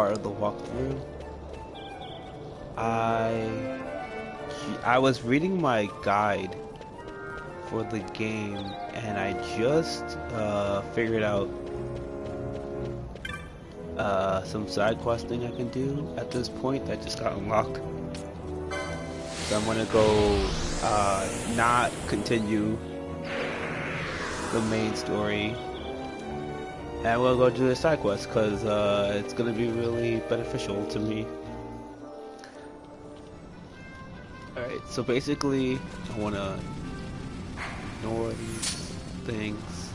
part of the walkthrough. I was reading my guide for the game, and I just figured out some side questing I can do at this point that just got unlocked. So I'm gonna go not continue the main story, and we'll go do the side quest because it's gonna be really beneficial to me. Alright, so basically I wanna ignore these things.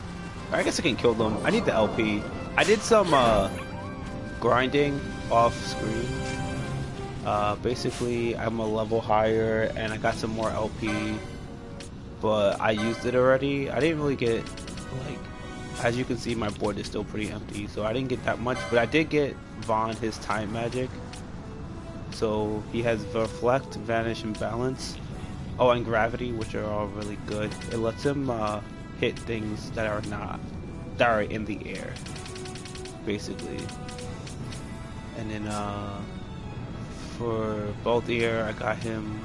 I guess I can kill them. I need the LP. I did some grinding off screen. Basically I'm a level higher and I got some more LP, but I used it already. I didn't really get, like, as you can see my board is still pretty empty, so I didn't get that much, but I did get Vaughn his time magic. So he has Reflect, Vanish, and Balance. Oh, and Gravity, which are all really good. It lets him hit things that are in the air, basically. And then for both air, I got him,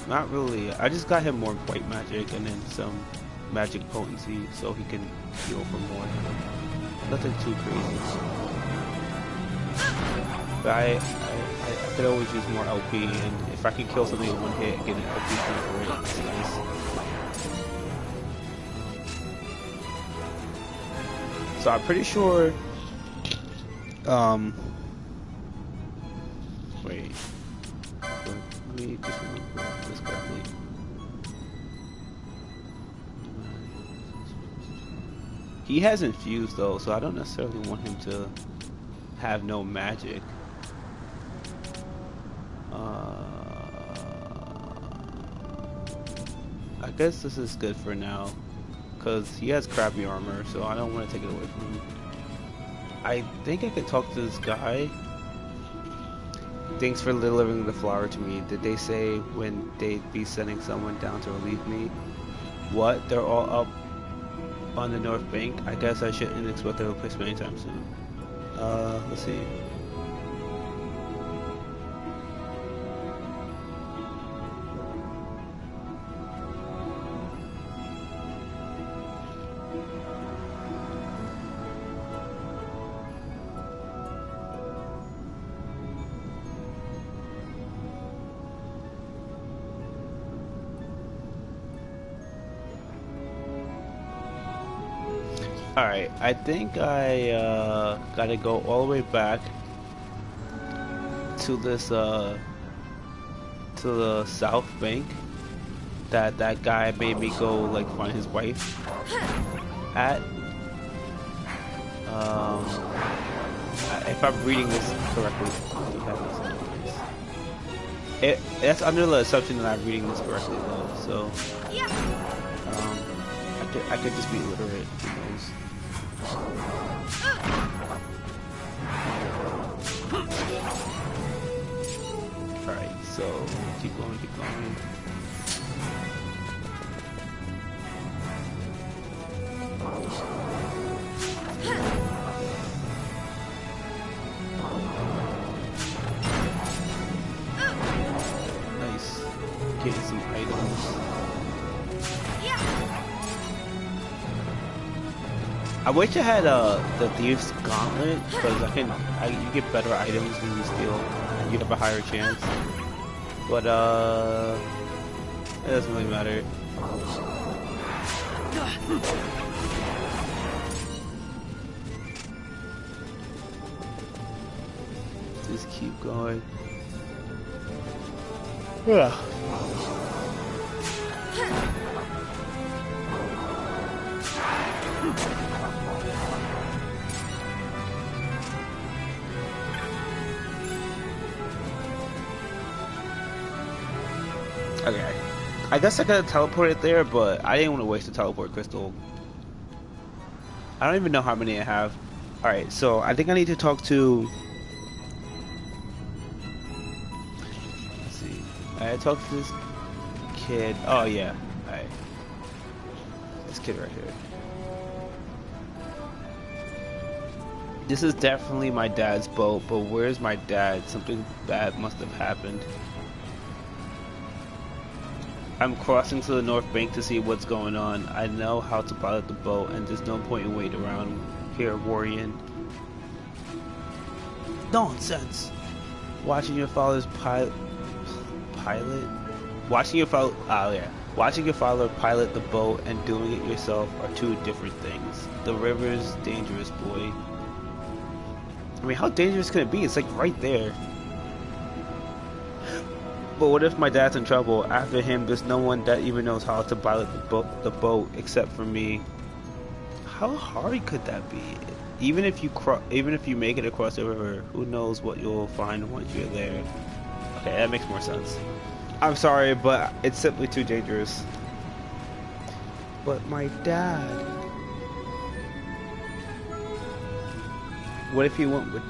not really, I just got him more white magic and then some magic potency so he can heal for more. Nothing too crazy. But I could always use more LP, and if I can kill something in one hit and get an LP for it, it's nice. So I'm pretty sure, wait, let me just remember this correctly. He has infused though, so I don't necessarily want him to have no magic. I guess this is good for now, because he has crappy armor, so I don't want to take it away from him. I think I could talk to this guy. Thanks for delivering the flower to me. Did they say when they'd be sending someone down to relieve me? What? They're all up on the north bank? I guess I shouldn't expect their replacement anytime soon. Let's see. Alright, I think I gotta go all the way back to this to the south bank that guy made me go like find his wife at. If I'm reading this correctly, that's under the assumption that I'm reading this correctly though, so I could just be illiterate, who knows. Alright, so keep going, keep going. Nice. Getting some items. I wish I had the Thieves Gauntlet, because you get better items when you steal, and you have a higher chance. But it doesn't really matter. Just keep going. Yeah. Okay, I guess I could have teleported there, but I didn't want to waste a teleport crystal. I don't even know how many I have. Alright, so I think I need to talk to... Let's see. I talked to this kid. Oh yeah, alright. This kid right here. This is definitely my dad's boat, but where's my dad? Something bad must have happened. I'm crossing to the north bank to see what's going on. I know how to pilot the boat, and there's no point in waiting around here worrying. Nonsense! Watching your father's pilot? Watching your father, watching your father pilot the boat and doing it yourself are two different things. The river's dangerous, boy. I mean, how dangerous can it be? It's like right there. But what if my dad's in trouble? After him, there's no one that even knows how to pilot the boat except for me. How hard could that be? Even if you make it across the river, who knows what you'll find once you're there? Okay, that makes more sense. I'm sorry, but it's simply too dangerous. But my dad... What if he went with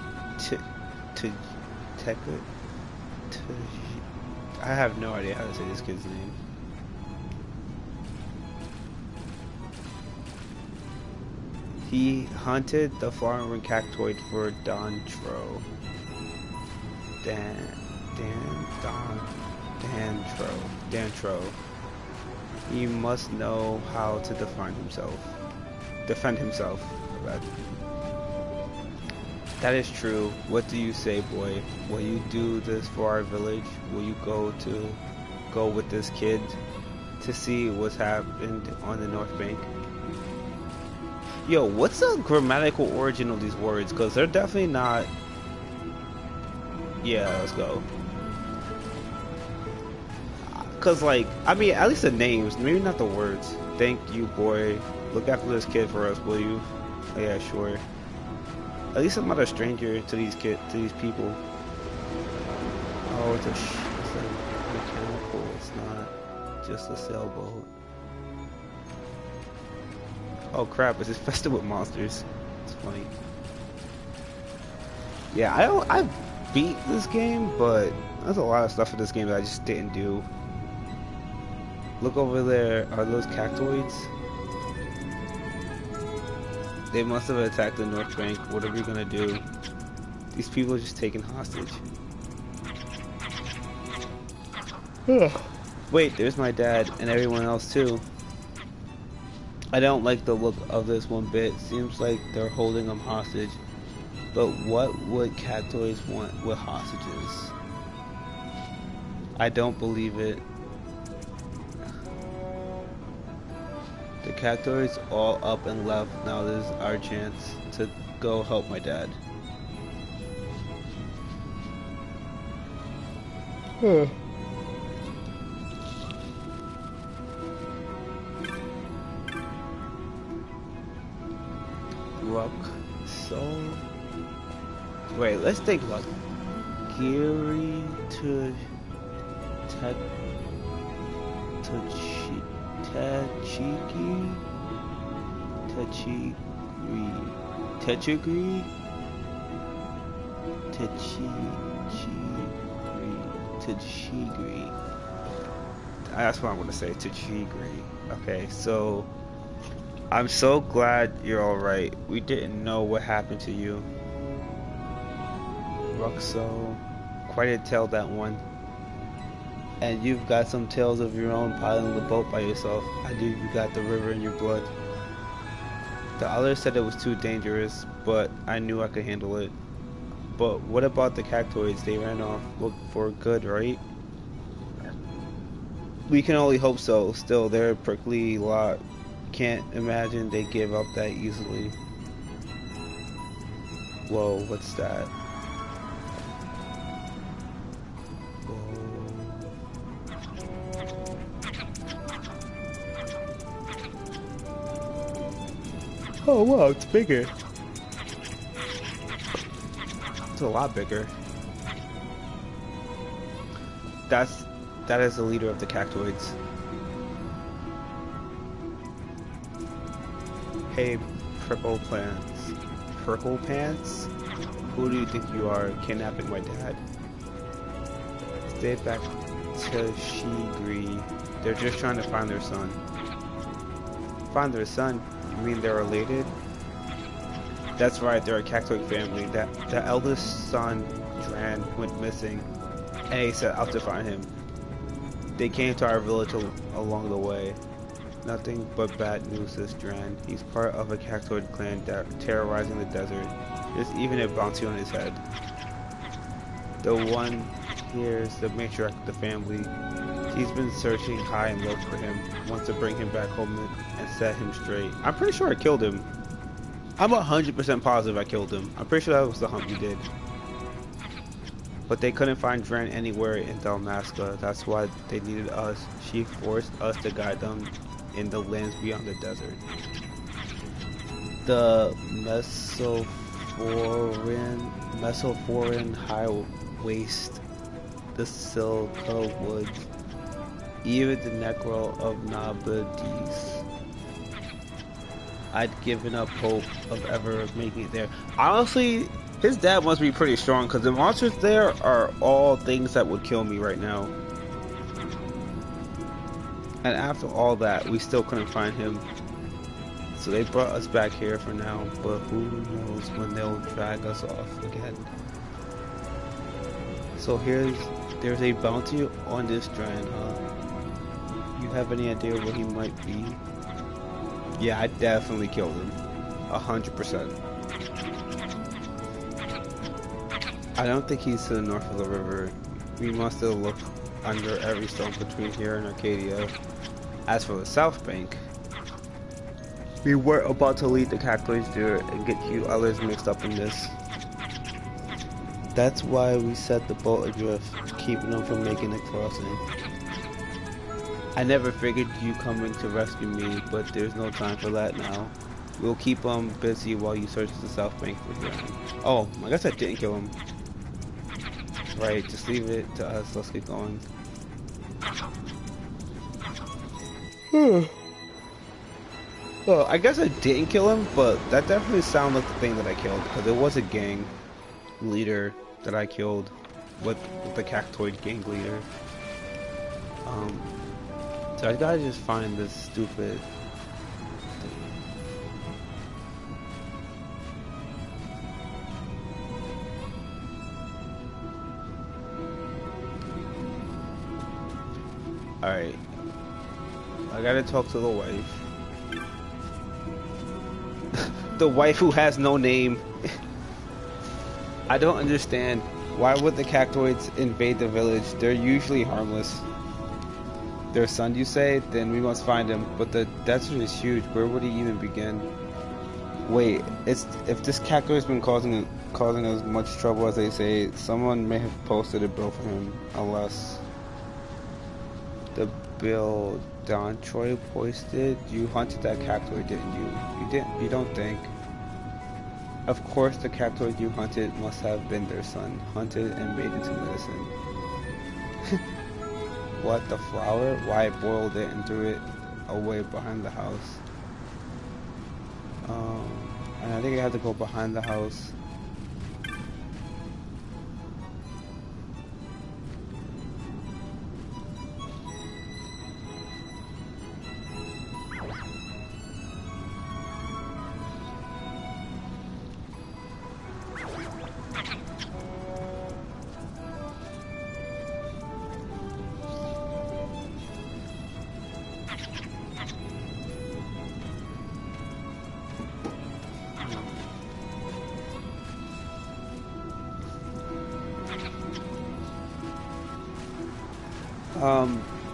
I have no idea how to say this kid's name. He hunted the flowering cactoid for Dantro. Dantro. He must know how to defend himself. That is true. What do you say, boy? Will you do this for our village? Will you go with this kid to see what's happened on the North Bank? Yo, what's the grammatical origin of these words? Because they're definitely not... Yeah, let's go. Because, like, I mean, at least the names, maybe not the words. Thank you, boy. Look after this kid for us, will you? Oh, yeah, sure. At least I'm not a stranger to these people. Oh, it's a mechanical. It's not just a sailboat. Oh crap! It's infested with monsters. It's funny. Yeah, I beat this game, but there's a lot of stuff in this game that I just didn't do. Look over there. Are those cactoids? They must have attacked the North Bank. What are we gonna do? These people are just taken hostage. Wait, there's my dad and everyone else too. I don't like the look of this one bit. Seems like they're holding them hostage. But what would cactoids want with hostages? I don't believe it. The cactoids all up and left. Now there's our chance to go help my dad. Rock so wait, let's think about Giri to Tachigri. That's what I'm gonna say, Tachigri. Okay, so I'm so glad you're alright. We didn't know what happened to you. Ruxo, quite a tale that one. And you've got some tales of your own piloting the boat by yourself. I do, you got the river in your blood. The others said it was too dangerous, but I knew I could handle it. But what about the cactoids? They ran off, looked for good, right? We can only hope so. Still, they're a prickly lot. Can't imagine they give up that easily. Whoa, what's that? Oh wow, it's bigger. It's a lot bigger. That is the leader of the cactoids. Hey, Prickle Pants? Who do you think you are, kidnapping my dad? Stay back to Shigri. They're just trying to find their son. Find their son? You mean they're related? That's right, they're a Cactoid family. That the eldest son, Dran, went missing, and they set out to find him. They came to our village along the way. Nothing but bad news, says Dran. He's part of a Cactoid clan terrorizing the desert. There's even a bounty on his head. The one here is the matriarch of the family. She's been searching high and low for him, wants to bring him back home and set him straight. I'm pretty sure I killed him. I'm 100% positive I killed him. I'm pretty sure that was the hunt we did. But they couldn't find Dran anywhere in Dalmasca. That's why they needed us. She forced us to guide them in the lands beyond the desert. The Mesophoran high waste, the Silca woods, even the Necro of Nabadis. I'd given up hope of ever making it there. Honestly, his dad must be pretty strong because the monsters there are all things that would kill me right now. And after all that, we still couldn't find him. So they brought us back here for now, but who knows when they'll drag us off again. So there's a bounty on this Dran, huh? You have any idea where he might be? Yeah, I definitely killed him. 100%. I don't think he's to the north of the river. We must still look under every stone between here and Arcadia. As for the south bank, we were about to lead the Cactoids there and get you others mixed up in this. That's why we set the boat adrift, keeping them from making the crossing. I never figured you coming to rescue me, but there's no time for that now. We'll keep them busy while you search the south bank for him. Oh, I guess I didn't kill him. Right, just leave it to us. Let's get going. Well, I guess I didn't kill him, but that definitely sounded like the thing that I killed, because it was a gang leader that I killed with the Cactoid gang leader. So I gotta just find this stupid thing. Alright. I gotta talk to the wife. The wife who has no name. I don't understand. Why would the Cactoids invade the village? They're usually harmless. Their son, you say? Then we must find him. But the desert is huge. Where would he even begin? Wait, if this Cactoid has been causing as much trouble as they say, someone may have posted a bill for him. Unless the bill Don Troy posted. You hunted that Cactoid, didn't you? You didn't. You don't think? Of course, the Cactoid you hunted must have been their son, hunted and made into medicine. What, the flour? Why, I boiled it and threw it away behind the house. And I think I have to go behind the house.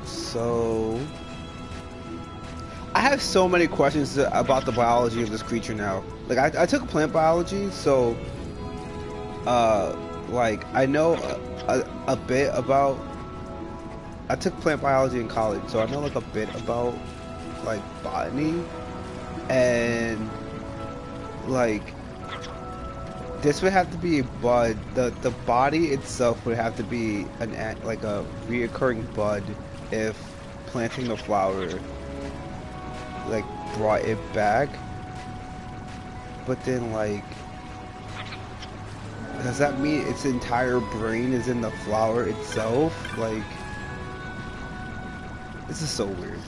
So I have so many questions about the biology of this creature now. Like I took plant biology, so like I know a bit about. I took plant biology in college, so I know like a bit about like botany, and like this would have to be a bud. The body itself would have to be like a reoccurring bud if planting the flower like brought it back. But then like, does that mean its entire brain is in the flower itself? Like, this is so weird.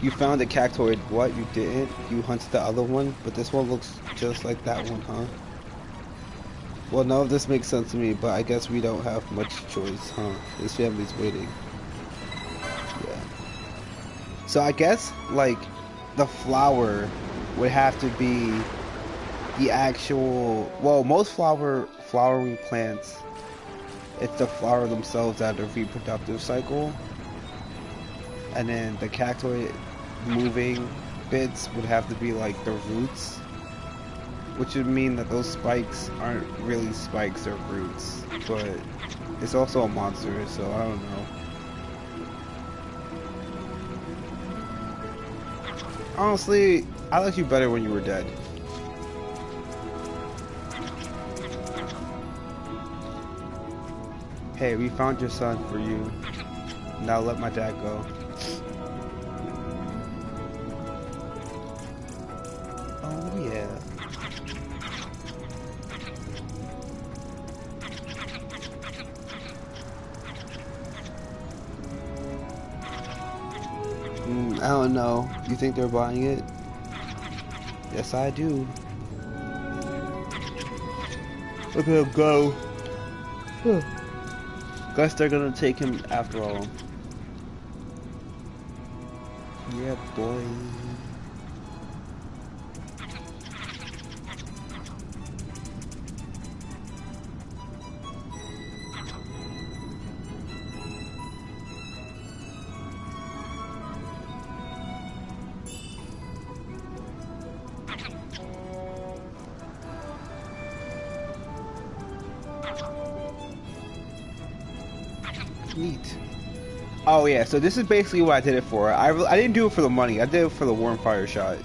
You found the cactoid. What? You didn't? You hunted the other one? But this one looks just like that one, huh? Well, none of this makes sense to me, but I guess we don't have much choice, huh? This family's waiting. Yeah. So I guess, like, the flower would have to be the actual... Well, most flowering plants, it's the flower themselves that are the reproductive cycle. And then the cactoid moving bits would have to be like the roots, which would mean that those spikes aren't really spikes, they're roots. But it's also a monster, so I don't know. Honestly, I liked you better when you were dead. Hey, we found your son for you. Now let my dad go. Oh yeah. I don't know. You think they're buying it? Yes, I do. Look at him go. Guess they're gonna take him after all. Yeah, boy. Neat. Oh yeah, so this is basically what I did it for. I didn't do it for the money. I did it for the Wormfire shot,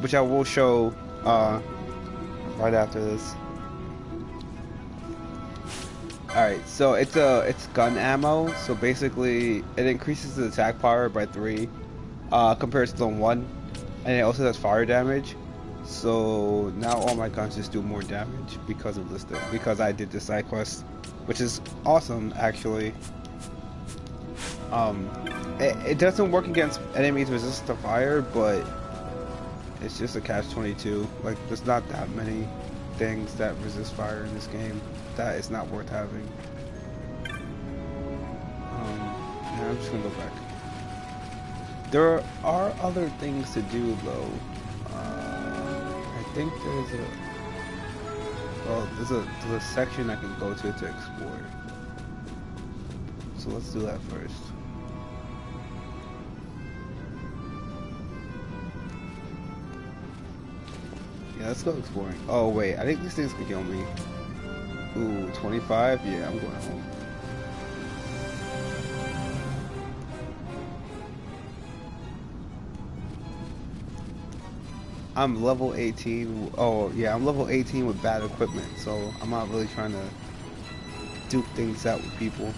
which I will show right after this. All right, so it's gun ammo. So basically, it increases the attack power by 3 compared to the 1, and it also does fire damage. So now all my guns just do more damage because of this thing. Because I did this side quest, which is awesome actually. It doesn't work against enemies resistant to fire, but it's just a catch-22. Like, there's not that many things that resist fire in this game that it's not worth having. Yeah, I'm just gonna go back. There are other things to do though. I think there's a section I can go to explore. So let's do that first. Yeah, let's go exploring. Oh wait, I think these things could kill me. Ooh, 25? Yeah, I'm going home. I'm level 18. Oh yeah, I'm level 18 with bad equipment, so I'm not really trying to duke things out with people.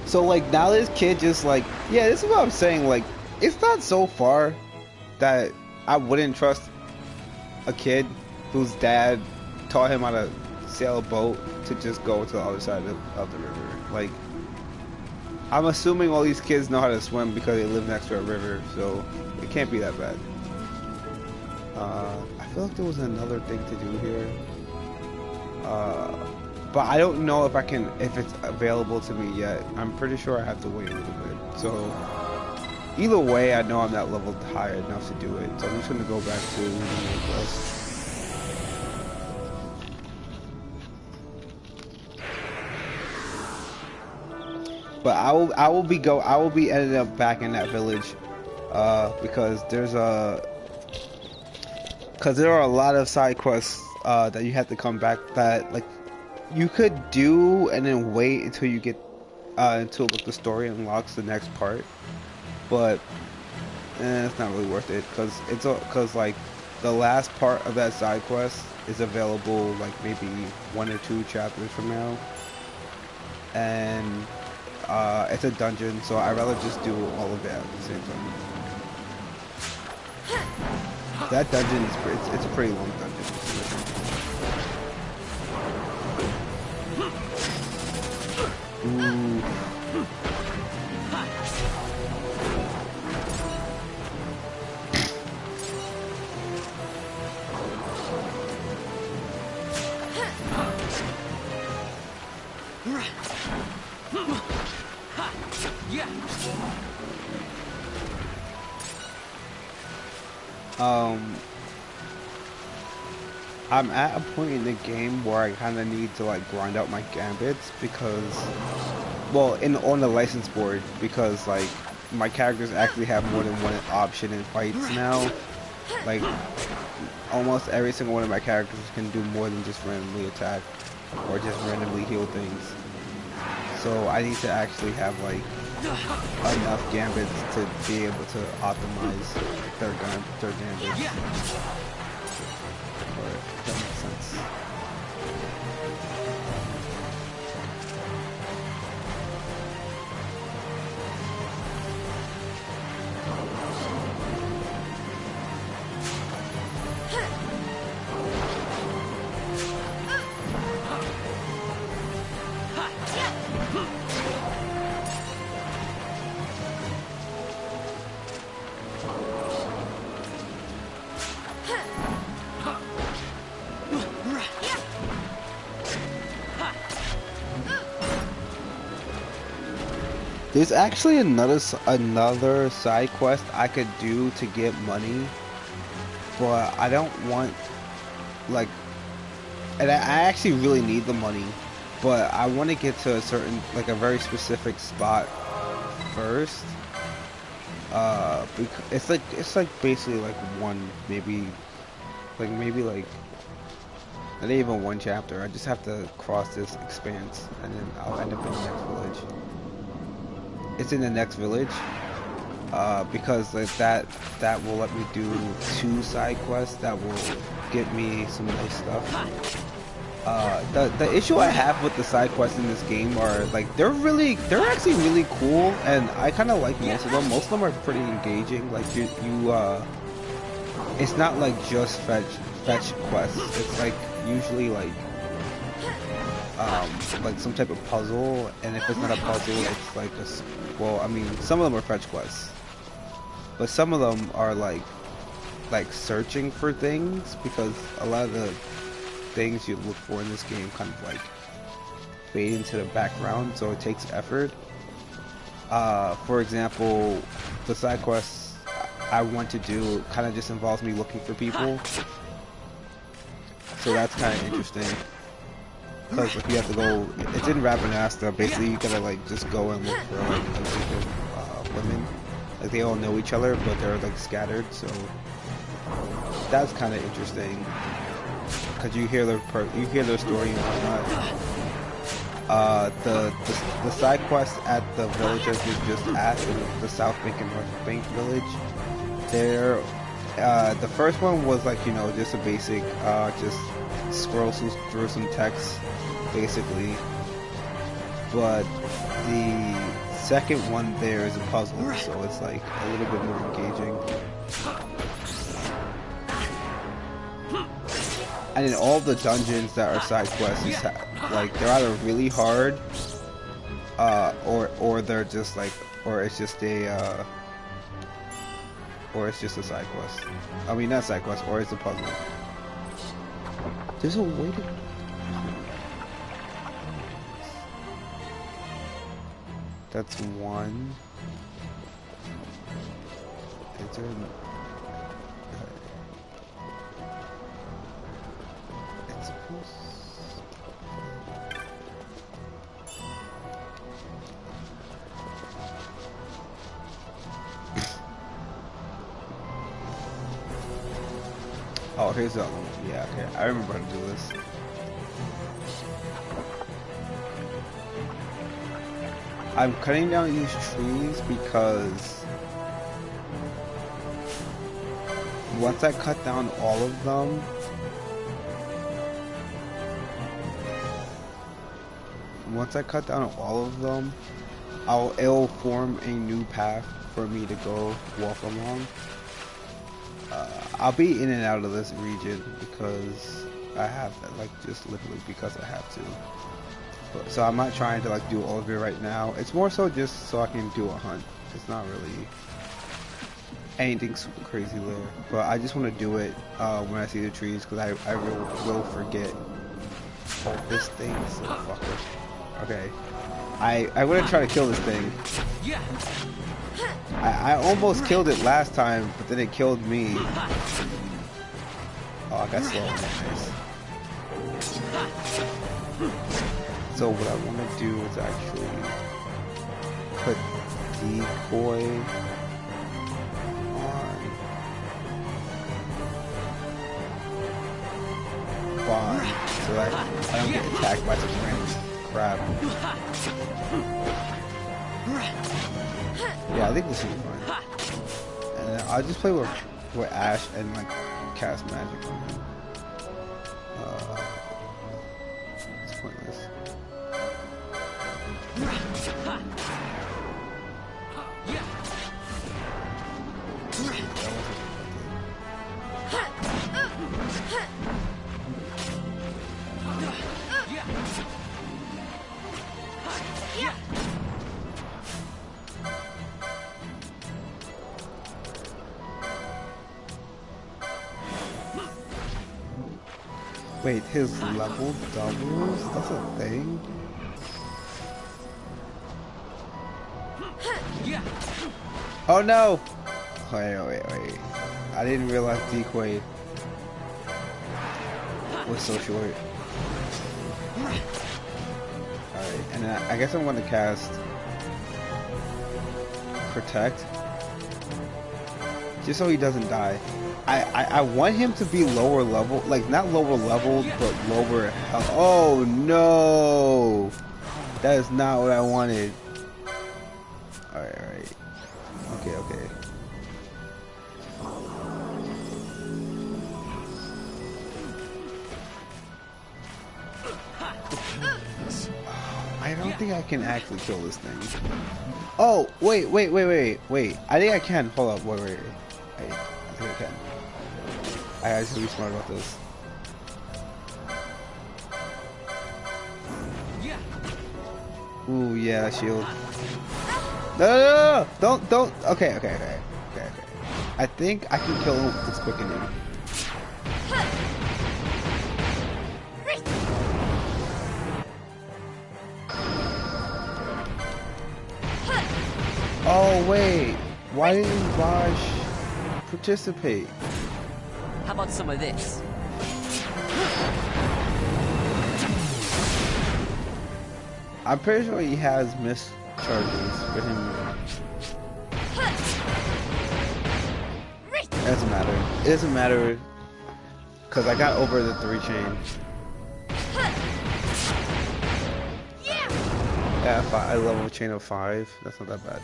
So like now this kid just like, yeah, this is what I'm saying, like it's not so far that I wouldn't trust a kid whose dad taught him how to sail a boat to just go to the other side of the river. Like, I'm assuming all these kids know how to swim because they live next to a river, so it can't be that bad. I feel like there was another thing to do here. But I don't know if it's available to me yet. I'm pretty sure I have to wait a little bit. So either way, I know I'm not leveled high enough to do it. So I'm just gonna go back to the main quest. But I will be ending up back in that village, because there are a lot of side quests that you have to come back that like you could do and then wait until you get until like, the story unlocks the next part, but it's not really worth it because like the last part of that side quest is available like maybe 1 or 2 chapters from now, and it's a dungeon, so I'd rather just do all of it at the same time. That dungeon is it's a pretty long dungeon. Ooh. I'm at a point in the game where I kind of need to like grind out my gambits because, well, on the license board, because like my characters actually have more than one option in fights now. Like almost every single one of my characters can do more than just randomly attack or just randomly heal things. So I need to actually have like enough gambits to be able to optimize their gambits. That makes sense. There's actually another side quest I could do to get money, but I don't want like, and I actually really need the money, but I want to get to a certain, like a very specific spot first. Because it's like basically like one, maybe like not even one chapter. I just have to cross this expanse, and then I'll end up in the next village. It's in the next village, because like that will let me do 2 side quests that will get me some nice stuff. The issue I have with the side quests in this game are like they're actually really cool, and I kind of like most of them. Most of them are pretty engaging. Like it's not like just fetch quests. It's like usually like some type of puzzle, and if it's not a puzzle, it's like well, I mean, some of them are fetch quests, but some of them are like searching for things, because a lot of the things you look for in this game kind of like fade into the background, so it takes effort. For example, the side quests I want to do kind of just involves me looking for people, so that's kind of interesting. Because like you have to go, it's in Rabanastre. Basically, you gotta like just go and look for like a group of women. Like they all know each other, but they're like scattered. So that's kind of interesting. Because you hear their story and whatnot. The side quest at the villages we just at, the South Bank and North Bank village. There, the first one was like, you know, just a basic, just scroll through some text, basically. But the second one there is a puzzle, so it's like a little bit more engaging. And in all the dungeons that are side quests, like they're either really hard, or they're just like, or it's just a side quest. I mean, not side quest, or it's a puzzle. There's a way to. That's one. Is there? It's supposed. Oh, here's the other one. Yeah, okay. I remember how to do this. I'm cutting down these trees because once I cut down all of them, it'll form a new path for me to go walk along. I'll be in and out of this region because I have, like, just literally because I have to. So I'm not trying to like do all of it right now. It's more so just so I can do a hunt. It's not really anything super crazy there. But I just want to do it when I see the trees because I will forget. This thing is so fucker. Okay. I'm gonna try to kill this thing. I almost killed it last time, but then it killed me. Oh, I got slow. Nice. So what I want to do is actually put decoy on Bond so that I don't get attacked by some random crap. Yeah, I think this should be fun. And then I'll just play with Ash and like cast magic on him. It's pointless. Wait, his level doubles? That's a thing? Oh no! Wait. I didn't realize decoy was so short. Alright, and I guess I'm gonna cast Protect. Just so he doesn't die. I want him to be lower level, like not lower level, but lower health. Oh no! That is not what I wanted. Alright. Okay. I don't think I can actually kill this thing. Oh, wait. I think I can. Hold up, wait. I think I can. I actually be smart about this. Ooh, yeah, shield. No. Don't. Okay. I think I can kill him with this quickening. Oh, wait. Why didn't Raj participate? How about some of this? I'm pretty sure he has missed charges for him. It doesn't matter. It doesn't matter because I got over the 3 chain. Yeah, I level a chain of 5. That's not that bad.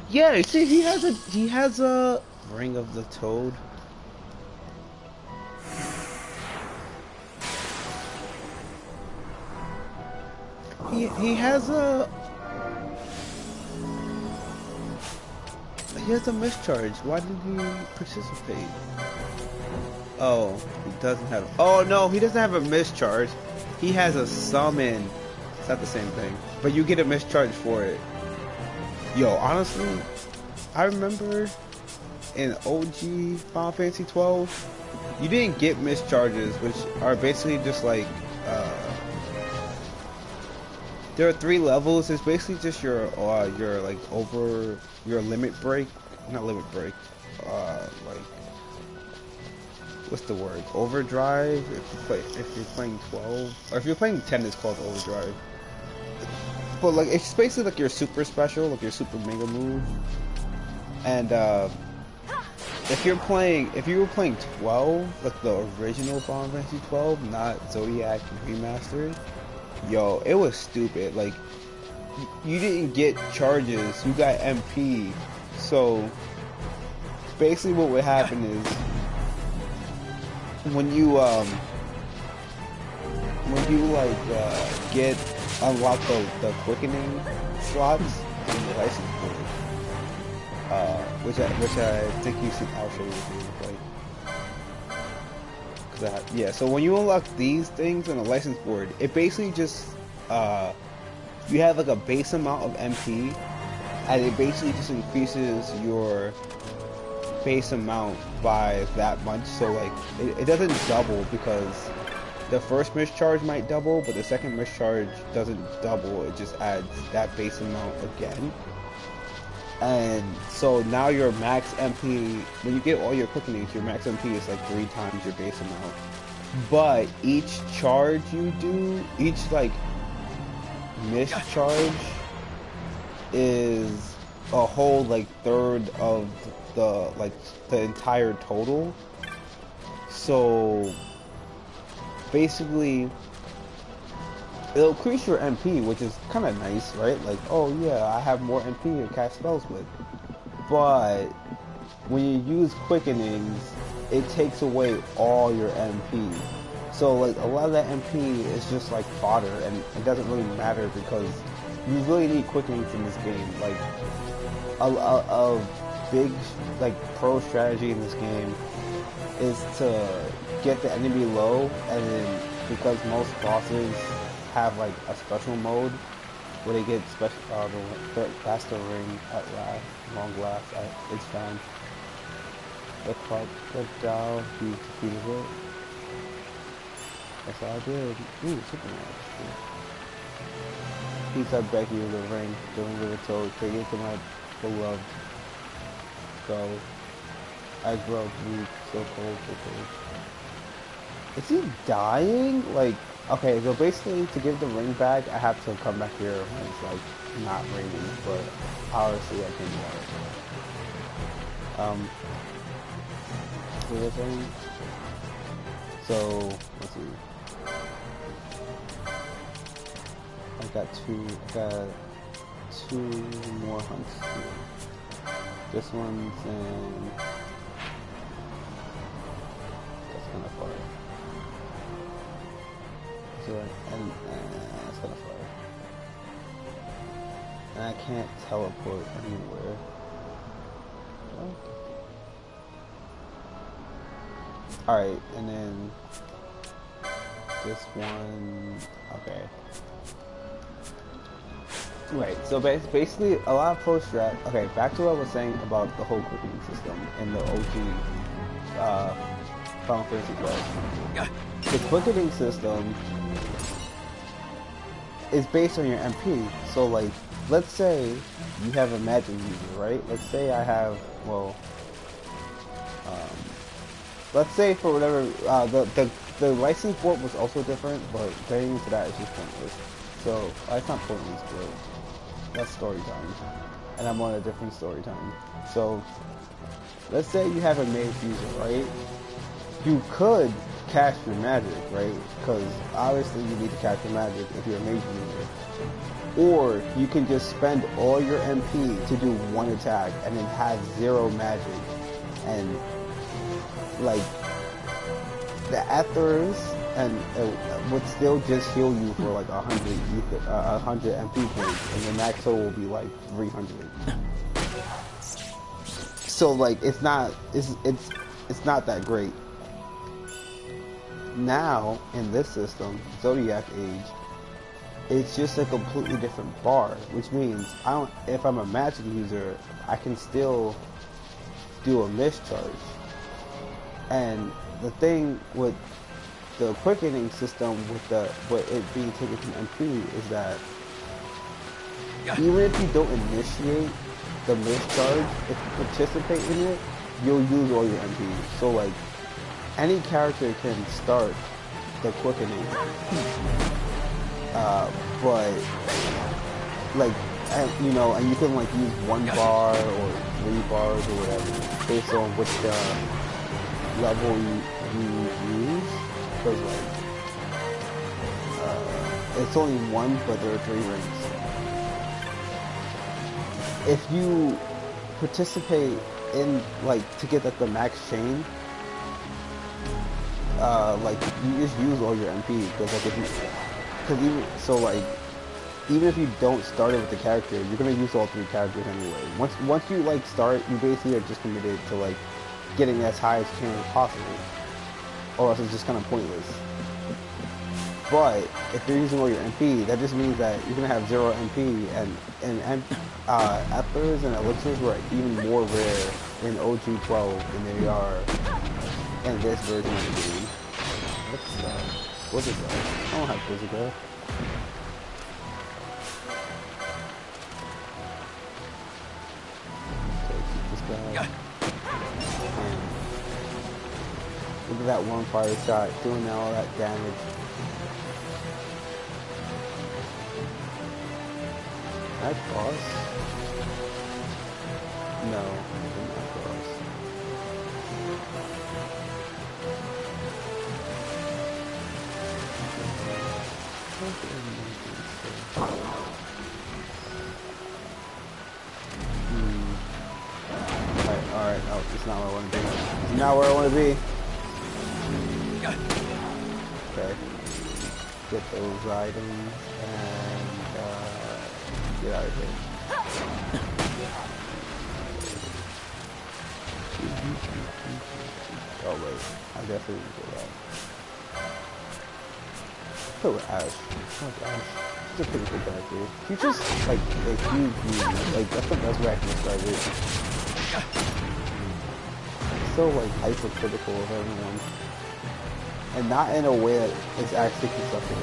Yeah, see, he has a Ring of the Toad. He has a mischarge. Why didn't he participate? Oh, he doesn't have. Oh no, he doesn't have a mischarge. He has a summon. It's not the same thing, but you get a mischarge for it. Yo, honestly, I remember in OG Final Fantasy 12, you didn't get mischarges, which are basically just like, there are 3 levels. It's basically just your like over your limit break, not limit break, like what's the word? Overdrive. If you're playing 12, or if you're playing 10, it's called overdrive. But like it's basically like your super special, like your super mega move. And if you were playing 12, like the original Final Fantasy 12, not Zodiac Remastered, yo, it was stupid. Like you didn't get charges, you got MP. So basically what would happen is when you like get unlock the quickening slots in the license board. Which I think you should. I'll show you the game like. Yeah, so when you unlock these things on a license board, it basically just you have like a base amount of MP, and it basically just increases your base amount by that much. So like it doesn't double because the first mischarge might double, but the second mischarge doesn't double. It just adds that base amount again. And so now your max MP, when you get all your quickenings, your max MP is like 3 times your base amount. But each charge you do, each like mischarge is a whole like third of the entire total. So basically it'll increase your MP, which is kind of nice, right? Like, oh yeah, I have more MP to cast spells with. But when you use quickenings, it takes away all your MP. So like a lot of that MP is just like fodder, and it doesn't really matter because you really need quickenings in this game. Like a big like pro strategy in this game is to get the enemy low, and then because most bosses have like a special mode where they get special that's the ring at last, long last. It's found the club, the Dow, he defeated it. That's all I did. Ooh, Superman. He said Becky with the ring, don't give it to, take it to my beloved. Go. I grow weak, so cold, so cold. Is he dying? Like, okay, so basically to give the ring back, I have to come back here when it's like not raining, but obviously I can do it. What was I saying? So, let's see. I got two more hunts here. This one's in, that's kind of far. So, and that's kind of far. And I can't teleport anywhere. Okay. Alright, and then this one, okay. Right, so basically a lot of pro strat. Okay, back to what I was saying about the whole quickening system in the OG Final Fantasy 12. The quickening system is based on your MP. So like, let's say you have a magic user, right? Let's say I have, well, let's say for whatever, the license board was also different, but getting into that is just pointless. So, it's not pointless, but that's story time. And I'm on a different story time. So, let's say you have a mage user, right? You could cast your magic, right? Because obviously you need to cast your magic if you're a mage user. Or you can just spend all your MP to do one attack and then have 0 magic. And like the Aethers and would still just heal you for like 100 MP points, and the max total will be like 300. So like it's not that great. Now in this system, Zodiac Age, it's just a completely different bar, which means if I'm a magic user, I can still do a mischarge. And the thing with the quickening system with it being taken from MP is that even if you don't initiate the mischarge, if you participate in it, you'll use all your MP. So like any character can start the quickening, but like and you can like use 1 bar or 3 bars or whatever based on which level you use, because like it's only 1, but there are 3 rings. If you participate in like to get like the max chain, like you just use all your MP, because like even if you don't start it with the character, you're gonna use all 3 characters anyway. Once you like start, you basically are just committed to like getting as high as you can possible, or else it's just kind of pointless. But if you're using all your MP, that just means that you're gonna have 0 MP, and Ethers and Elixirs were even more rare in OG 12 than they are in this version of the game. What's this? I don't have physical. Okay, keep this guy. And look at that one fire shot doing all that damage. Can I cross? No, I did not cross. Alright, oh, it's not where I want to be. It's not where I want to be. Okay. Get those items and get out of here. Oh wait, I definitely need to get that. So Ash. Oh Ash. She's a pretty good character. She's just like a huge meme. Like that's the best way I can describe it. So like hypercritical of everyone. And not in a way that is actually constructive.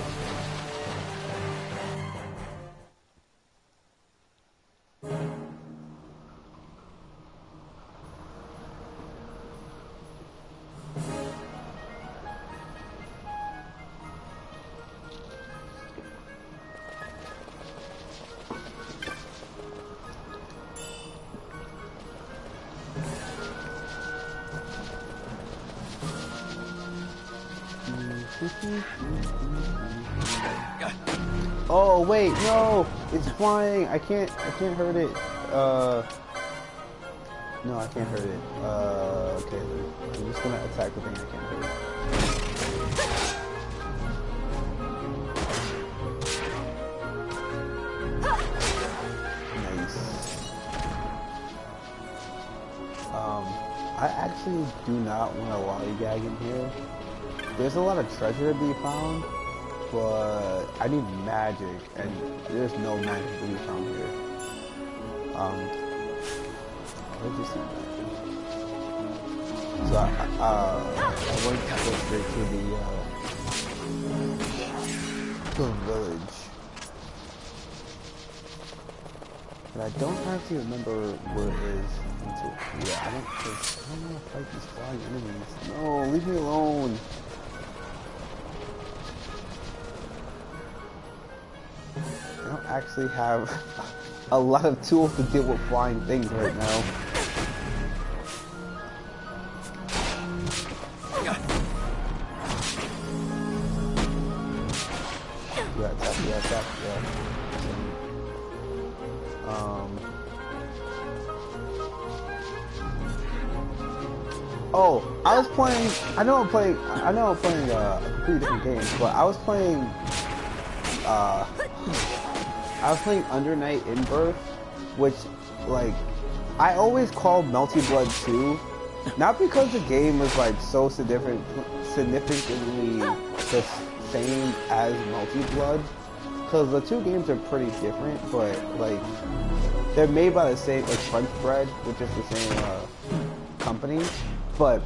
Oh wait, no! It's flying! I can't hurt it. No, I can't hurt it. Okay, I'm just gonna attack the thing I can't hurt. Nice. I actually do not want to lollygag in here. There's a lot of treasure to be found, but I need magic, and there's no magic to be found here. Let's just see magic. So I want to go straight to the village. But I don't actually remember where it is until, yeah, I don't want to fight these flying enemies. No, leave me alone. I don't actually have a lot of tools to deal with flying things right now. Yeah, attack, yeah. Oh, I was playing. I know I'm playing a completely different game, but I was playing. I was playing Under Night in Birth, which, like, I always called Melty Blood 2, not because the game was like so significantly the same as Melty Blood, because the two games are pretty different, but like they're made by the same, like French Bread, which is the same company. But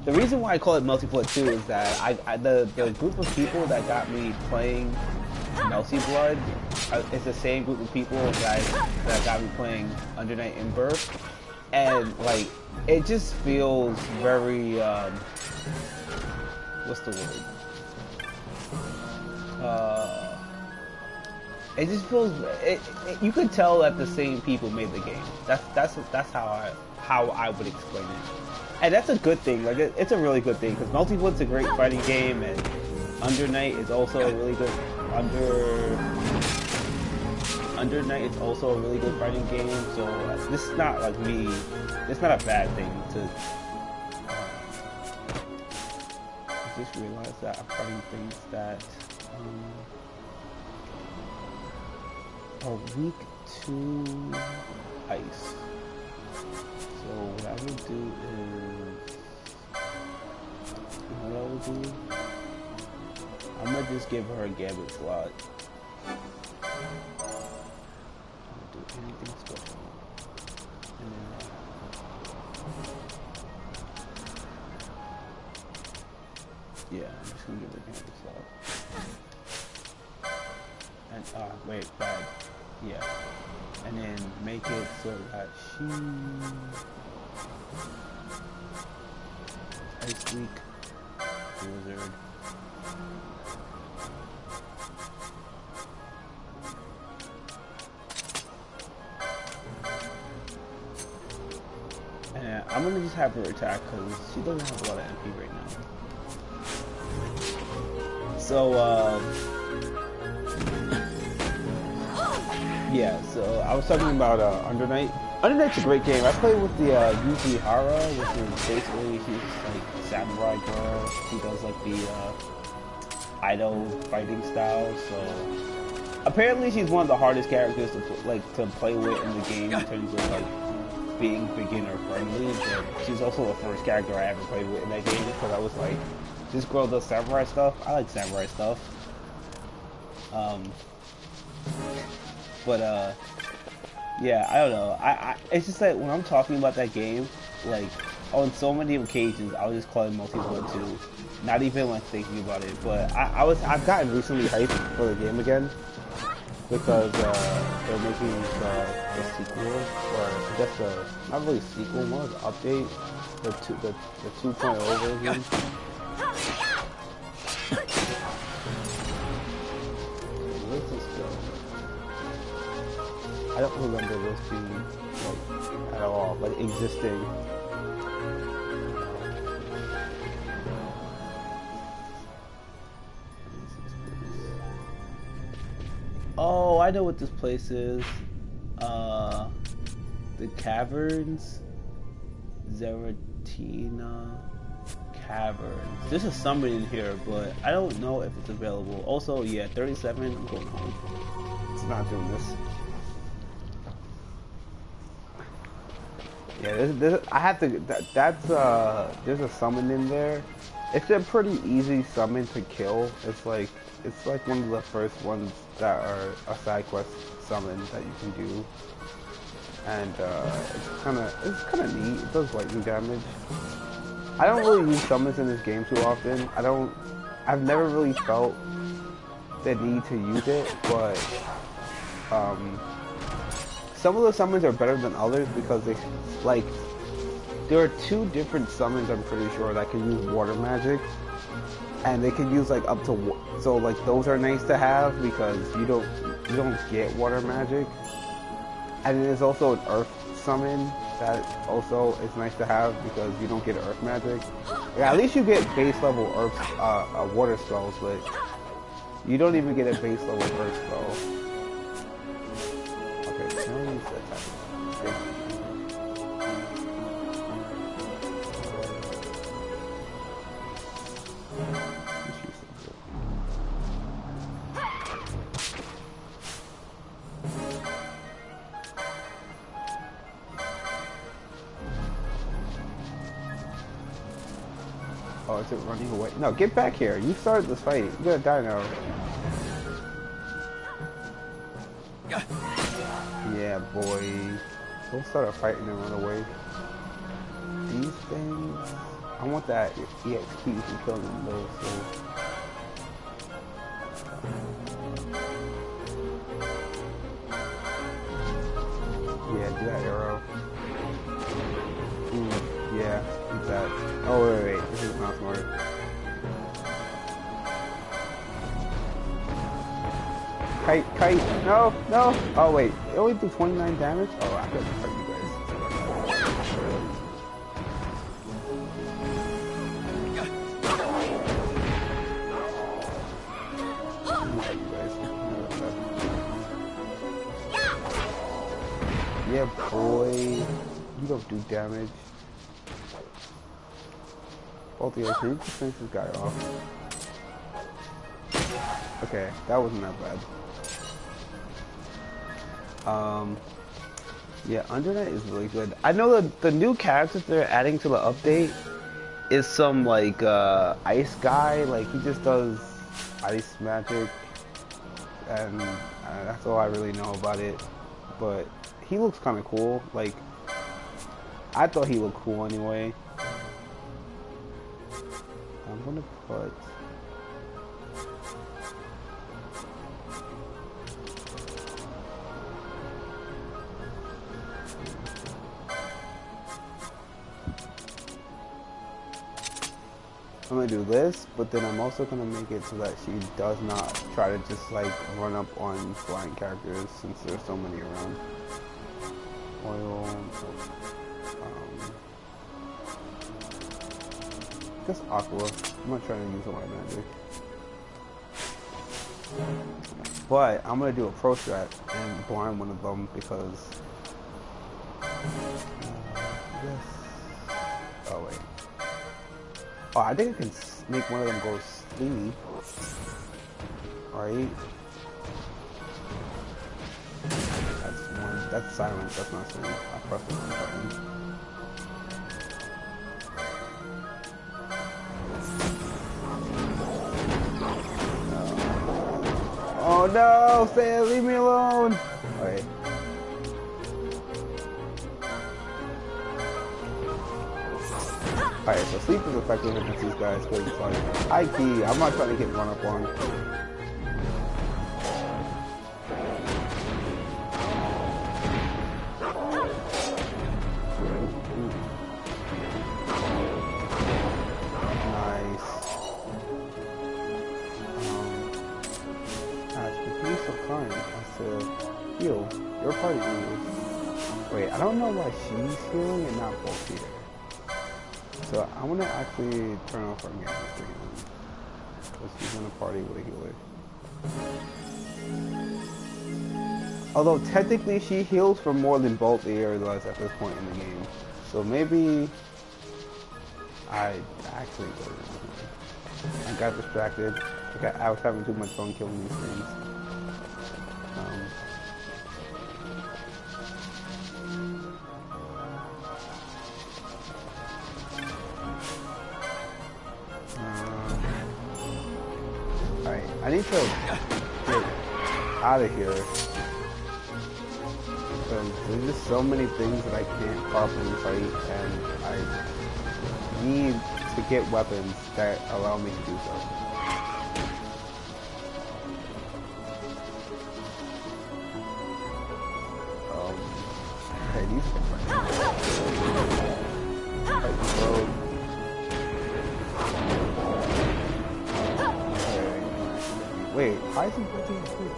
the reason why I call it Melty Blood 2 is that the group of people that got me playing Melty Blood is the same group of people that got me playing Under Night in Birth, and like it just feels very what's the word? It just feels you could tell that the same people made the game. That's how I would explain it, and that's a good thing. Like it's a really good thing because Melty Blood's a great fighting game, and Under Night is also a really good Under Night is also a really good fighting game. So this is not like me. It's not a bad thing to. I just realized that I'm fighting things that. are weak to ice. So what I would do is, what I would do, I'm gonna just give her a Gambit slot. Don't do anything special. And then, yeah, I'm just gonna give her a Gambit slot. And wait, bad. Yeah. And then make it so that she Ice Weak Wizard. And I'm gonna just have her attack because she doesn't have a lot of MP right now. So yeah, so I was talking about Under Night. Under Night's a great game. I played with the Yuji Hara, which is basically she's like a samurai girl. She does like the idol fighting style. So apparently she's one of the hardest characters to play with in the game in terms of like being beginner friendly. But she's also the first character I ever played with in that game because I was like, this girl does samurai stuff. I like samurai stuff. But yeah, I don't know. It's just like when I'm talking about that game, like on so many occasions, I'll just call it Multi-Blood 2, not even like thinking about it. But I've gotten recently hyped for the game again because they're making the sequel, or I guess not really sequel, more of the update, the 2.0 version. Where's this go? I don't remember those two like at all, like existing. Oh, I know what this place is. The Caverns, Zeratina Caverns. There's a summon in here, but I don't know if it's available. Also, yeah, 37. I'm going home. It's not doing this. Yeah, I have to. There's a summon in there. It's a pretty easy summon to kill. It's like one of the first ones that are a side quest summon that you can do, and it's kind of neat. It does lightning damage. I don't really use summons in this game too often. I've never really felt the need to use it, but some of the summons are better than others because they, like, there are two different summons I'm pretty sure that can use water magic, and they can use like up to, so like those are nice to have because you don't get water magic. And then there's also an earth summon that also is nice to have because you don't get earth magic. Yeah, at least you get base level earth water spells, but you don't even get a base level earth spell. Okay, now we use that type. Oh, is it running away? No, get back here. You started this fight. You gotta die now. Yeah, boy. Don't start a fight and then run away. These things... I want that EXP to kill them though, so... Yeah, do that arrow. Yeah, do that. Oh, wait, this is not smart. Kite, no! Oh, wait, it only do 29 damage? Oh, I couldn't fight you guys. Yeah, boy. You don't do damage. Both of you, can you just finish this guy off? Okay, that wasn't that bad. Um, yeah, Undernight is really good. I know the new characters they're adding to the update is some like ice guy. Like he just does ice magic, and that's all I really know about it. But he looks kind of cool. Like I thought he looked cool anyway. I'm gonna put. I'm gonna do this, but then I'm also gonna make it so that she does not try to just like run up on flying characters since there's so many around. Oil, just Aqua. I'm not trying to use all my magic. But I'm gonna do a pro strat and blind one of them because yes. Oh wait. Oh, I think I can make one of them go sleep. Right? That's one. That's silence. That's not sleep. I pressed the wrong button. Oh no, Sam, leave me alone! Okay. Alright, so sleep is effective against these guys because it's like high key. I'm not trying to get run up on. Nice. Ash, be so kind as to heal your party members. Wait, I don't know why she's healing and not both here. So I want to actually turn off our gamma screen because she's in a party with a healer. Although technically she heals for more than both the areas at this point in the game. So maybe I actually I got distracted. I was having too much fun killing these things. Alright, I need to get out of here. Because there's just so many things that I can't properly fight, and I need to get weapons that allow me to do so. Okay, these wait, why is he breaking his food?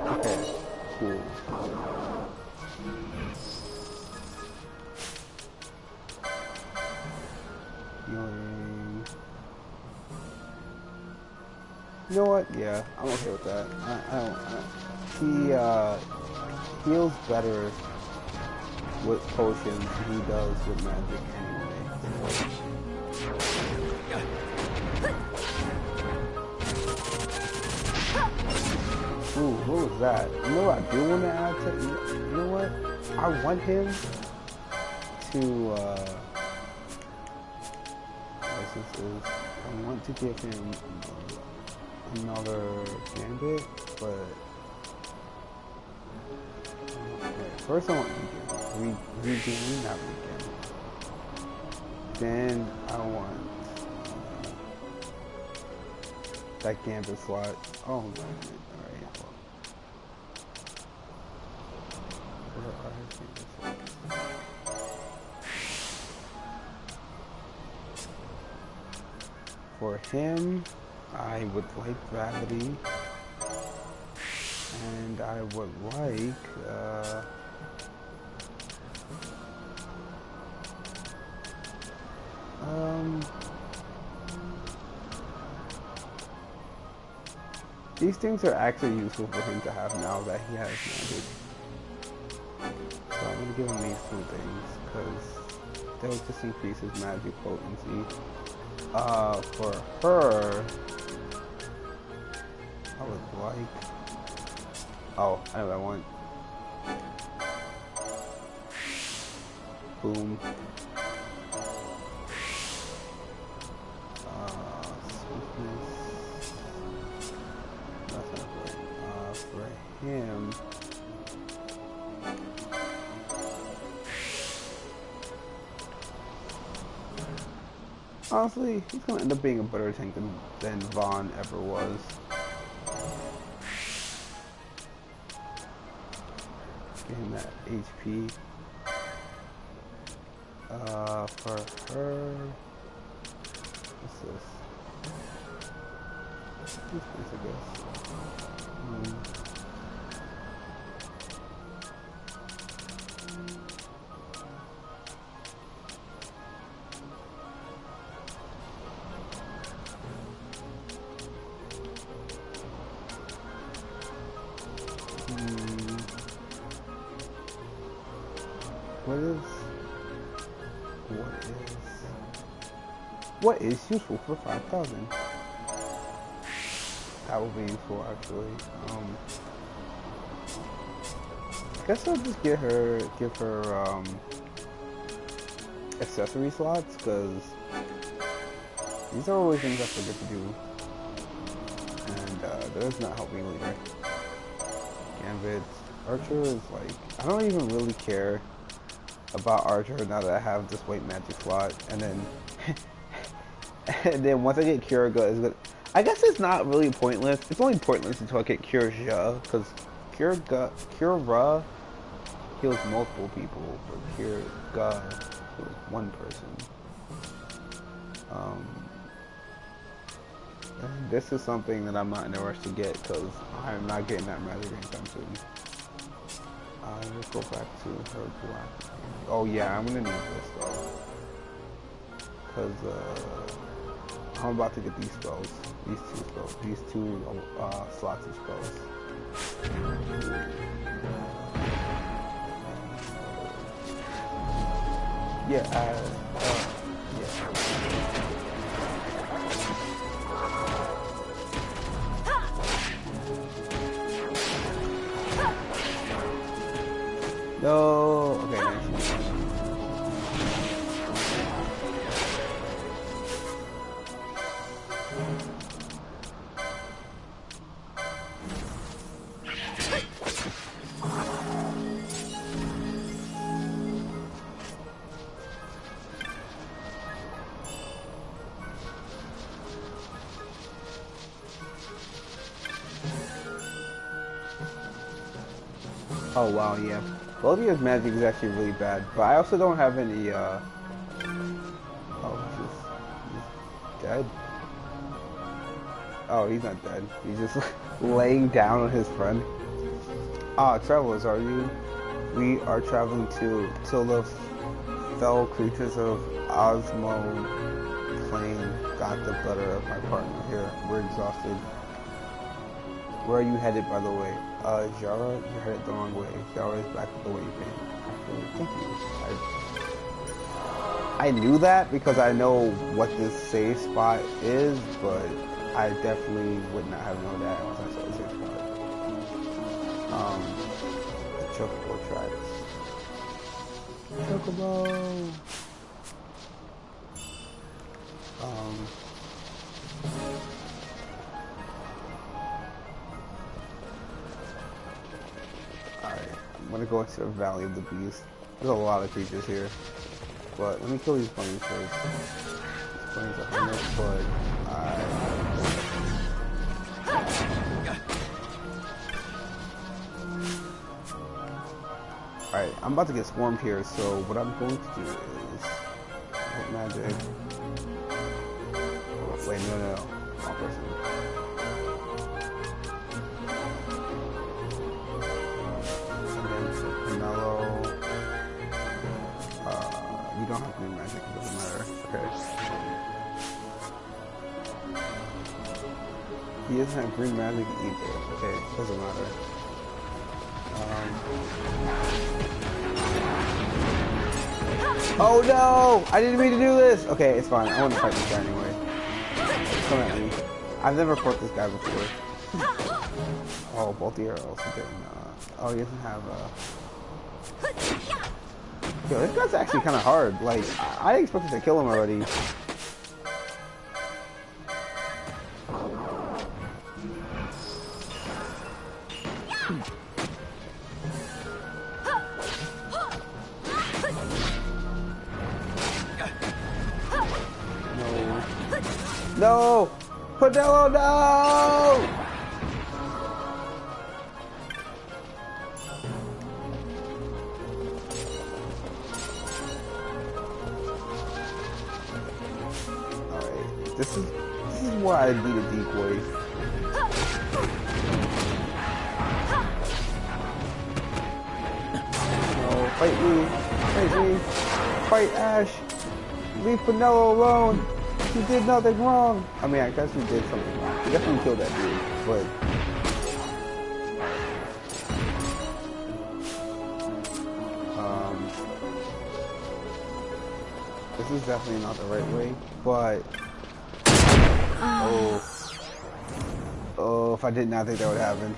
Okay, cool. You know what? Yeah, I'm okay with that. He heals better with potions than he does with magic anyway. Ooh, what was that? You know what I do want to add to? You know what? I want him to, I want to give him another gambit, but first I want regain, not regain. Then I want that gambit slot. Oh my god! Alright, where are his gambit slots? For him, I would like gravity, and I would like these things are actually useful for him to have now that he has magic. So I'm I'm gonna give him these two things because they'll just increase his magic potency. For her, I would like. Oh, I know what I want. Boom. Swiftness. That's not good. For him. Honestly, he's gonna end up being a better tank than Vaughn ever was. Give him that HP. For her, what's this? This place, I guess. What is useful for 5,000? That would be useful actually. I guess I'll just give her accessory slots because these are always things I forget to do, and that is not helping later. Gambit, Archer is like, I don't even really care about Archer now that I have this white magic slot, and then and then once I get Curaga, it's good. I guess it's not really pointless. It's only pointless until I get Curaga, because Cura heals multiple people, but Curaga heals one person. And this is something that I'm not in a rush to get, because I'm not getting that magic anytime soon. Let's go back to her black. Oh yeah, I'm gonna need this though, because I'm about to get these spells, these two slots of spells. Yeah, yeah. No, okay, nice. Oh wow, yeah. Baldia's magic is actually really bad, but I also don't have any, oh, he's dead? Oh, he's not dead. He's just laying down on his friend. Ah, travelers, are you? We are traveling till the fell creatures of Osmo Plain got the better of my partner here. We're exhausted. Where are you headed, by the way? Jara, you're headed the wrong way. Jara is back with the way you've been. Thank you. I knew that because I know what this safe spot is, but I definitely would not have known that once I saw the safe spot. The Chocobo tracks. Chocobo! I'm gonna go into the Valley of the Beast. There's a lot of creatures here, but let me kill these bunnies first. These bunnies are harmless, but Alright, I'm about to get swarmed here, so what I'm going to do is magic. Oh, wait, no. Wrong person. You don't have to do magic, it doesn't matter. Okay. He doesn't have green magic either. Okay, doesn't matter. Oh no! I didn't mean to do this! Okay, it's fine. I want to fight this guy anyway. Come at me. I've never fought this guy before. Oh, both the arrows. Oh, he doesn't have Yo, this guy's actually kind of hard. Like, I expected to kill him already. No! Podello, no! Alright, this is why I need a decoy. No, fight me! Fight me! Fight Ash! Leave Penelo alone! He did nothing wrong. I mean, I guess he did something wrong. He definitely killed that dude, but this is definitely not the right way. But oh, if I did not think that would happen.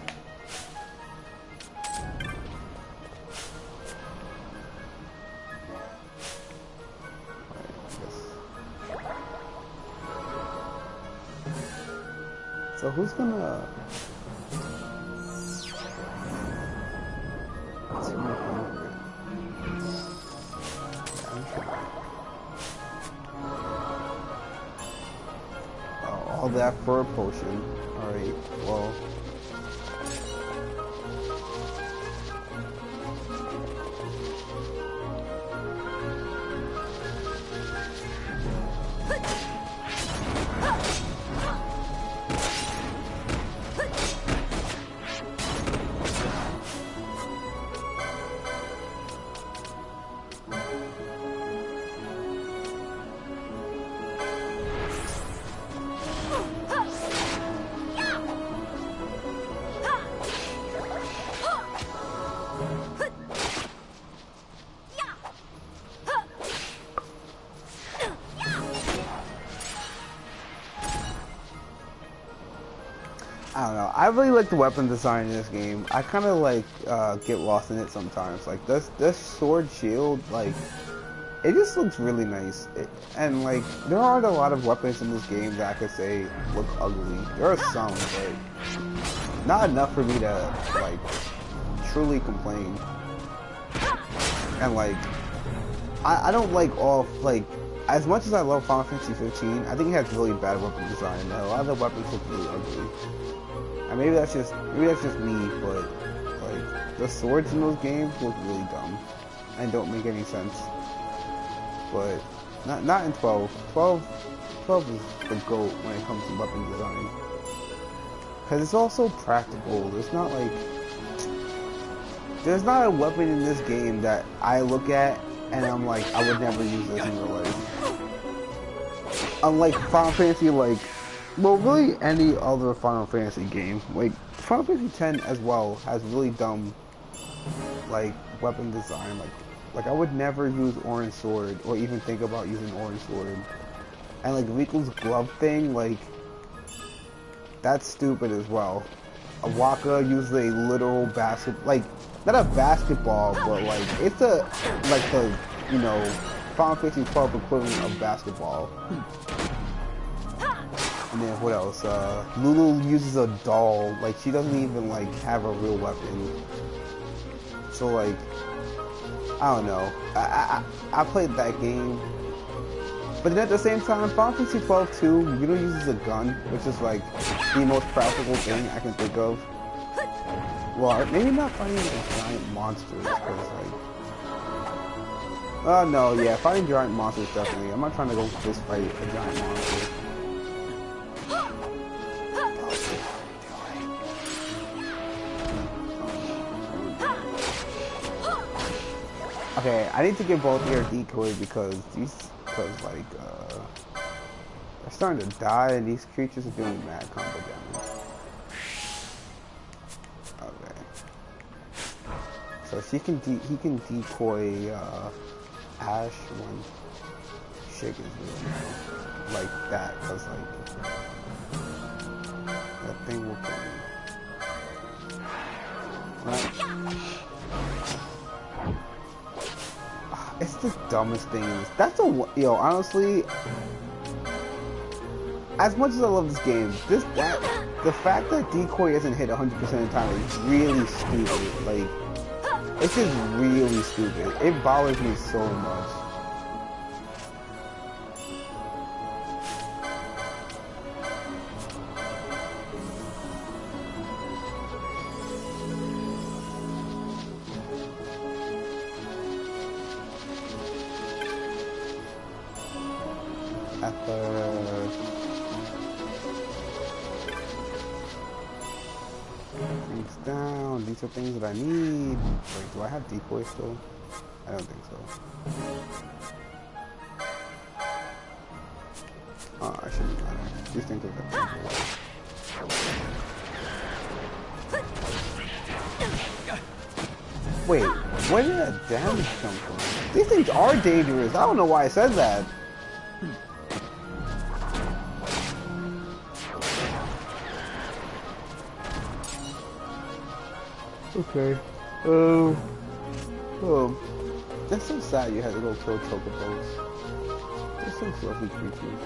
So who's gonna... Oh, all that for a potion. Alright, well... I don't know. I really like the weapon design in this game. I kind of like get lost in it sometimes. Like this sword shield, like it just looks really nice. And like there aren't a lot of weapons in this game that I could say look ugly. There are some, but not enough for me to like truly complain. And like I don't like all like as much as I love Final Fantasy 15. I think it has really bad weapon design. And a lot of the weapons look really ugly. And maybe that's just me, but like the swords in those games look really dumb and don't make any sense. But not in 12. 12 is the GOAT when it comes to weapon design. Cause it's also practical. There's not a weapon in this game that I look at and I'm like, I would never use this in real life. Unlike Final Fantasy, like. Well, really any other Final Fantasy game, like Final Fantasy X as well, has really dumb, like, weapon design. Like I would never use Orange Sword, or even think about using Orange Sword. And like Riku's glove thing, like, that's stupid as well. Waka used a literal like, not a basketball, but like, it's the you know, Final Fantasy 12 equivalent of basketball. And then what else? Lulu uses a doll. Like she doesn't even like have a real weapon. So like, I don't know. I played that game, but then at the same time, Final Fantasy 12 too. Yuno uses a gun, which is like the most practical thing I can think of. Well, maybe not fighting like giant monsters, because like, no, yeah, fighting giant monsters definitely. I'm not trying to go fist fight a giant monster. Okay, I need to get both here decoy because like they're starting to die and these creatures are doing mad combo damage. Okay, so he can decoy Ash when shit gets real, like that, cause like that thing will kill me. Right? It's the dumbest thing. That's a yo. Honestly, as much as I love this game, the fact that decoy isn't hit 100% of the time is really stupid. Like, it's just really stupid. It bothers me so much. Things down. These are things that I need. Wait, do I have decoy still? I don't think so. Oh, I shouldn't matter. These things are good. Wait, where did that damage come from? These things are dangerous. I don't know why I said that. Okay. That's so sad you had to go kill chocobos. They're so fluffy creatures.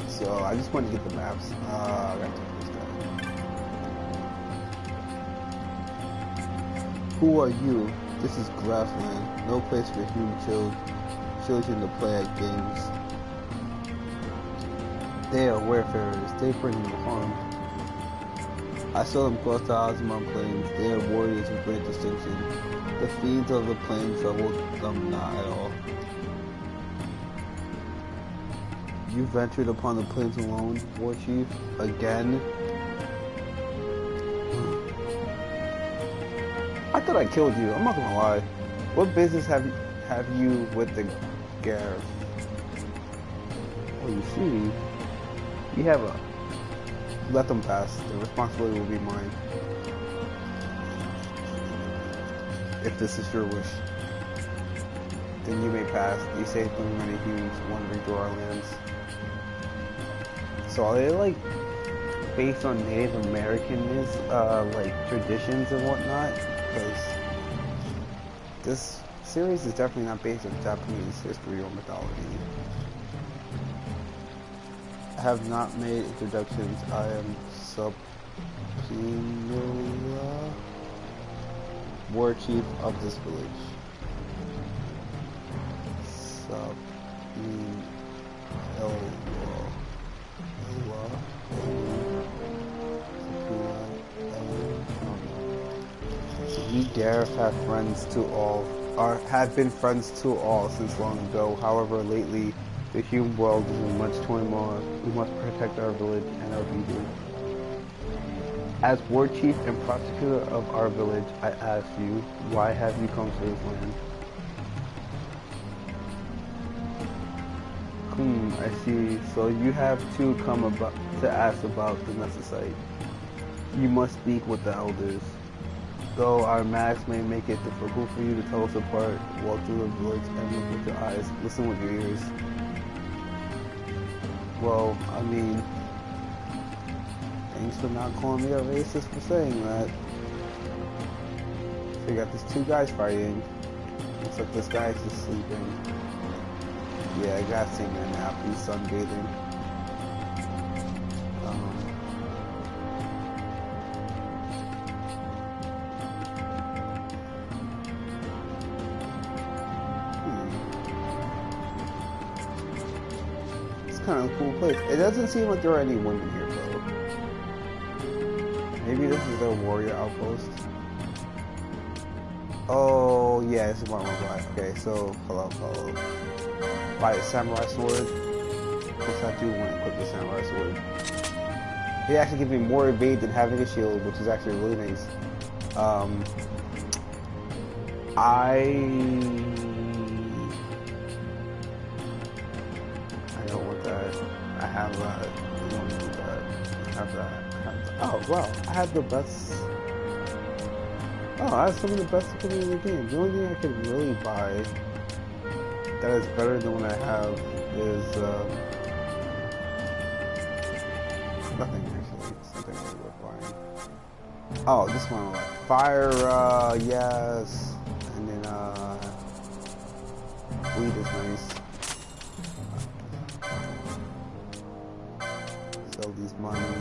So I just wanted to get the maps. I got to this guy. Who are you? This is Grassland. No place for human children to play at games. They are wayfarers. They bring you harm. I saw them cross the Ozmon plains. They are warriors of great distinction. The fiends of the plains trouble them not at all. You ventured upon the plains alone, War Chief, again? I thought I killed you, I'm not gonna lie. What business have you with the Gareth? Oh, you see, you have a... Let them pass, the responsibility will be mine. If this is your wish, then you may pass. You saved many humans wandering through our lands. So are they like based on Native Americans, like traditions and whatnot? Because this series is definitely not based on Japanese history or mythology. I have not made introductions. I am Subpinula, War Chief of this village. You dare have friends to all, or have been friends to all since long ago. However, lately, the human world is in much turmoil. We must protect our village and our people. As War Chief and Prosecutor of our village, I ask you, why have you come to this land? I see. So you have to come about to ask about the Necessite. You must speak with the elders. Though our masks may make it difficult for you to tell us apart, walk through the village and look with your eyes, listen with your ears. Well, I mean, thanks for not calling me a racist for saying that. So you got these two guys fighting. Looks like this guy's just sleeping. Yeah, I got taking a nap. He's sunbathing. It's kind of a cool place. It doesn't seem like there are any women here, though. Maybe this is their warrior outpost. Oh, yeah, this is what I'm going. Okay, so, hello. Buy a samurai sword. Yes, I do want to equip the samurai sword. They actually give me more evade than having a shield, which is actually really nice. I don't want that. I have that. I don't want that. I have that. Oh, wow. I have the best. Oh, I have some of the best equipment in the game. The only thing I could really buy that is better than what I have is nothing actually. It's nothing really worth buying. Oh, this one, fire, yes, and then weed is nice. Sell these money.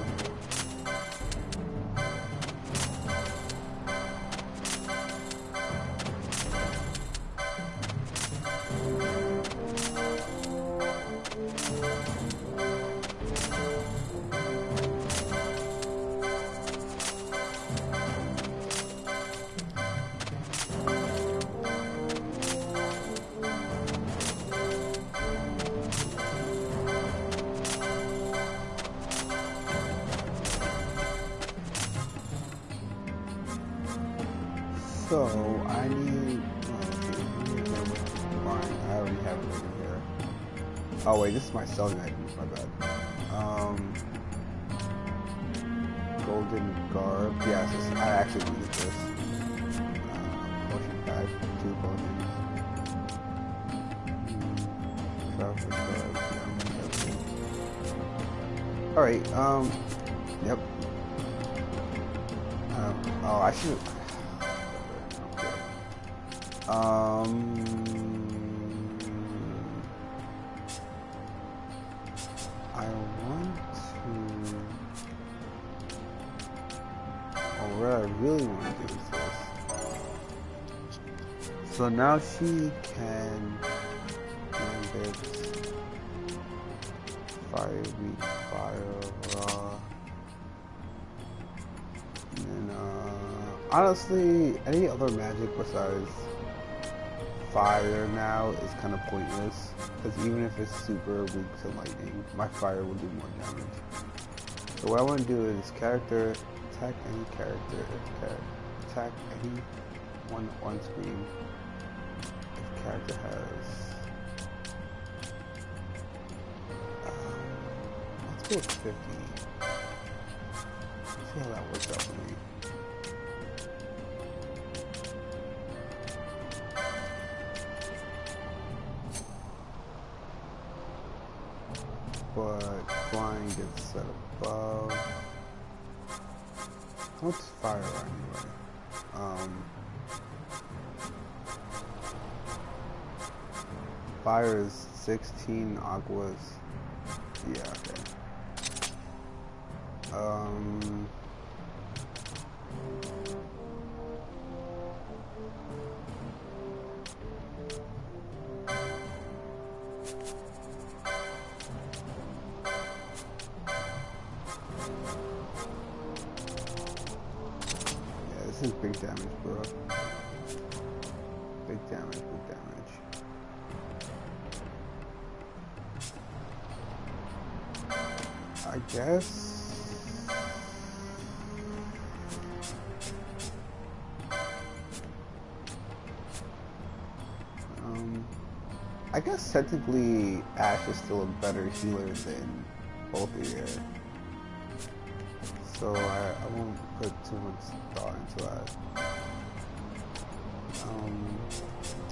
So, I need... Fine, I already have it over here. Oh wait, this is my selling items, my bad. Golden garb. Yes, I actually needed this. Potion pack, 2 potions. Travel garb, yeah, alright, yep. Oh, I should... I want to... Oh, what I really want to do is this. So now she can gambit, fire, weak, fire, raw. And then, honestly, any other magic besides fire now is kind of pointless, because even if it's super weak to lightning, my fire will do more damage. So what I want to do is character, attack any character, attack any one on screen. If character has, let's go with 50. Let's see how that works out for me. But flying gets set above. What's fire anyway? Fire is 16, aquas. Yeah, okay. This is big damage, bro. Big damage, big damage. I guess... I guess technically Ash is still a better healer than both of you. So I won't put too much thought into that.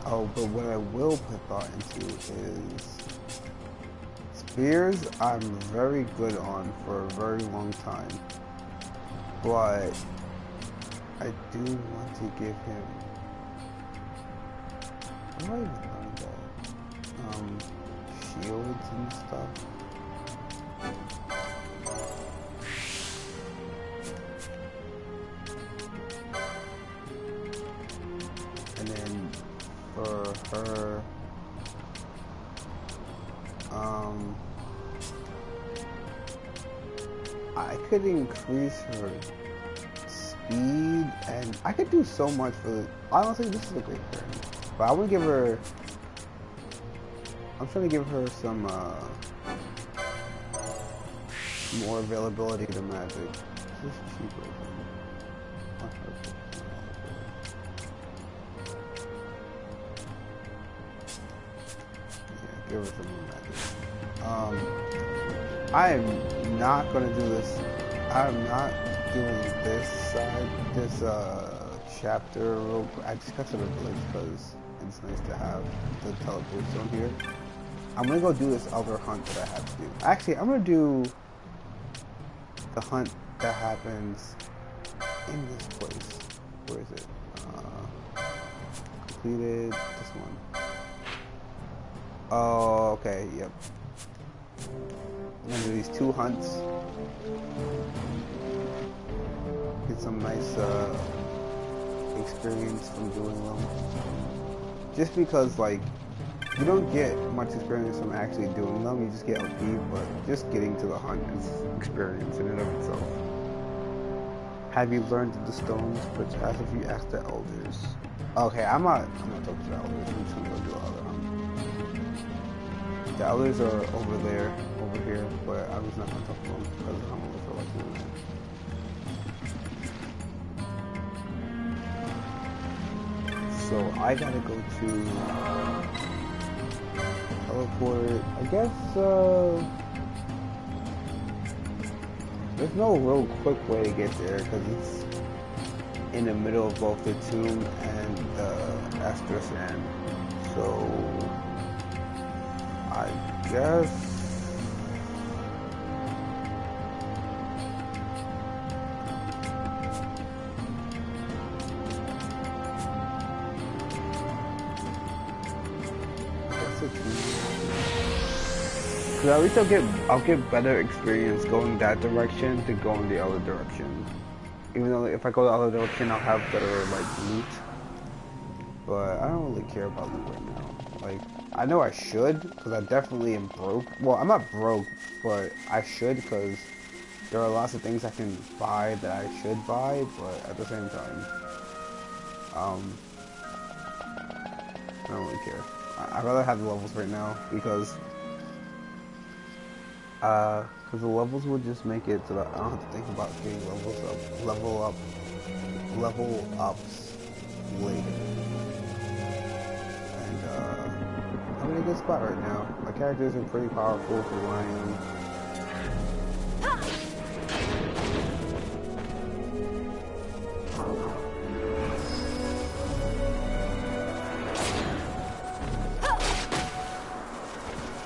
Oh, but what I will put thought into is spears I'm very good on for a very long time. But I do want to give him... What do I even learn that? Shields and stuff. And then for her, I could increase her speed, and I could do so much for. Honestly, this is a great turn, but I want to give her. I'm trying to give her some more availability to magic. This is cheaper than. Give her some more magic. I am not gonna do this. I'm not doing this side, this chapter. I just got to the village because it's nice to have the teleport zone here. I'm gonna go do this other hunt that I have to do. Actually, I'm gonna do the hunt that happens in this place. Where is it? Completed this one. Oh, okay, yep. I'm gonna do these 2 hunts. Get some nice experience from doing them. Just because, like, you don't get much experience from actually doing them, you just get OP, but just getting to the hunt is experience in and of itself. Have you learned the stones? But as if you asked the elders. Okay, I'm not talking to the elders, I'm just gonna go do the other hunt. The others are over there, over here, but I'm just not gonna talk to them because I'm only for like 1 minute. So I gotta go to teleport. I guess there's no real quick way to get there because it's in the middle of both the tomb and the Astrosand. So I guess because at least I'll get better experience going that direction to going the other direction. Even though if I go the other direction, I'll have better like loot. But I don't really care about loot right now. Like, I know I should, because I definitely am broke. Well, I'm not broke, but I should, because there are lots of things I can buy that I should buy, but at the same time, I don't really care. I'd rather have the levels right now, because the levels would just make it so that I don't have to think about getting level ups later. I'm in a good spot right now. My characters are pretty powerful for who I am.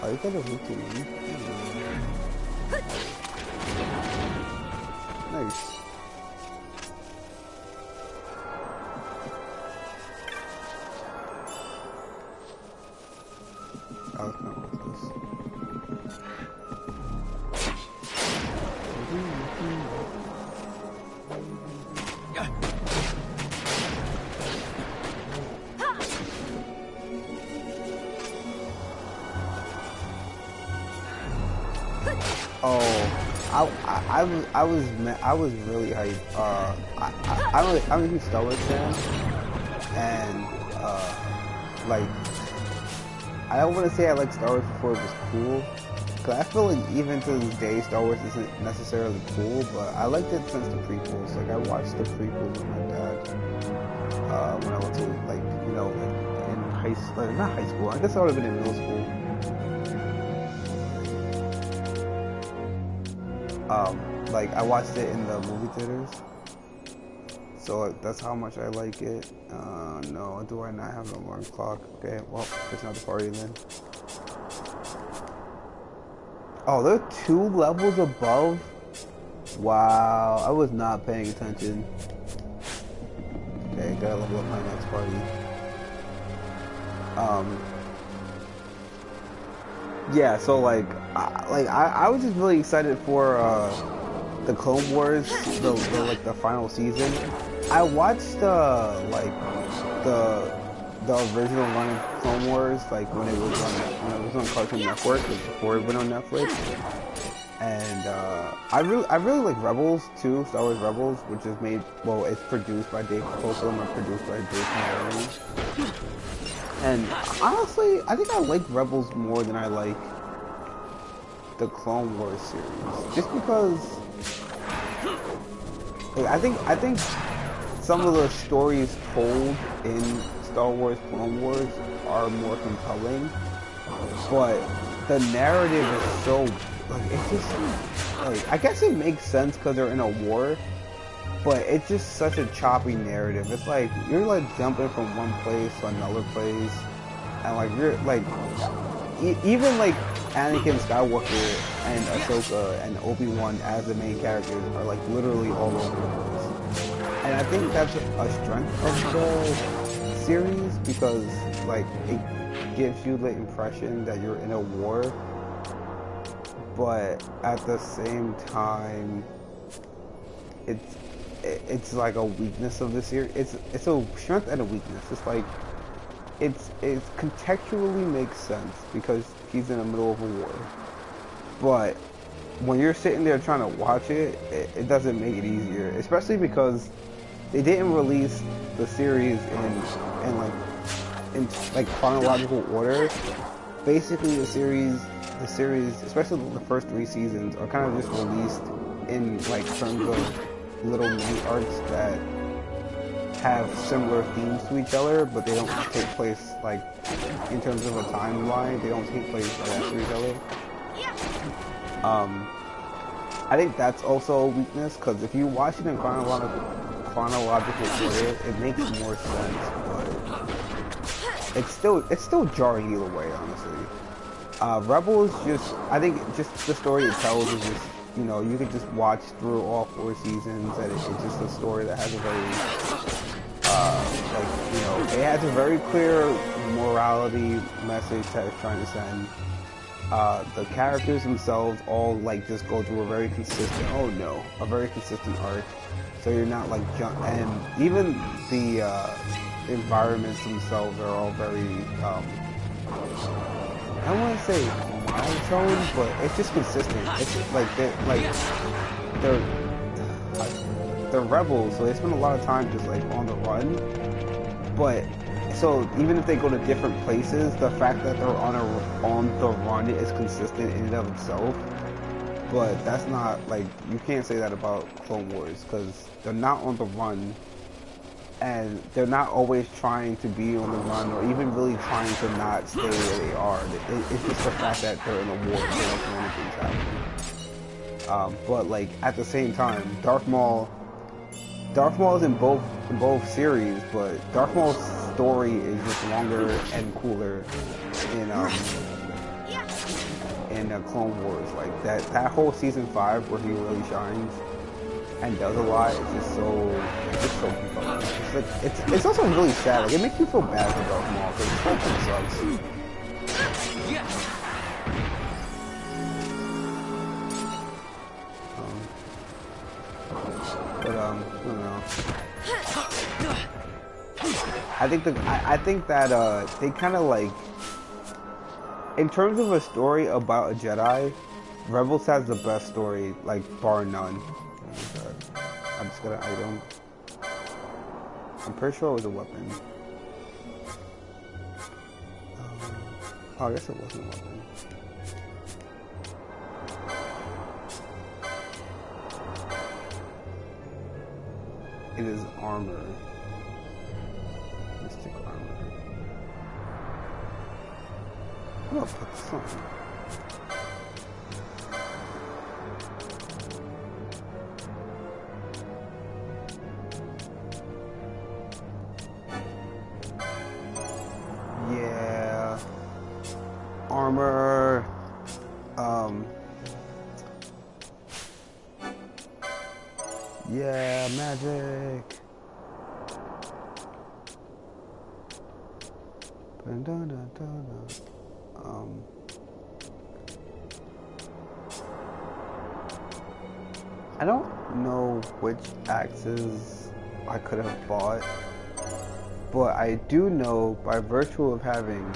Oh, you got a routine. Nice. Oh, it's not worth this. Oh, I was really hyped. I'm a huge Star Wars fan, and like, I don't want to say I like Star Wars before it was cool, cause I feel like even to this day Star Wars isn't necessarily cool, but I liked it since the prequels. Like, I watched the prequels with my dad when I went to, like, you know, in high not high school. I guess I would have been in middle school. Like I watched it in the movie theaters. So that's how much I like it. No, do I not have an alarm clock? Okay, well, it's not the party then. Oh, they're 2 levels above? Wow, I was not paying attention. Okay, gotta level up my next party. Yeah, so I was just really excited for the Clone Wars, the final season. I watched the original run of Clone Wars, like when it was on Cartoon Network, like before it went on Netflix. And I really like Rebels too, Star Wars Rebels, which is it's produced by Dave Filoni and produced by Dave Filoni. And honestly, I think I like Rebels more than I like the Clone Wars series, just because I think some of the stories told in Star Wars Clone Wars are more compelling, but the narrative is so it's just I guess it makes sense because they're in a war, but it's just such a choppy narrative. It's like you're like jumping from one place to another place, and like you're like even like Anakin Skywalker and Ahsoka and Obi-Wan as the main characters are like literally all over the place. And I think that's a strength of the series because like it gives you the impression that you're in a war, but at the same time it's like a weakness of the series. It's a strength and a weakness. It's like it contextually makes sense because he's in the middle of a war, but when you're sitting there trying to watch it, it doesn't make it easier, especially because they didn't release the series in chronological order. Basically, the series, especially the first 3 seasons, are kind of just released in like terms of little mini arcs that have similar themes to each other, but they don't take place like in terms of a timeline. They don't take place right after each other. I think that's also a weakness because if you watch it in chronological order, it makes more sense, but it's still jarring either way, honestly. Rebels I think the story it tells is just, you know, you could just watch through all 4 seasons and it's just a story that has a very it has a very clear morality message that it's trying to send. The characters themselves all like just go through a very consistent arc, so you're not like and even the environments themselves are all very I don't want to say monotone, but it's just consistent. It's just like they're rebels, so they spend a lot of time just like on the run. But so even if they go to different places, the fact that they're on the run is consistent in and of itself. But that's not like, you can't say that about Clone Wars because they're not on the run, and they're not always trying to be on the run or even really trying to not stay where they are. It's just the fact that they're in a war, so that's when things happen. But like at the same time, Darth Maul is in both series, but Darth Maul's story is just longer and cooler in Clone Wars. Like that whole season 5 where he really shines and does a lot is just so compelling. It's also really sad. Like it makes you feel bad for Darth Maul because this whole thing sucks. I don't know. I think that they kind of like, in terms of a story about a Jedi, Rebels has the best story, like bar none. I just got an item. I'm pretty sure it was a weapon. Oh, I guess it wasn't a weapon. It is armor. Mystic armor. I'm gonna put this on. Yeah. Armor. Yeah, magic. I don't know which axes I could have bought, but I do know by virtue of having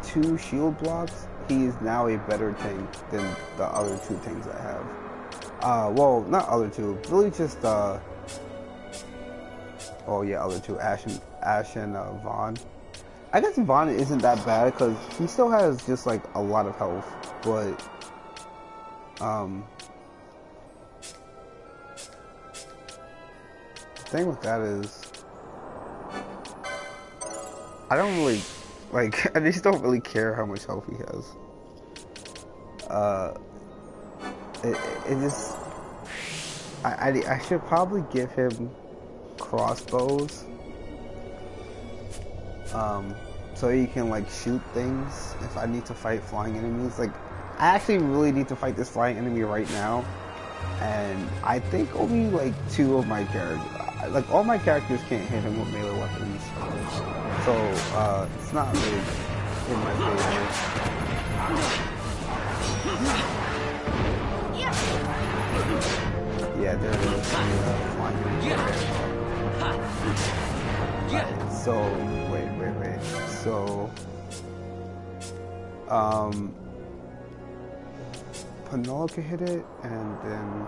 2 shield blocks, he is now a better tank than the other 2 tanks I have. Well, not other 2, really just, oh yeah, other 2, Ashe and Vaughn. I guess Vaughn isn't that bad because he still has just like a lot of health, but, the thing with that is, I don't really, like, I just don't really care how much health he has. It just, I should probably give him crossbows, so he can like shoot things if I need to fight flying enemies. Like, I actually really need to fight this flying enemy right now, and I think only like 2 of my characters, like all my characters can't hit him with melee weapons, so it's not really in my favor. Yeah, there it is. Flying enemy. So wait. So Penelo can hit it, and then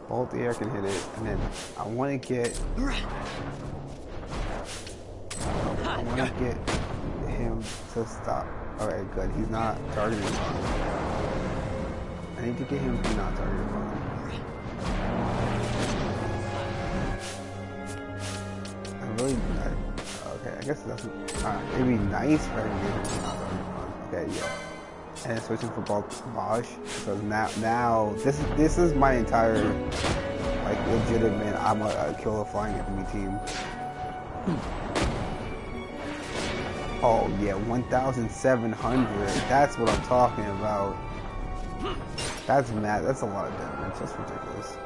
Balthier can hit it, and then I want to get him to stop. Alright, good. He's not targeting Vaughn. I need to get him to not target Vaughn. Okay, I guess it doesn't. It'd be nice if I can get him to not target Vaughn. Okay, yeah. And then switching for Bosch, because now this is my entire like legitimate. I'm a kill a flying enemy team. Oh yeah, 1,700. That's what I'm talking about. That's mad. That's a lot of damage. That's ridiculous.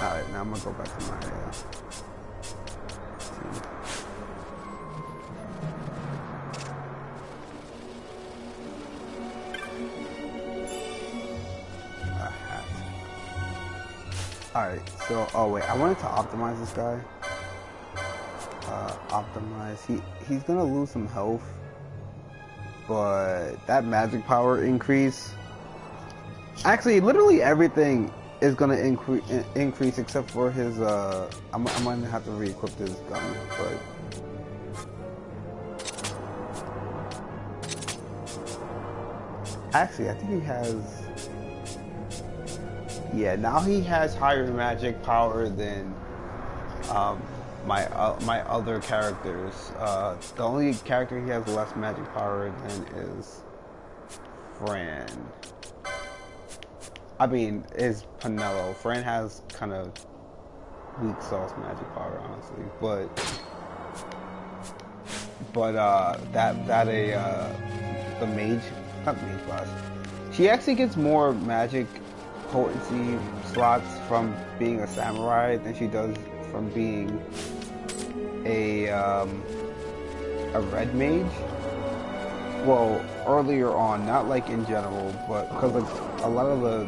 All right, now I'm gonna go back to my team. Alright, so, oh wait, I wanted to optimize this guy. Optimize, he's gonna lose some health, but that magic power increase, actually, literally everything is gonna increase except for his, I'm gonna have to re-equip this gun, but... Actually, I think he has... Yeah, now he has higher magic power than my other characters. The only character he has less magic power than is Fran. I mean, is Penelo. Fran has kind of weak sauce magic power, honestly, but the mage, not mage class. She actually gets more magic potency slots from being a samurai than she does from being a red mage. Well, earlier on, not like in general, but because like a lot of the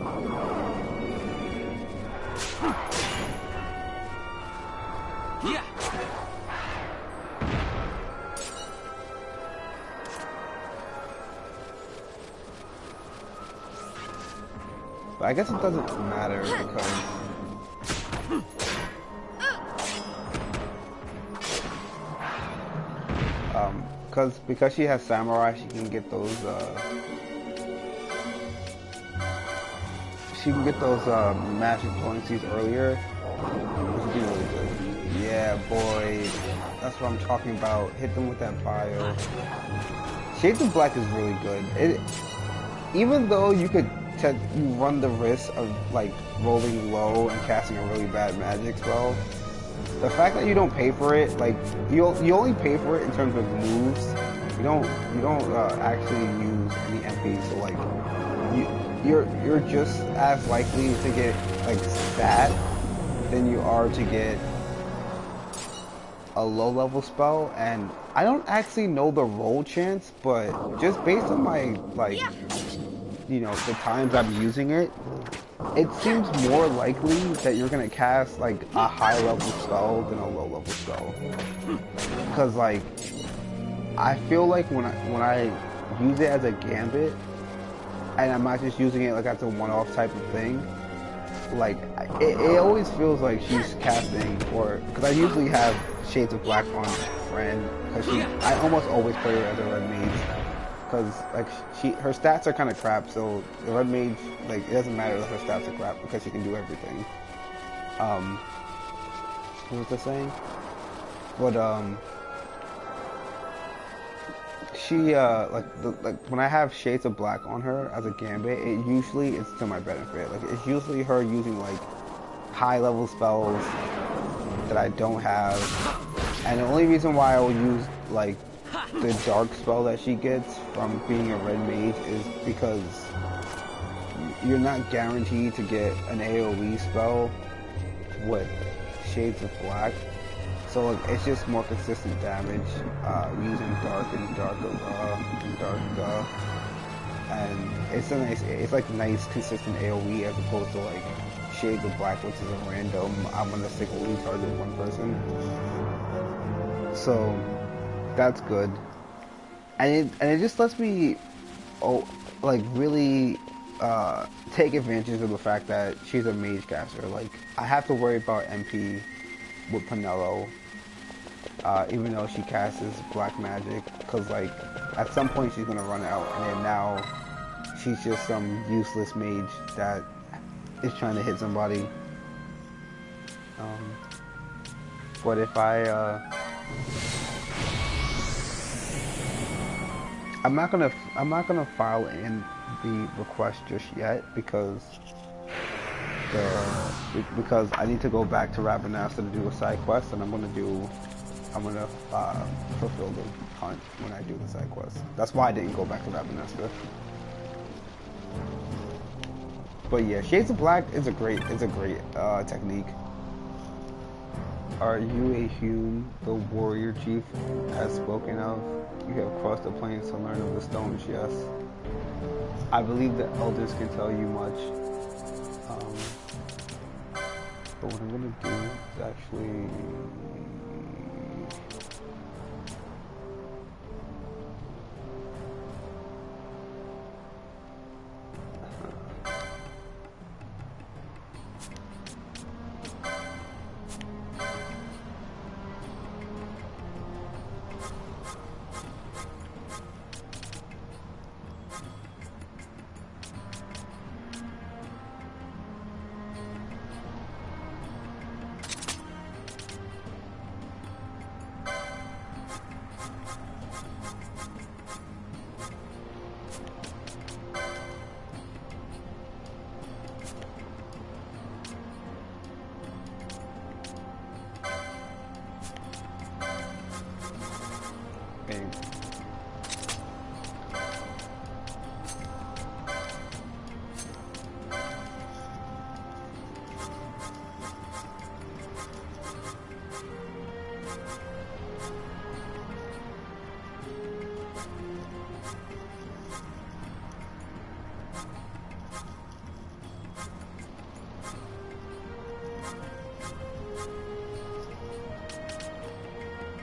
But I guess it doesn't matter because she has samurai, she can get those magic potencies earlier, which would be really Yeah, boy. That's what I'm talking about. Hit them with that bio. Shades of Black is really good. Even though you run the risk of like rolling low and casting a really bad magic spell, the fact that you don't pay for it, like you only pay for it in terms of moves. You don't actually use any MPs. So like you're just as likely to get like stat than you are to get a low level spell. And I don't actually know the roll chance, but just based on my like the times I'm using it, it seems more likely that you're gonna cast like a high level spell than a low level spell. Because like I feel like when I use it as a gambit, and I'm not just using it like as a one-off type of thing, like it always feels like she's casting, or because I usually have Shades of Black on Friend, because I almost always play her as a red mage, because like her stats are kind of crap, so the red mage, like it doesn't matter that her stats are crap because she can do everything. What was I saying? But she like when I have Shades of Black on her as a gambit, it usually is to my benefit. Like it's usually her using like high level spells that I don't have, and the only reason why I will use like the dark spell that she gets from being a red mage is because you're not guaranteed to get an AoE spell with Shades of Black. So like, it's just more consistent damage using dark and and it's like nice consistent AoE as opposed to like Shades of Black, which is a random, I'm gonna single target one person. So that's good, and it just lets me like really take advantage of the fact that she's a mage caster. Like I have to worry about MP with Penelo, even though she casts black magic, because like at some point she's gonna run out, and then now she's just some useless mage that is trying to hit somebody. But if I'm not gonna file in the request just yet because I need to go back to Rabanastre to do a side quest, and I'm gonna fulfill the hunt when I do the side quest. That's why I didn't go back to Rabanastre. But yeah, Shades of Black is a great technique. Are you a Hume, the warrior chief has spoken of? You have crossed the plains to learn of the stones, yes. I believe the elders can tell you much. But what I'm gonna do is actually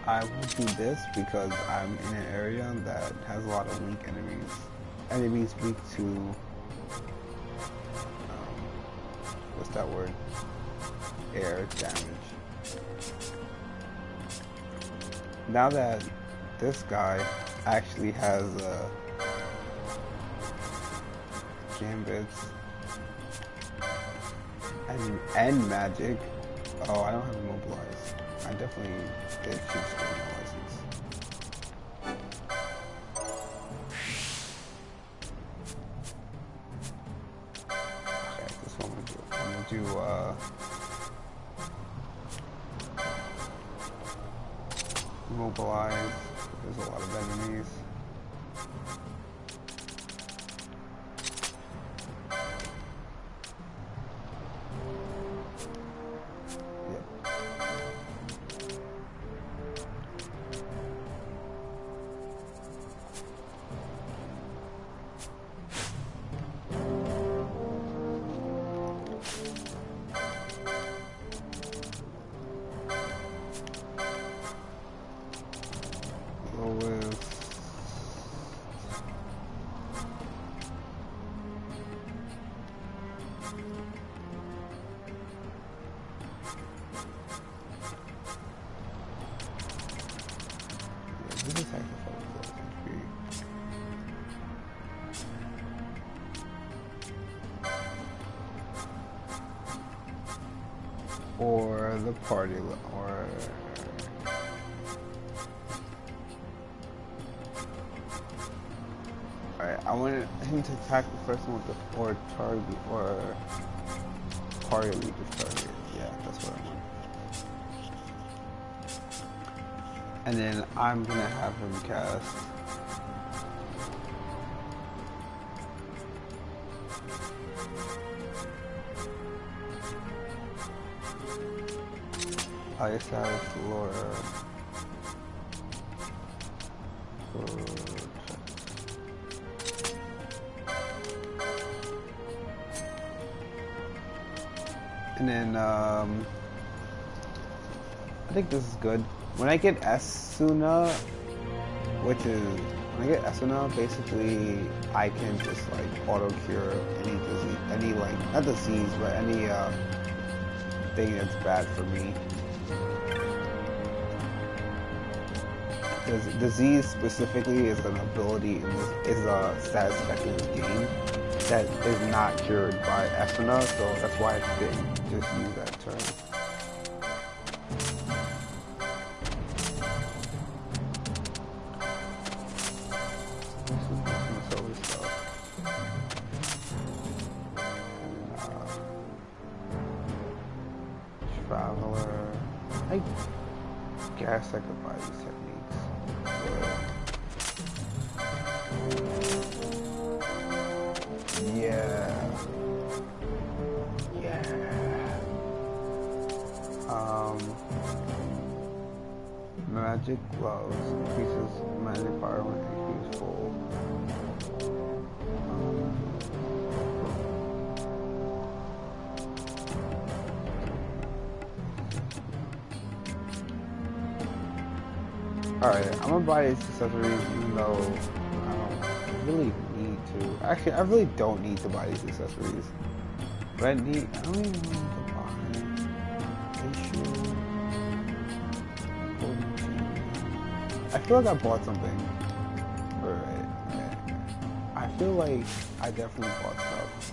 I will do this because I'm in an area that has a lot of weak enemies. Enemies weak to, what's that word? Air damage. Now that this guy actually has gambits and magic. Oh, I don't have immobilize. I definitely did keep scoring my license. Okay, this is what I'm gonna do. Immobilize. There's a lot of enemies. Or the party, or alright, I want him to attack the first one with the or target or party leader's target. Yeah, that's what I want. And then I'm gonna have him cast Ice House Laura. And then I think this is good. When I get Esuna, which is when I get Esuna, basically I can just like auto cure any disease, any like not disease, but any thing that's bad for me. Because disease specifically is an ability, is a status effect in this game that is not cured by Esuna, so that's why I didn't just use that term. Traveler. I guess I could buy these techniques. Yeah. Magic gloves increases magic power when HP is full. Alright, I'm gonna buy these accessories even though I don't really need to. Actually, I really don't need to buy these accessories. But I don't even need to buy. I feel like I bought something. Alright. I feel like I definitely bought stuff.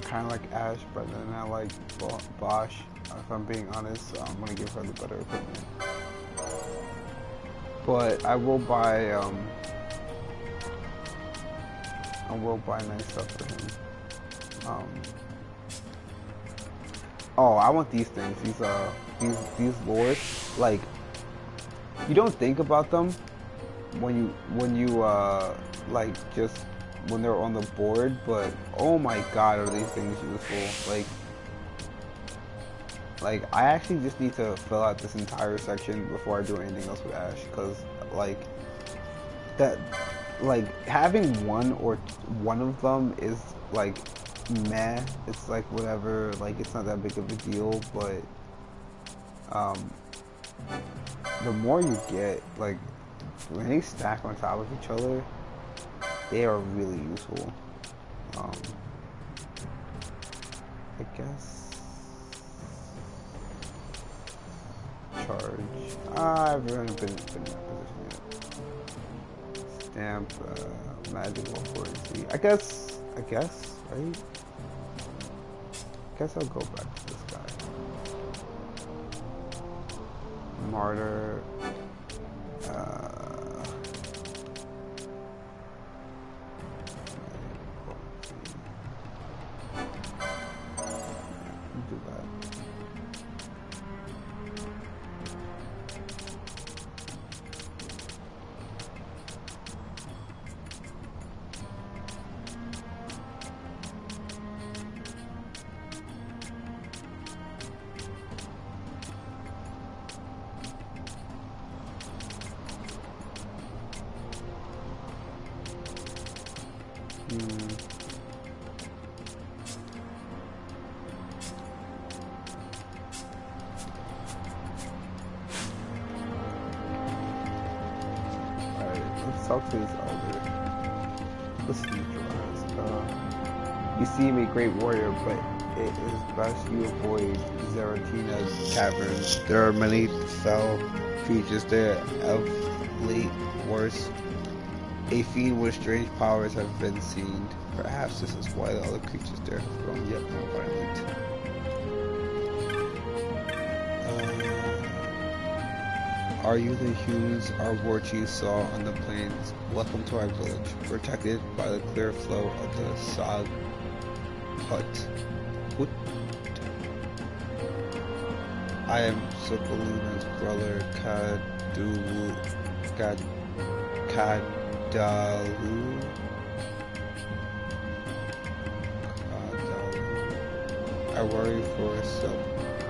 Kind of like Ash, but then I like Bosch. If I'm being honest, so I'm gonna give her the better equipment. But I will buy nice stuff for him. Oh, I want these things. These lures. Like, you don't think about them when you like just when they're on the board, but oh my god, are these things useful. Like I actually just need to fill out this entire section before I do anything else with Ash, because like having one of them is like meh. It's like whatever, like it's not that big of a deal, but the more you get, like, when they stack on top of each other, they are really useful. I guess charge. I haven't been in that position yet. Stamp, magical fortitude. I guess, right? I guess I'll go back to this guy. Martyr. Do that. Let's talk to this elder. Listen to your eyes. You seem a great warrior, but it is best you avoid Zaratina's caverns. There are many fell creatures there, of late worse. A fiend with strange powers have been seen. Perhaps this is why the other creatures there have grown yet more violent. Are you the humans our war chief saw on the plains? Welcome to our village, protected by the clear flow of the Sag Hut. I am Sokolina's brother, Kadalu. I worry for Subhanallah.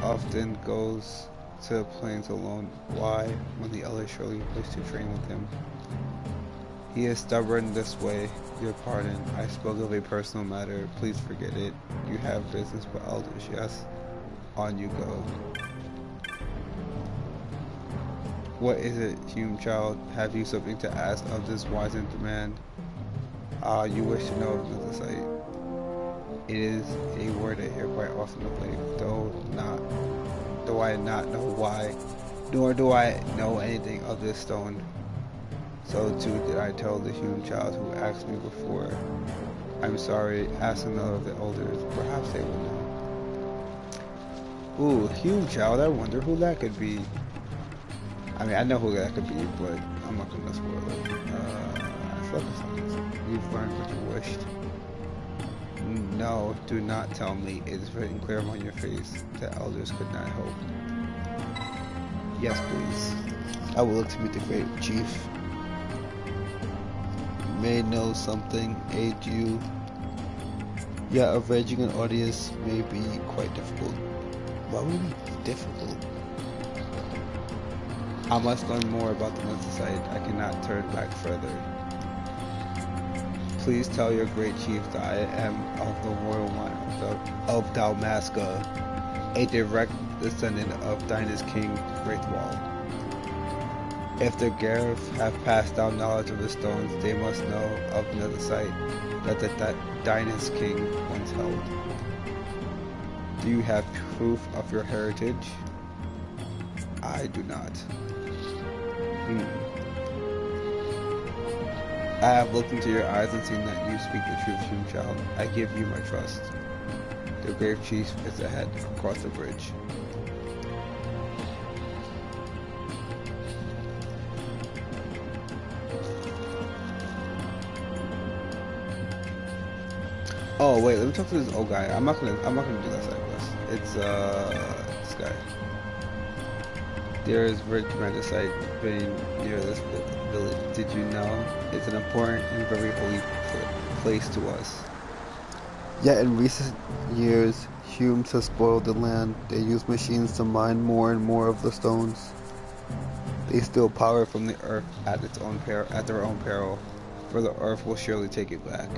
Often goes to the plains alone. Why? When the others surely wish to train with him. He is stubborn this way. Your pardon. I spoke of a personal matter. Please forget it. You have business with elders, yes? On you go. What is it, human child? Have you something to ask of this wizened man? You wish to know of the sight. It is a word I hear quite often of late, though I not know why, nor do I know anything of this stone. So too did I tell the human child who asked me before. I'm sorry, ask another of the elders, perhaps they will know. Ooh, human child, I wonder who that could be. I mean, I know who that could be, but I'm not gonna spoil it. I focus on this. You've learned what you wished. No, do not tell me. It is written clear on your face. The elders could not help. Yes, please. I will look to meet the great chief. May know something, aid you. Yeah, arranging an audience may be quite difficult. Why would it be difficult? I must learn more about the Mental Site. I cannot turn back further. Please tell your great chief that I am of the royal line of Dalmasca, a direct descendant of Dinah's king, Wraithwall. If the Gareth have passed down knowledge of the stones, they must know of another site that the Dinah's king once held. Do you have proof of your heritage? I do not. I have looked into your eyes and seen that you speak the truth, human child. I give you my trust. The grave chief is ahead, across the bridge. Oh wait, let me talk to this old guy. I'm not gonna do that side quest. It's this guy. There is Red Commander site being near this village. Did you know? It's an important and very holy place to us. Yet in recent years, humans have spoiled the land. They use machines to mine more and more of the stones. They steal power from the earth at their own peril, for the earth will surely take it back.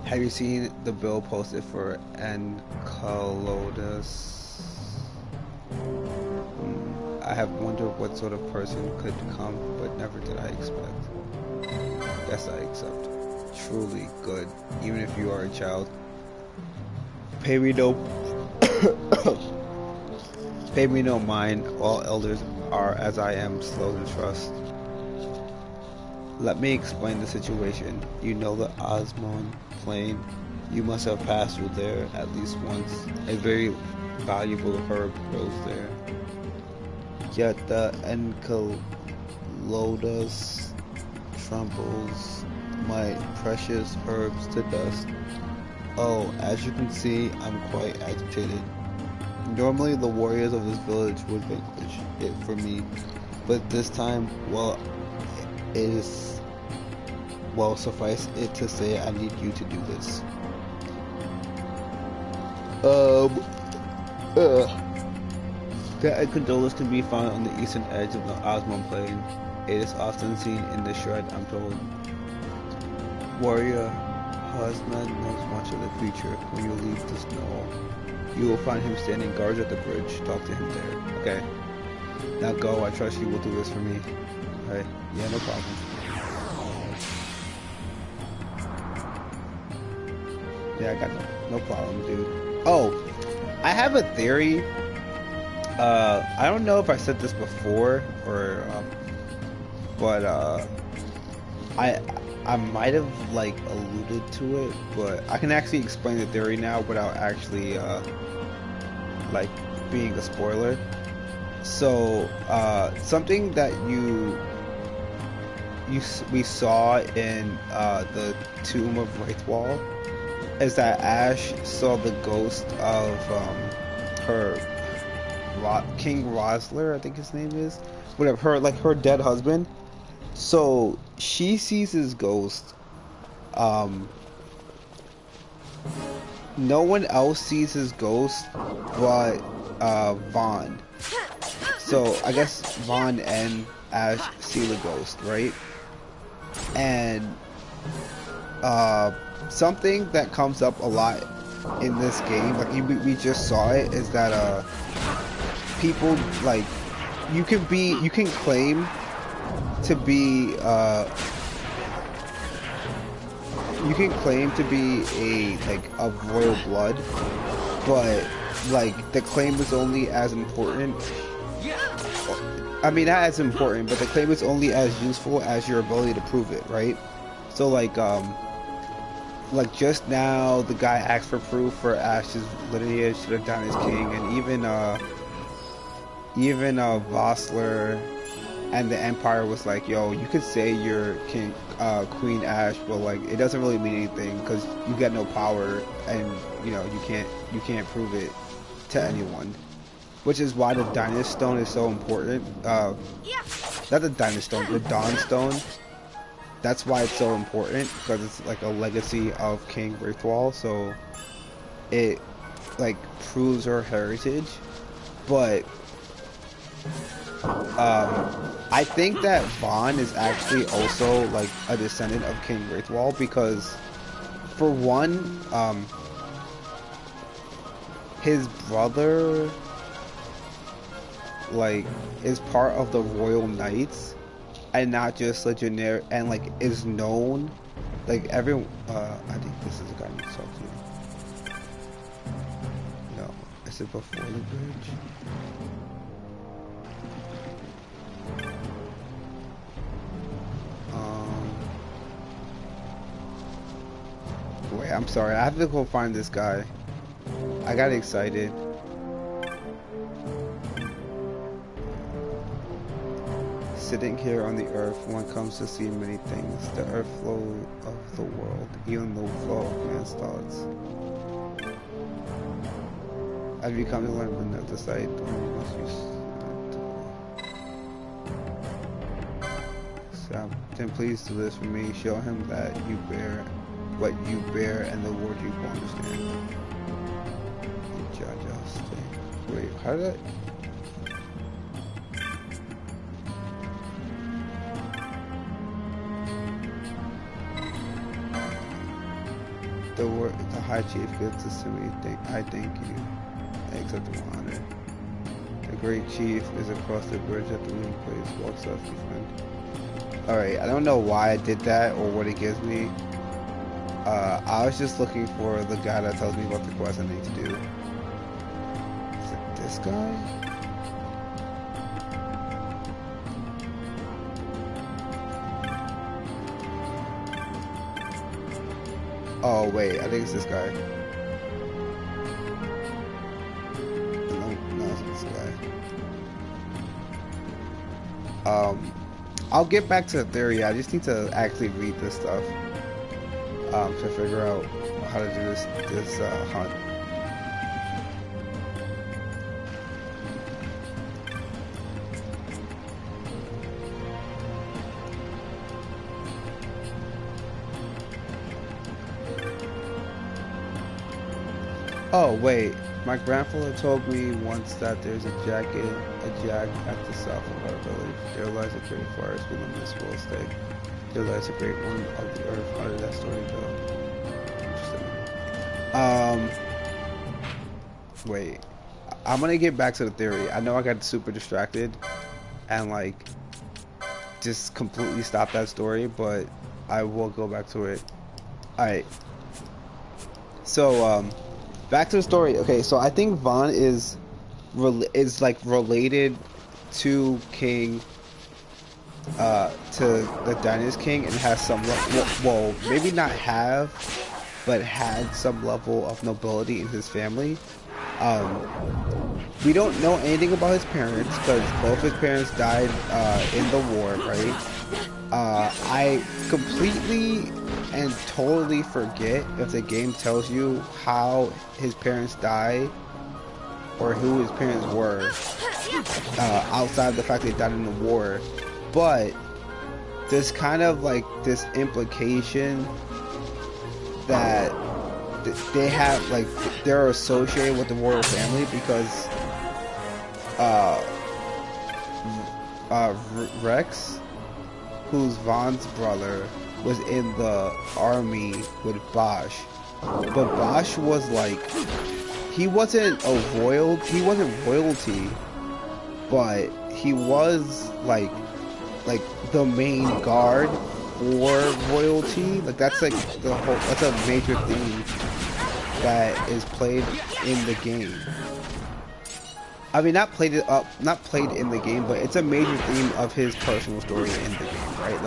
Have you seen the bill posted for Enceladus? I have wondered what sort of person could come, but never did I expect. Guess I accept. Truly good, even if you are a child. Pay me no pay me no mind, all elders are as I am, slow to trust. Let me explain the situation. You know the Osmond Plain? You must have passed through there at least once. A very valuable herb grows there. Yet the Enceladus tramples my precious herbs to dust. Oh, as you can see, I'm quite agitated. Normally the warriors of this village would vanquish it for me, but this time, well, suffice it to say I need you to do this. The Enceladus can be found on the eastern edge of the Osmond Plain. It is often seen in the shred, I'm told. Warrior Husman knows much of the creature. When you leave the snow, you will find him standing guard at the bridge. Talk to him there. Okay. Now go. I trust you will do this for me. Alright. Yeah, no problem. Yeah, I got no problem, dude. Oh, I have a theory. I don't know if I said this before or, but I might have like alluded to it, but I can actually explain the theory now without actually like being a spoiler. So something that we saw in the Tomb of Wraithwall is that Ash saw the ghost of her King Rosler, I think his name is, whatever, her dead husband. So she sees his ghost. No one else sees his ghost but Vaughn. So I guess Vaughn and Ash see the ghost, right? And something that comes up a lot in this game, like we just saw it, is that people, like, you can claim to be of royal blood, but like the claim is only as important. I mean, not as important, but the claim is only as useful as your ability to prove it, right? So like just now the guy asked for proof for Ash's lineage to the Dynast King, and even Vossler and the Empire was like, yo, you could say you're Queen Ash, but like it doesn't really mean anything because you got no power, and you know you can't prove it to anyone. Which is why the Dynast Stone is so important. Not the Dynast Stone, the Dawn Stone. That's why it's so important, because it's like a legacy of King Wraithwall, so it like proves her heritage. But I think that Vaughn is actually also like a descendant of King Wraithwall, because for one, his brother like is part of the Royal Knights and not just legendary, and like is known like everyone. I think this is a guy named Salty. No, is it before the bridge? Wait, I'm sorry, I have to go find this guy. I got excited. Sitting here on the earth, one comes to see many things. The earth flow of the world, even the flow of man's thoughts. Have you come to learn when at the sight, then please do this for me. Show him that you bear what you bear and the word you will understand. Wait, how did I? the High Chief gives this to me. I thank you. I accept the honor. The Great Chief is across the bridge at the meeting place. Walks up to friend. Alright, I don't know why I did that or what it gives me. I was just looking for the guy that tells me what the quest I need to do. Is it this guy? Oh wait, I think it's this guy. No, it's this guy. I'll get back to the theory. I just need to actually read this stuff to figure out how to do this hunt. Oh wait, my grandfather told me once that there's a jack at the south of our village. There lies a great forest within this world stake. There lies a great one of the earth. How did that story go? Interesting. Wait. I'm gonna get back to the theory. I know I got super distracted and like just completely stopped that story, but I will go back to it. Alright. So back to the story. Okay, so I think Vaan is like related to King, to the Dynast King, and has some well, maybe not have, but had some level of nobility in his family. We don't know anything about his parents because both his parents died in the war, right? I completely and totally forget if the game tells you how his parents died or who his parents were, outside of the fact they died in the war. But there's kind of like this implication that they have, like, they're associated with the royal family because Rex, who's Vaan's brother, was in the army with Basch, but Basch was like, he wasn't royalty, but he was like the main guard for royalty. Like that's like that's a major theme that is played in the game. I mean, not played in the game, but it's a major theme of his personal story in the game, right?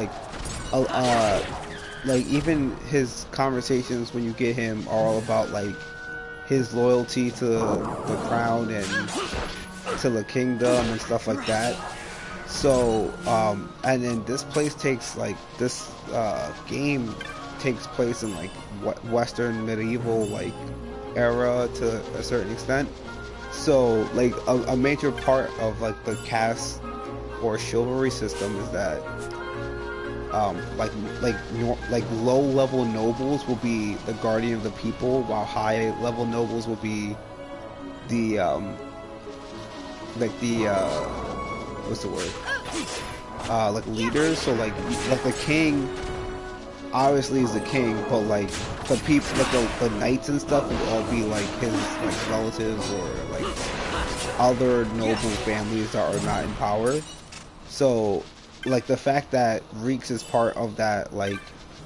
Like even his conversations when you get him are all about like his loyalty to the crown and to the kingdom and stuff like that. So and then this game takes place in like Western medieval like era to a certain extent. So like a major part of like the caste or chivalry system is that like low level nobles will be the guardian of the people, while high level nobles will be the what's the word, like leaders. So like the king obviously is the king, but like the people, like the knights and stuff will all be like his like relatives or like other noble families that are not in power. So like the fact that Reeks is part of that, like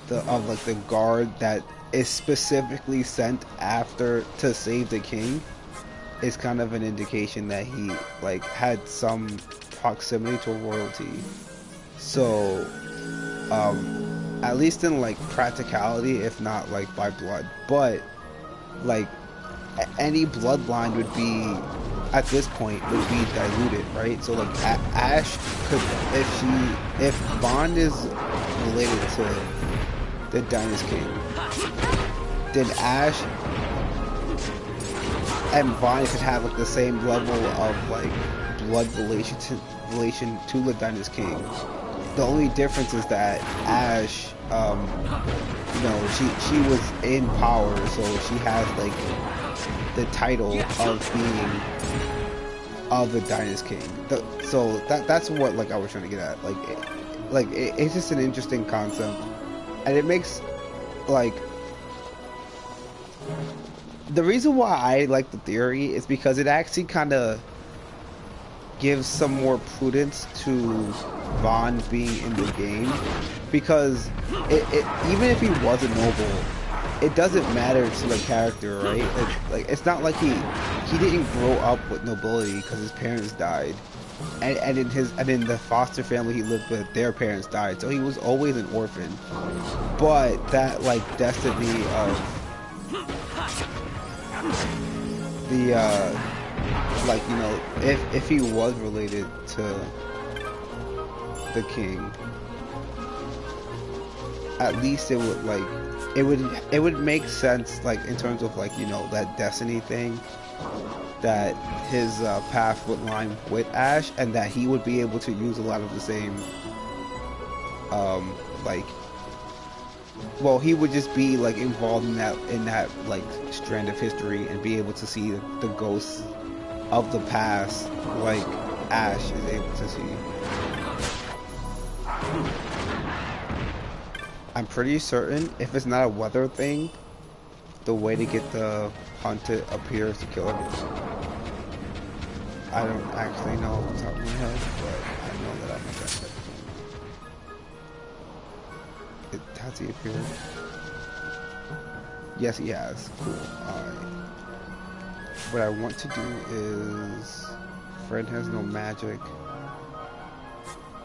the guard that is specifically sent after to save the king, is kind of an indication that he like had some proximity to royalty. So at least in like practicality, if not like by blood, but like any bloodline would be, at this point, would be diluted, right? So like Ashe could, if Vaan is related to the Dynast King, then Ashe and Vaan could have like the same level of like blood relation to the Dynast King. The only difference is that Ashe, you know, she was in power, so she has like the title of being of the Dynast King. So that's what like I was trying to get at. It's just an interesting concept, and it makes like The reason why I like the theory is because it actually kind of gives some more prudence to Vaughn being in the game, because even if he was a noble, it doesn't matter to the character, right? Like it's not like he didn't grow up with nobility because his parents died, and in the foster family he lived with, their parents died, so he was always an orphan. But that like destiny of the like, you know, if he was related to the king, at least it would like it would make sense, like in terms of like, you know, that destiny thing, that his path would line with Ash, and that he would be able to use a lot of the same like, well, he would just be like involved in that like strand of history and be able to see the ghosts of the past like Ash is able to see. I'm pretty certain if it's not a weather thing, the way to get the hunt to appear is to kill him. I don't actually know off the top of my head, but I know that I'm not that type of thing. Has he appeared? Yes, he has. Cool. Alright. What I want to do is... Fred has no magic.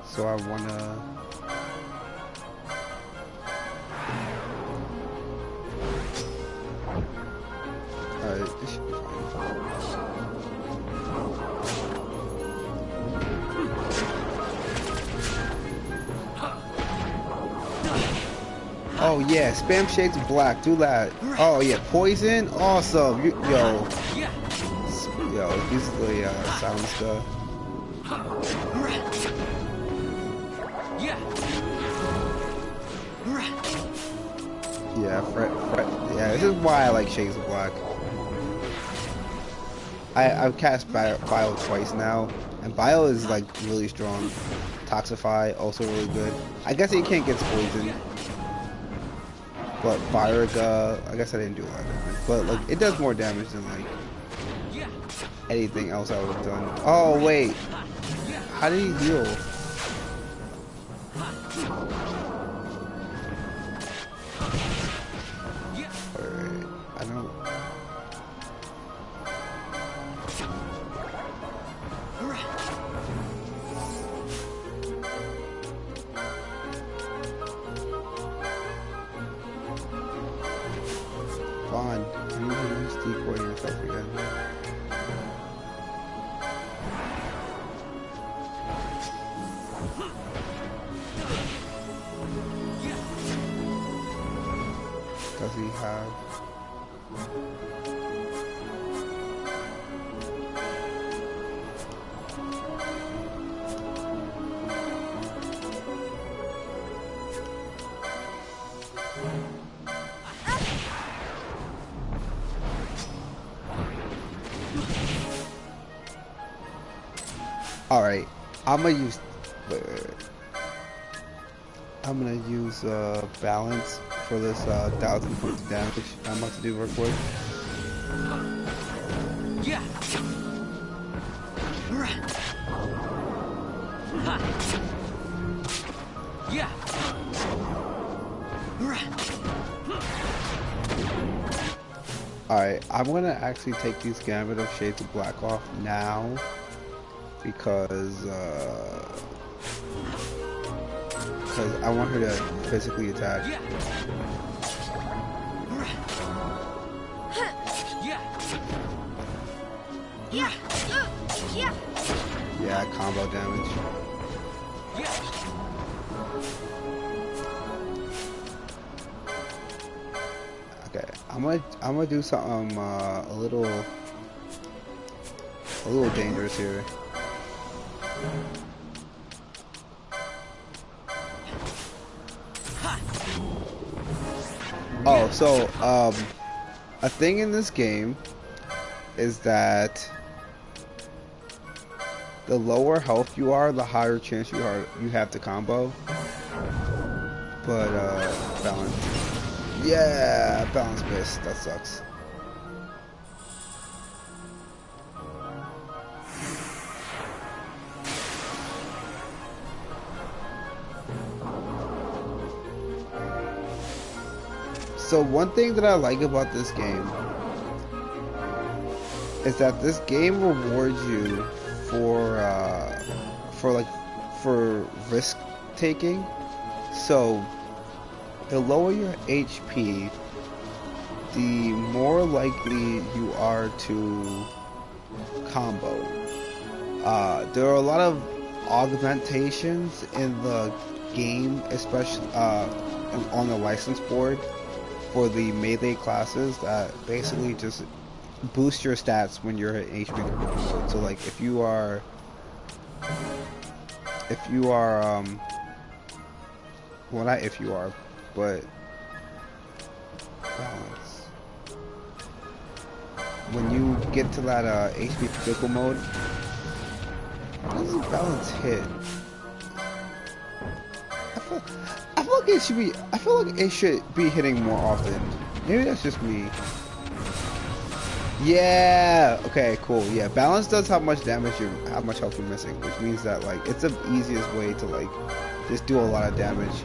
So I want to... Alright, this should be fine. Oh yeah, spam shades of black, do that. Oh yeah, poison, awesome. Yo, use the sound stuff. Yeah, Fred, yeah, this is why I like shades of black. I've cast Bile twice now, and Bile is like really strong. Toxify, also really good. I guess it can't get poisoned. But Biraga, I guess I didn't do a lot of damage, but like it does more damage than like anything else I would have done. Oh wait, how did he heal? Alright, I don't. Vaughn, can you use decoy yourself again? Does he have... Alright, I'm gonna use... Wait. I'm gonna use balance for this 1,000 points of damage I'm about to do real quick. Yeah. Yeah. Alright, I'm gonna actually take these Gambit of Shades of Black off now, because I want her to physically attack. Yeah, combo damage. Okay, I'm gonna do something a little dangerous here. Oh, so a thing in this game is that the lower health you are, the higher chance you have to combo. But balance. Yeah, balance miss. That sucks. So one thing that I like about this game is that this game rewards you for risk taking. So the lower your HP, the more likely you are to combo. There are a lot of augmentations in the game, especially on the license board for the melee classes that basically just boost your stats when you're at HP mode. So like if you are well, not if you are, but balance. When you get to that HP critical mode, how does balance hit? I feel like it should be. I feel like it should be hitting more often. Maybe that's just me. Yeah. Okay. Cool. Yeah. Balance does how much damage how much health you're missing, which means that like it's the easiest way to like just do a lot of damage.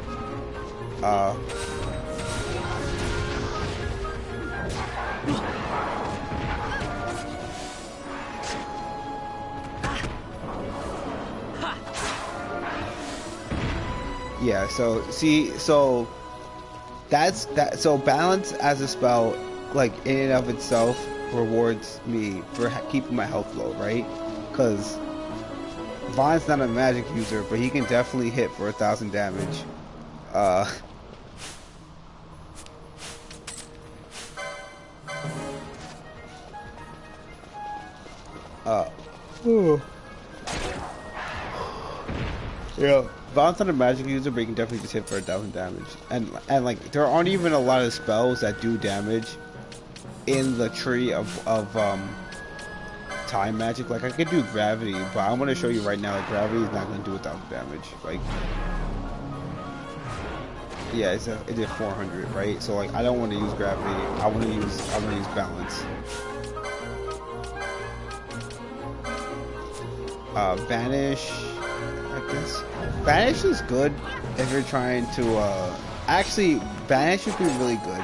Yeah, so see, so that's that. So balance as a spell, like in and of itself, rewards me for keeping my health low, right? Because Vaughn's not a magic user, but he can definitely hit for 1,000 damage. Yeah. Vaughn's not a magic user, but he can definitely just hit for 1,000 damage. And like there aren't even a lot of spells that do damage in the tree of time magic. Like I could do gravity, but I'm gonna show you right now that gravity is not gonna do 1,000 damage. Like yeah, it did 400, right? So like I don't want to use gravity. I want to use balance. Vanish. I guess Banish is good if you're trying to actually Banish would be really good,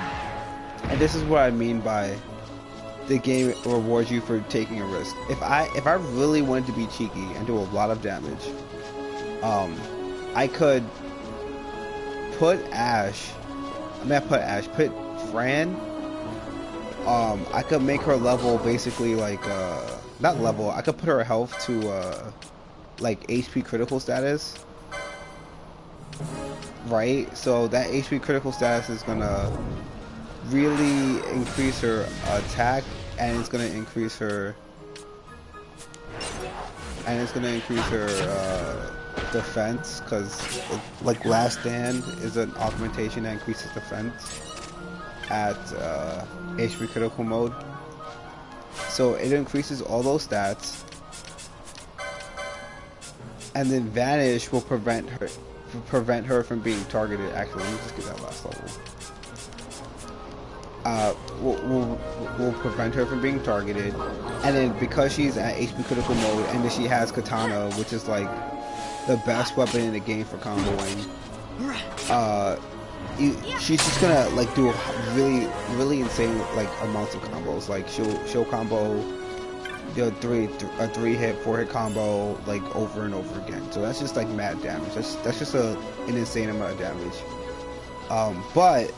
and this is what I mean by the game rewards you for taking a risk. If I really wanted to be cheeky and do a lot of damage, I could put put Fran. I could make her level basically like not level. I could put her health to like HP critical status, right? So that HP critical status is gonna really increase her attack, and it's gonna increase her defense, because like Last Stand is an augmentation that increases defense at HP critical mode. So it increases all those stats. And then Vanish will prevent her from being targeted. Actually, let me just get that last level. Will prevent her from being targeted. And then because she's at HP critical mode, and then she has Katana, which is like the best weapon in the game for comboing. She's just gonna like do really insane like amounts of combos. Like she'll combo a 3-hit, 4-hit combo like over and over again. So that's just like mad damage. That's just an insane amount of damage. But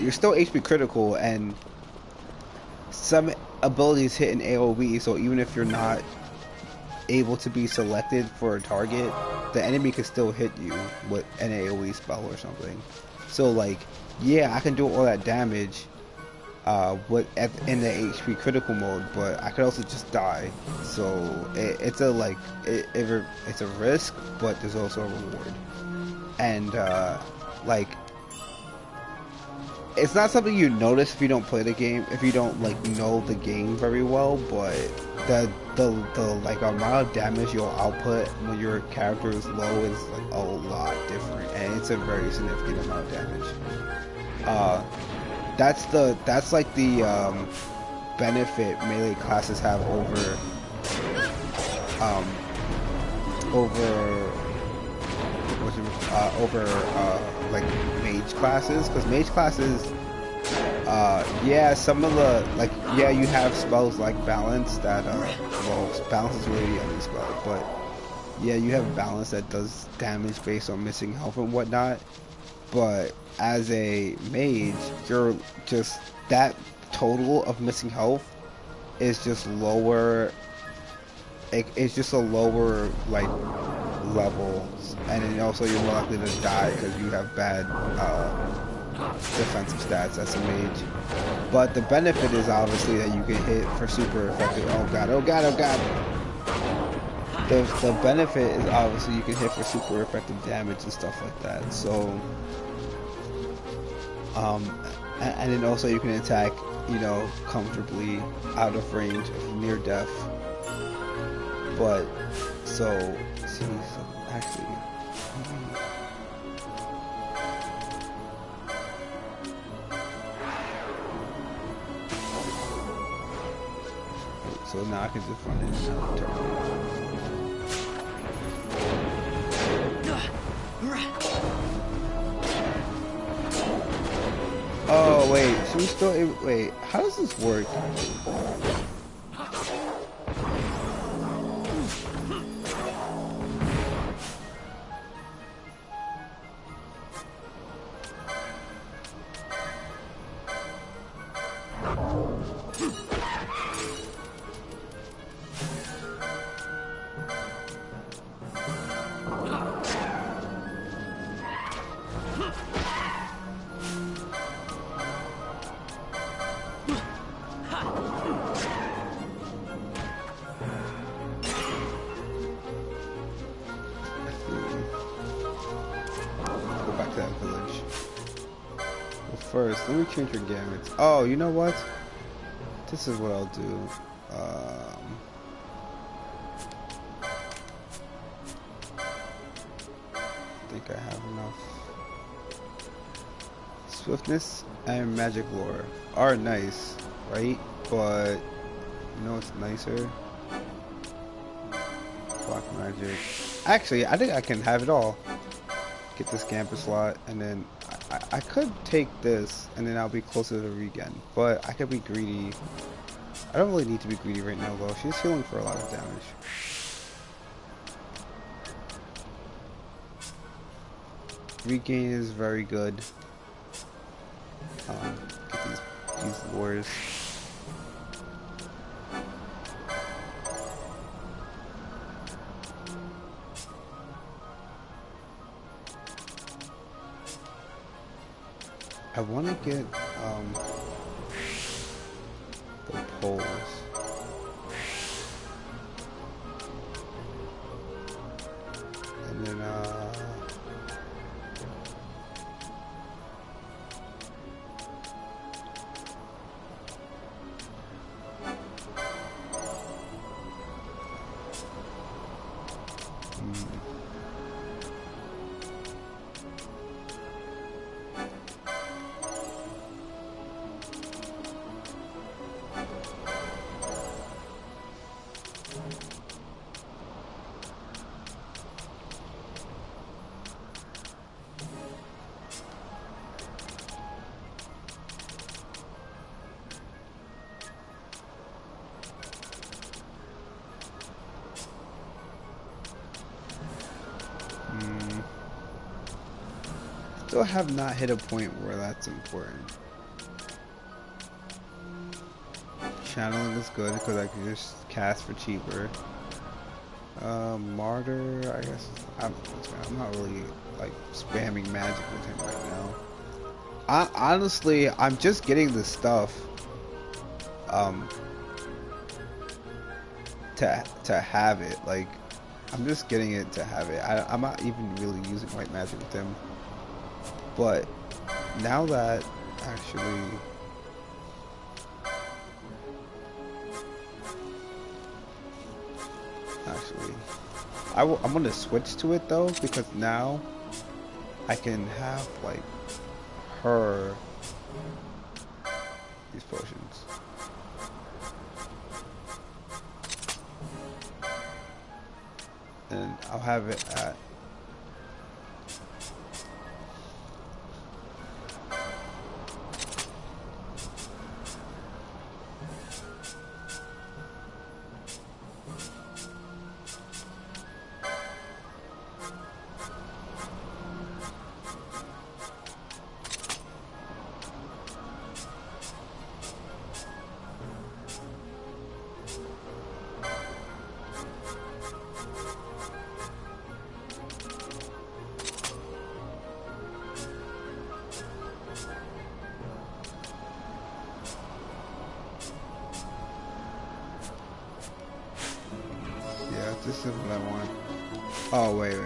you're still HP critical, and some abilities hit an AoE. So even if you're not able to be selected for a target, the enemy can still hit you with an AoE spell or something. So like, yeah, I can do all that damage in the HP critical mode, but I could also just die. So it's a risk, but there's also a reward. And like, it's not something you notice if you don't play the game, if you don't like know the game very well, but the like amount of damage you'll output when your character is low is like a lot different, and it's a very significant amount of damage. that's like the benefit melee classes have over um over like mage classes, because mage classes yeah, some of the like yeah, you have spells like balance that well, balance is really the only spell, but yeah, you have balance that does damage based on missing health and whatnot. But as a mage, you're just that total of missing health is just lower. It's just a lower like levels, and then also you're more likely to die because you have bad defensive stats as a mage. But the benefit is obviously that you can hit for super effective. Oh god! Oh god! Oh god! The benefit is obviously you can hit for super effective damage and stuff like that. So, and then also you can attack, you know, comfortably out of range of near death. But so actually. So now I can just run in and turn. Oh wait, should we still wait? How does this work? First, let me change your gamuts. Oh, you know what? This is what I'll do. I think I have enough. Swiftness and magic lore are nice, right? But you know what's nicer? Black magic. Actually, I think I can have it all. Get this Gambit slot, and then I could take this, and then I'll be closer to Regen. But I could be greedy. I don't really need to be greedy right now, though. She's healing for a lot of damage. Regain is very good. Get these lures. I want to get the poles. And then still have not hit a point where that's important. Channeling is good because I can just cast for cheaper. Martyr, I guess I'm not really like spamming magic with him right now. Honestly, I'm just getting the stuff to have it. Like, I'm just getting it to have it. I'm not even really using white magic with him. But now that actually I'm gonna switch to it though, because now I can have like her these potions. And I'll have it at this is what I want. Oh, wait.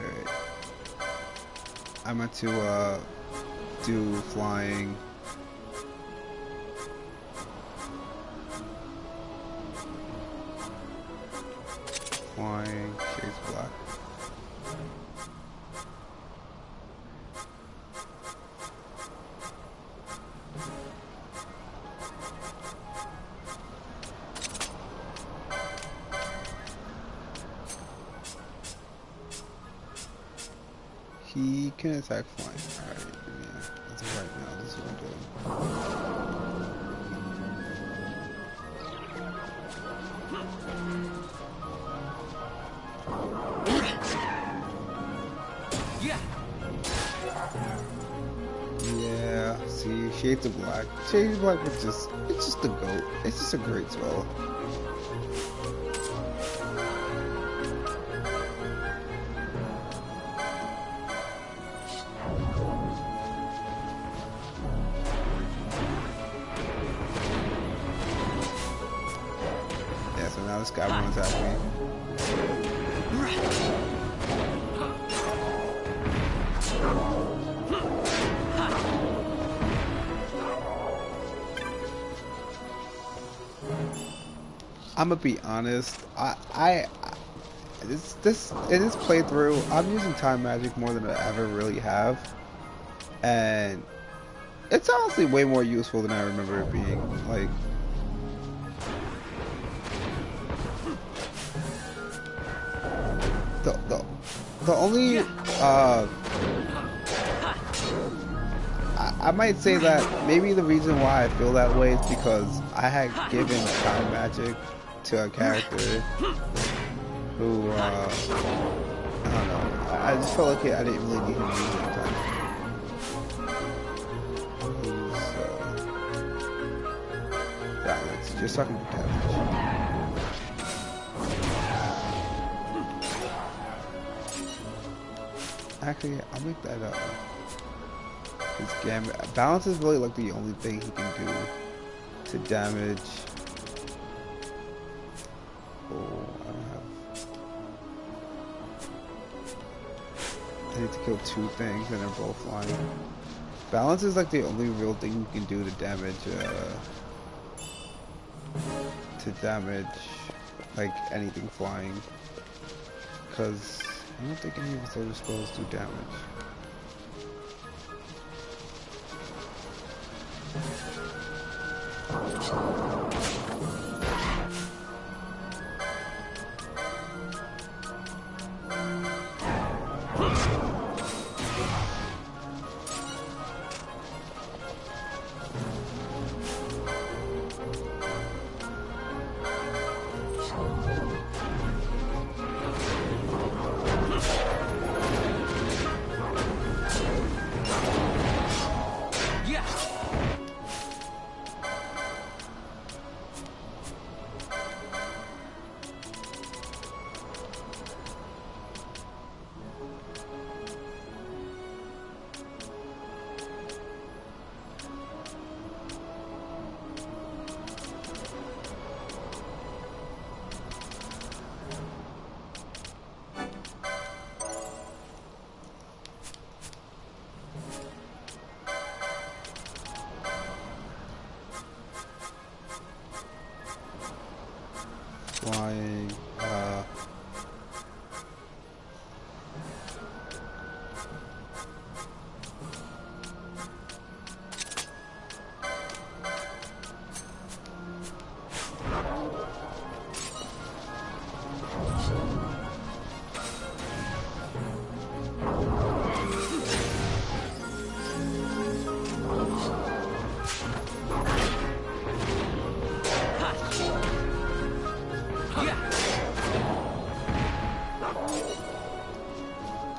I meant to, do flying. Flying, shades black. He can attack flying. Alright, yeah. That's right now. This is what I'm doing. Yeah, see, Shades of Black. Shades of Black is just, it's just a goat. It's just a great spell. Now this guy won't attack me. I'm gonna be honest. In this playthrough, I'm using time magic more than I ever really have, and it's honestly way more useful than I remember it being. Like. The only I might say that maybe the reason why I feel that way is because I had given time magic to a character who I don't know. I just felt like I didn't really need him to use that time. Who's just talking to damage. Actually, I'll make that up. His gambit balance is really like the only thing he can do to damage. Oh, I don't have. I need to kill two things and they're both flying. Balance is like the only real thing you can do to damage. Like anything flying. Because I don't think any of his other spells do damage.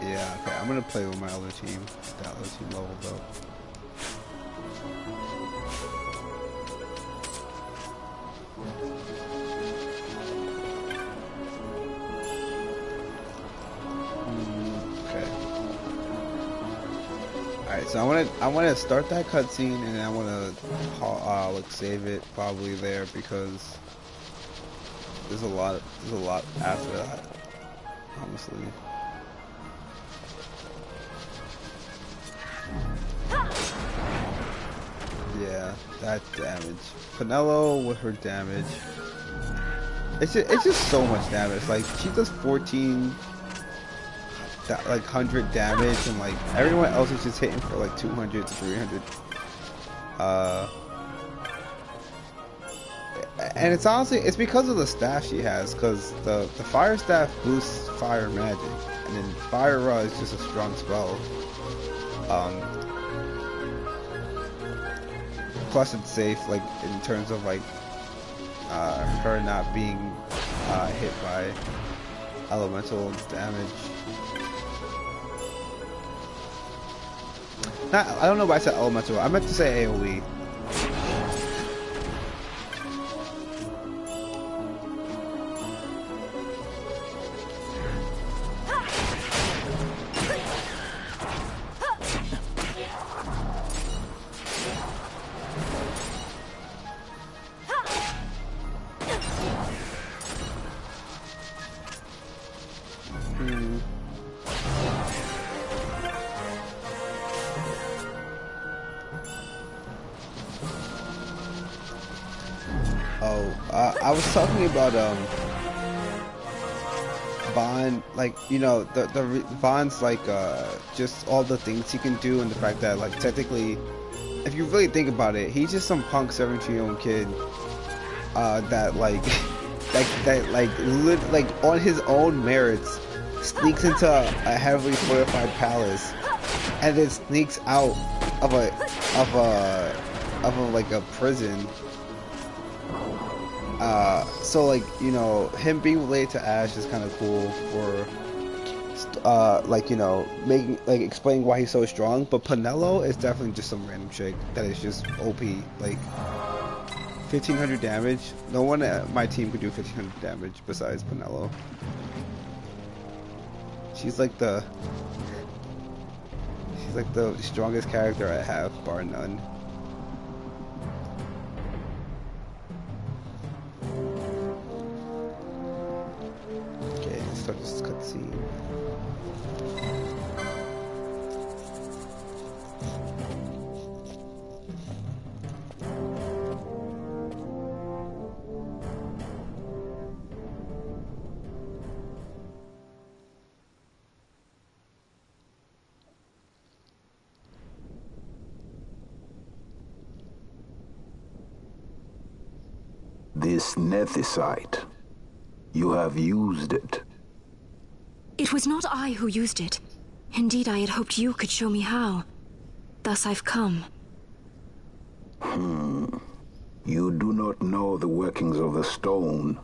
Yeah, okay, I'm gonna play with my other team. That other team leveled up. Okay. Alright, so I wanna start that cutscene and I wanna like save it probably there because there's a lot after that, honestly. Yeah, that damage. Penelo with her damage. It's just so much damage. Like she does 14 like 100 damage and like everyone else is just hitting for like 200 to 300. And it's honestly it's because of the staff she has, because the fire staff boosts fire magic and then fire raw is just a strong spell. Plus it's safe, like in terms of like her not being hit by elemental damage. I don't know why I said elemental. I meant to say AoE. I was talking about Bond, like, you know, the Bond's like just all the things he can do, and the fact that like technically, if you really think about it, he's just some punk 17-year-old kid that like like on his own merits sneaks into a heavily fortified palace and then sneaks out of a like a prison. So like, you know, him being related to Ash is kind of cool for like, you know, making like explaining why he's so strong. But Penelo is definitely just some random chick that is just OP. Like 1500 damage. No one at my team could do 1500 damage besides Penelo. She's like the strongest character I have, bar none. Okay, let's start this cutscene. This nethicite, you have used it. It was not I who used it. Indeed, I had hoped you could show me how. Thus I've come. You do not know the workings of the stone,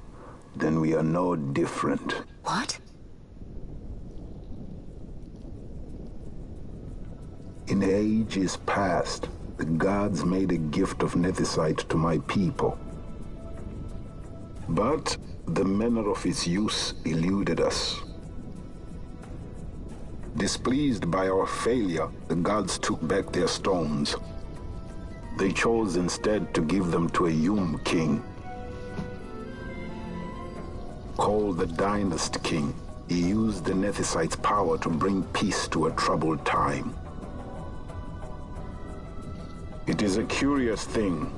then we are no different. What? In ages past, the gods made a gift of nethicite to my people. But the manner of its use eluded us. Displeased by our failure, the gods took back their stones. They chose instead to give them to a Yum king. Called the Dynast King, he used the nethicite's power to bring peace to a troubled time. It is a curious thing.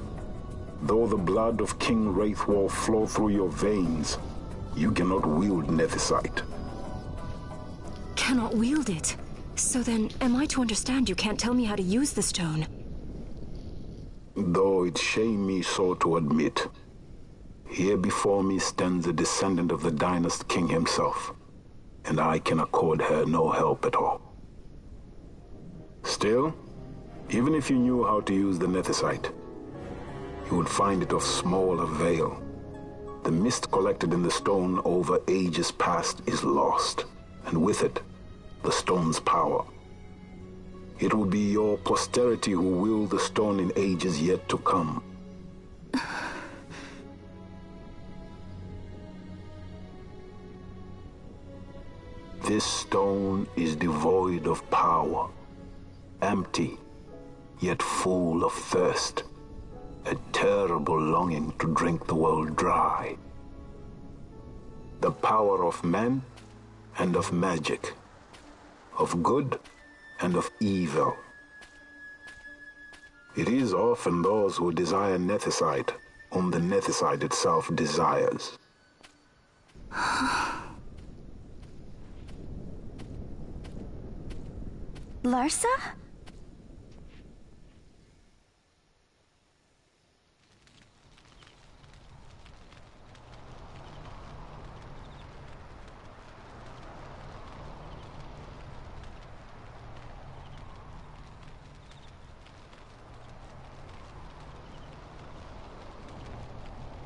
Though the blood of King Wraithwolf flow through your veins, you cannot wield nethicite. Cannot wield it? So then, am I to understand you can't tell me how to use the stone? Though it shame me so to admit, here before me stands a descendant of the Dynast King himself, and I can accord her no help at all. Still, even if you knew how to use the nethicite, you would find it of small avail. The mist collected in the stone over ages past is lost, and with it, the stone's power. It will be your posterity who wield the stone in ages yet to come. This stone is devoid of power, empty, yet full of thirst, a terrible longing to drink the world dry. The power of men and of magic, of good and of evil. It is often those who desire Nethicite whom the Nethicite itself desires. Larsa?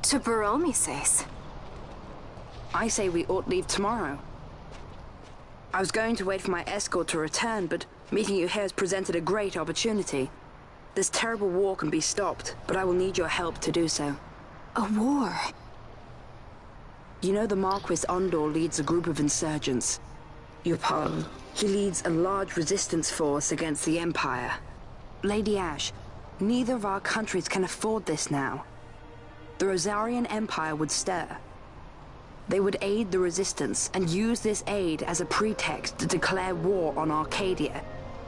To Baromi says. I say we ought leave tomorrow. I was going to wait for my escort to return, but meeting you here has presented a great opportunity. This terrible war can be stopped, but I will need your help to do so. A war? You know the Marquis Ondor leads a group of insurgents. Your pardon. He leads a large resistance force against the Empire. Lady Ashe, neither of our countries can afford this now. The Rosarian Empire would stir. They would aid the resistance and use this aid as a pretext to declare war on Arcadia,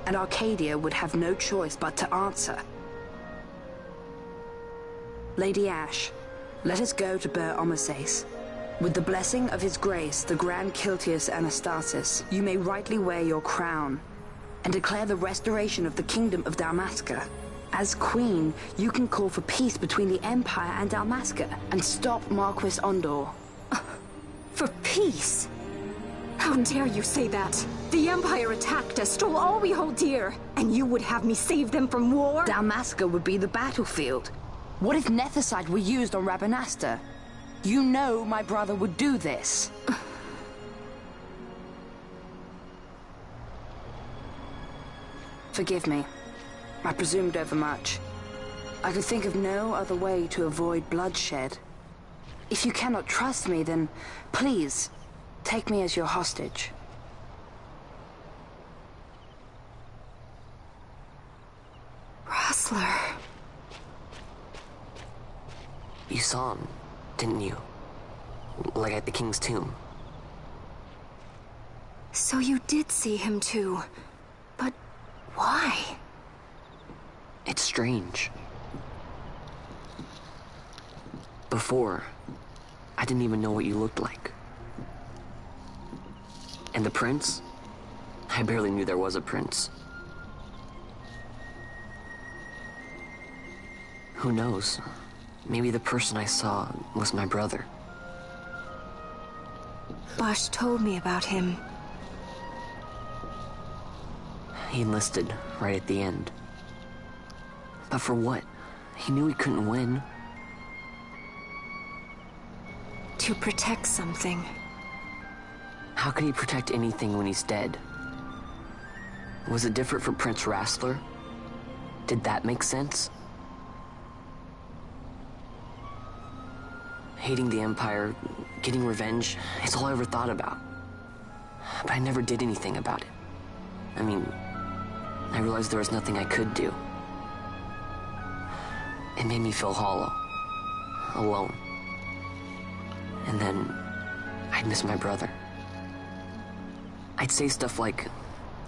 and Arcadia would have no choice but to answer. Lady Ashe, let us go to Bur Omisace. With the blessing of His Grace, the Grand Kiltius Anastasis, you may rightly wear your crown and declare the restoration of the Kingdom of Dalmasca. As Queen, you can call for peace between the Empire and Dalmasca and stop Marquis Ondor. For peace? How dare you say that? The Empire attacked us, stole all we hold dear, and you would have me save them from war? Dalmasca would be the battlefield. What if Nethicite were used on Rabanasta? You know my brother would do this. Forgive me. I presumed overmuch. I could think of no other way to avoid bloodshed. If you cannot trust me, then please, take me as your hostage. Rustler. You saw him, didn't you? Like at the King's tomb. So you did see him too. But why? It's strange. Before, I didn't even know what you looked like. And the prince? I barely knew there was a prince. Who knows? Maybe the person I saw was my brother. Basch told me about him. He enlisted right at the end. But for what? He knew he couldn't win. To protect something. How can he protect anything when he's dead? Was it different for Prince Rastler? Did that make sense? Hating the Empire, getting revenge, it's all I ever thought about. But I never did anything about it. I mean, I realized there was nothing I could do. It made me feel hollow, alone. And then, I'd miss my brother. I'd say stuff like,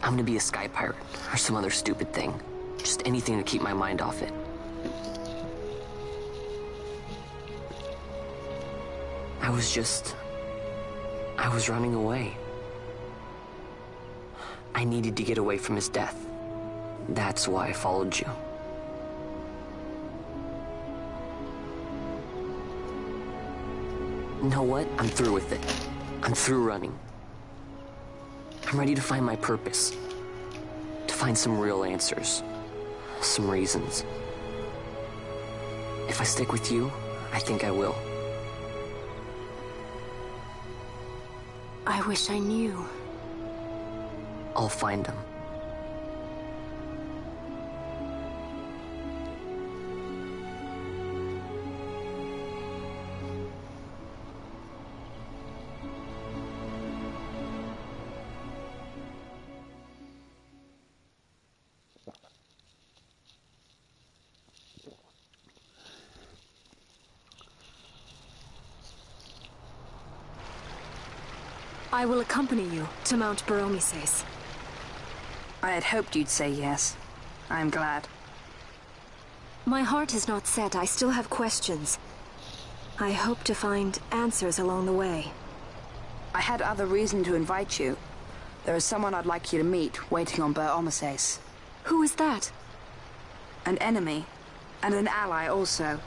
I'm gonna be a sky pirate, or some other stupid thing. Just anything to keep my mind off it. I was running away. I needed to get away from his death. That's why I followed you. You know what? I'm through with it. I'm through running. I'm ready to find my purpose. To find some real answers. Some reasons. If I stick with you, I think I will. I wish I knew. I'll find him. I will accompany you to Mount Baromises. I had hoped you'd say yes. I'm glad. My heart is not set. I still have questions. I hope to find answers along the way. I had other reason to invite you. There is someone I'd like you to meet, waiting on Baromises. Who is that? An enemy, and an ally also.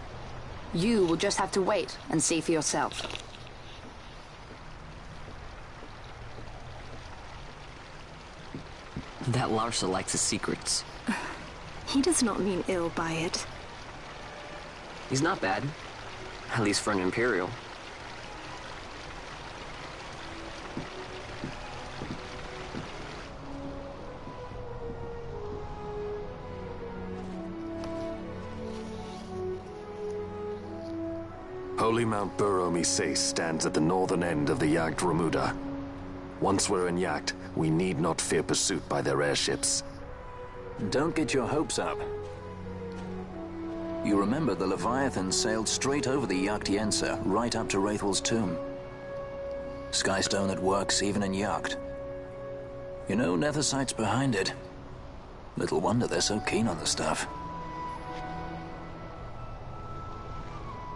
You will just have to wait and see for yourself. That Larsa likes his secrets. He does not mean ill by it. He's not bad. At least for an Imperial. Holy Mount Baromises stands at the northern end of the Jagd Remuda. Once we're in Jagd, we need not fear pursuit by their airships. Don't get your hopes up. You remember the Leviathan sailed straight over the Jagd Yensa, right up to Wraithel's tomb. Skystone that works even in Jagd. You know, Nethersight's behind it. Little wonder they're so keen on the stuff.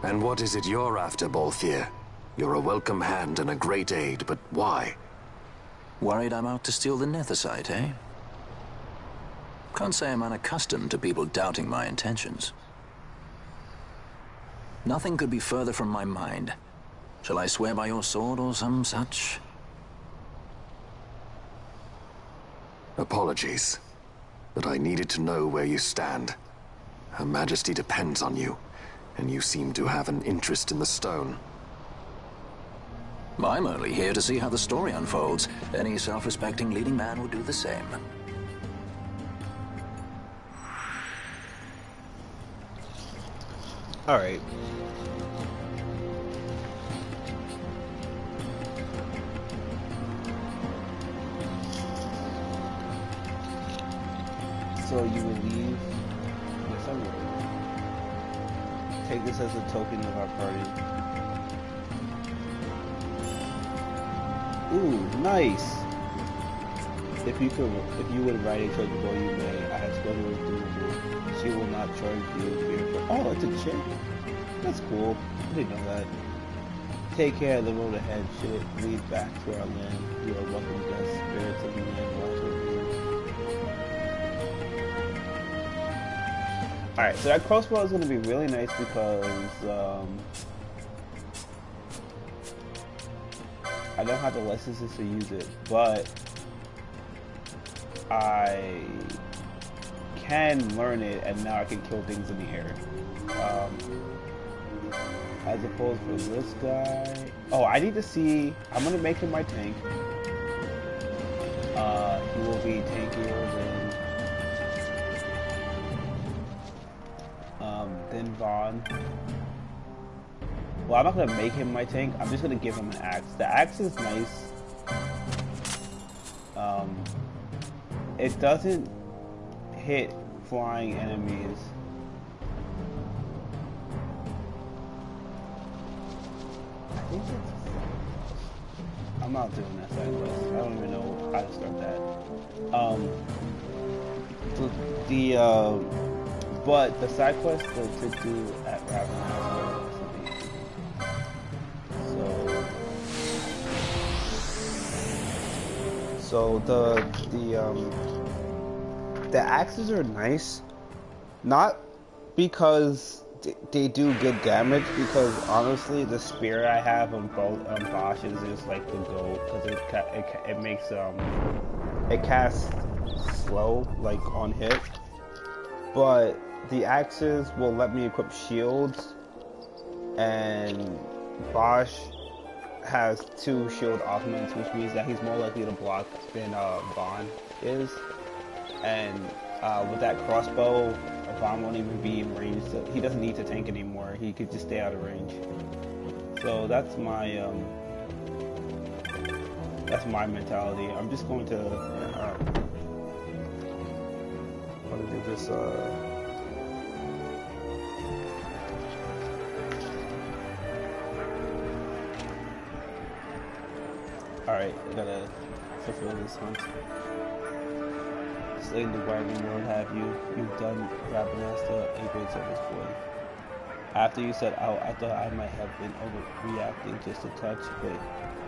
And what is it you're after, Balthier? You're a welcome hand and a great aid, but why? Worried I'm out to steal the Nethersight, eh? Can't say I'm unaccustomed to people doubting my intentions. Nothing could be further from my mind. Shall I swear by your sword or some such? Apologies, but I needed to know where you stand. Her Majesty depends on you, and you seem to have an interest in the stone. I'm only here to see how the story unfolds. Any self-respecting leading man would do the same. Alright. So you will leave the somewhere. Take this as a token of our party. Ooh, nice. If you would write a charge before you may, I have spoken with Dumu. She will not charge you. Oh, it's a chick. That's cool. I didn't know that. Take care of the road ahead. Should it lead back to our land, you are welcome guests. Spirits of the land watch over you. Alright, so that crossbow is going to be really nice because I don't have the licenses to use it, but I can learn it, and now I can kill things in the air. As opposed to this guy. Oh, I need to see. I'm gonna make him my tank. He will be tankier than Vaughn. Well, I'm not gonna make him my tank. I'm just gonna give him an axe. The axe is nice. It doesn't hit flying enemies. I think it's... I'm not doing that side quest. I don't even know how to start that. But the side quest to do at Ravenous So the axes are nice, not because they do good damage, because honestly the spear I have on both Bosch's is like the gold, because it makes it casts slow like on hit, but the axes will let me equip shields, and Bosch has 2 shield augments, which means that he's more likely to block than Vaughn is. And with that crossbow, Vaughn won't even be in range, so he doesn't need to tank anymore. He could just stay out of range. So that's my mentality. I'm just going to I'm gonna do this. Alright, I gotta fulfill this hunt. Slain the Wyvern Lord, have you? You've done Rabanasta a great service, boy. After you set out, I thought I might have been overreacting just a touch, but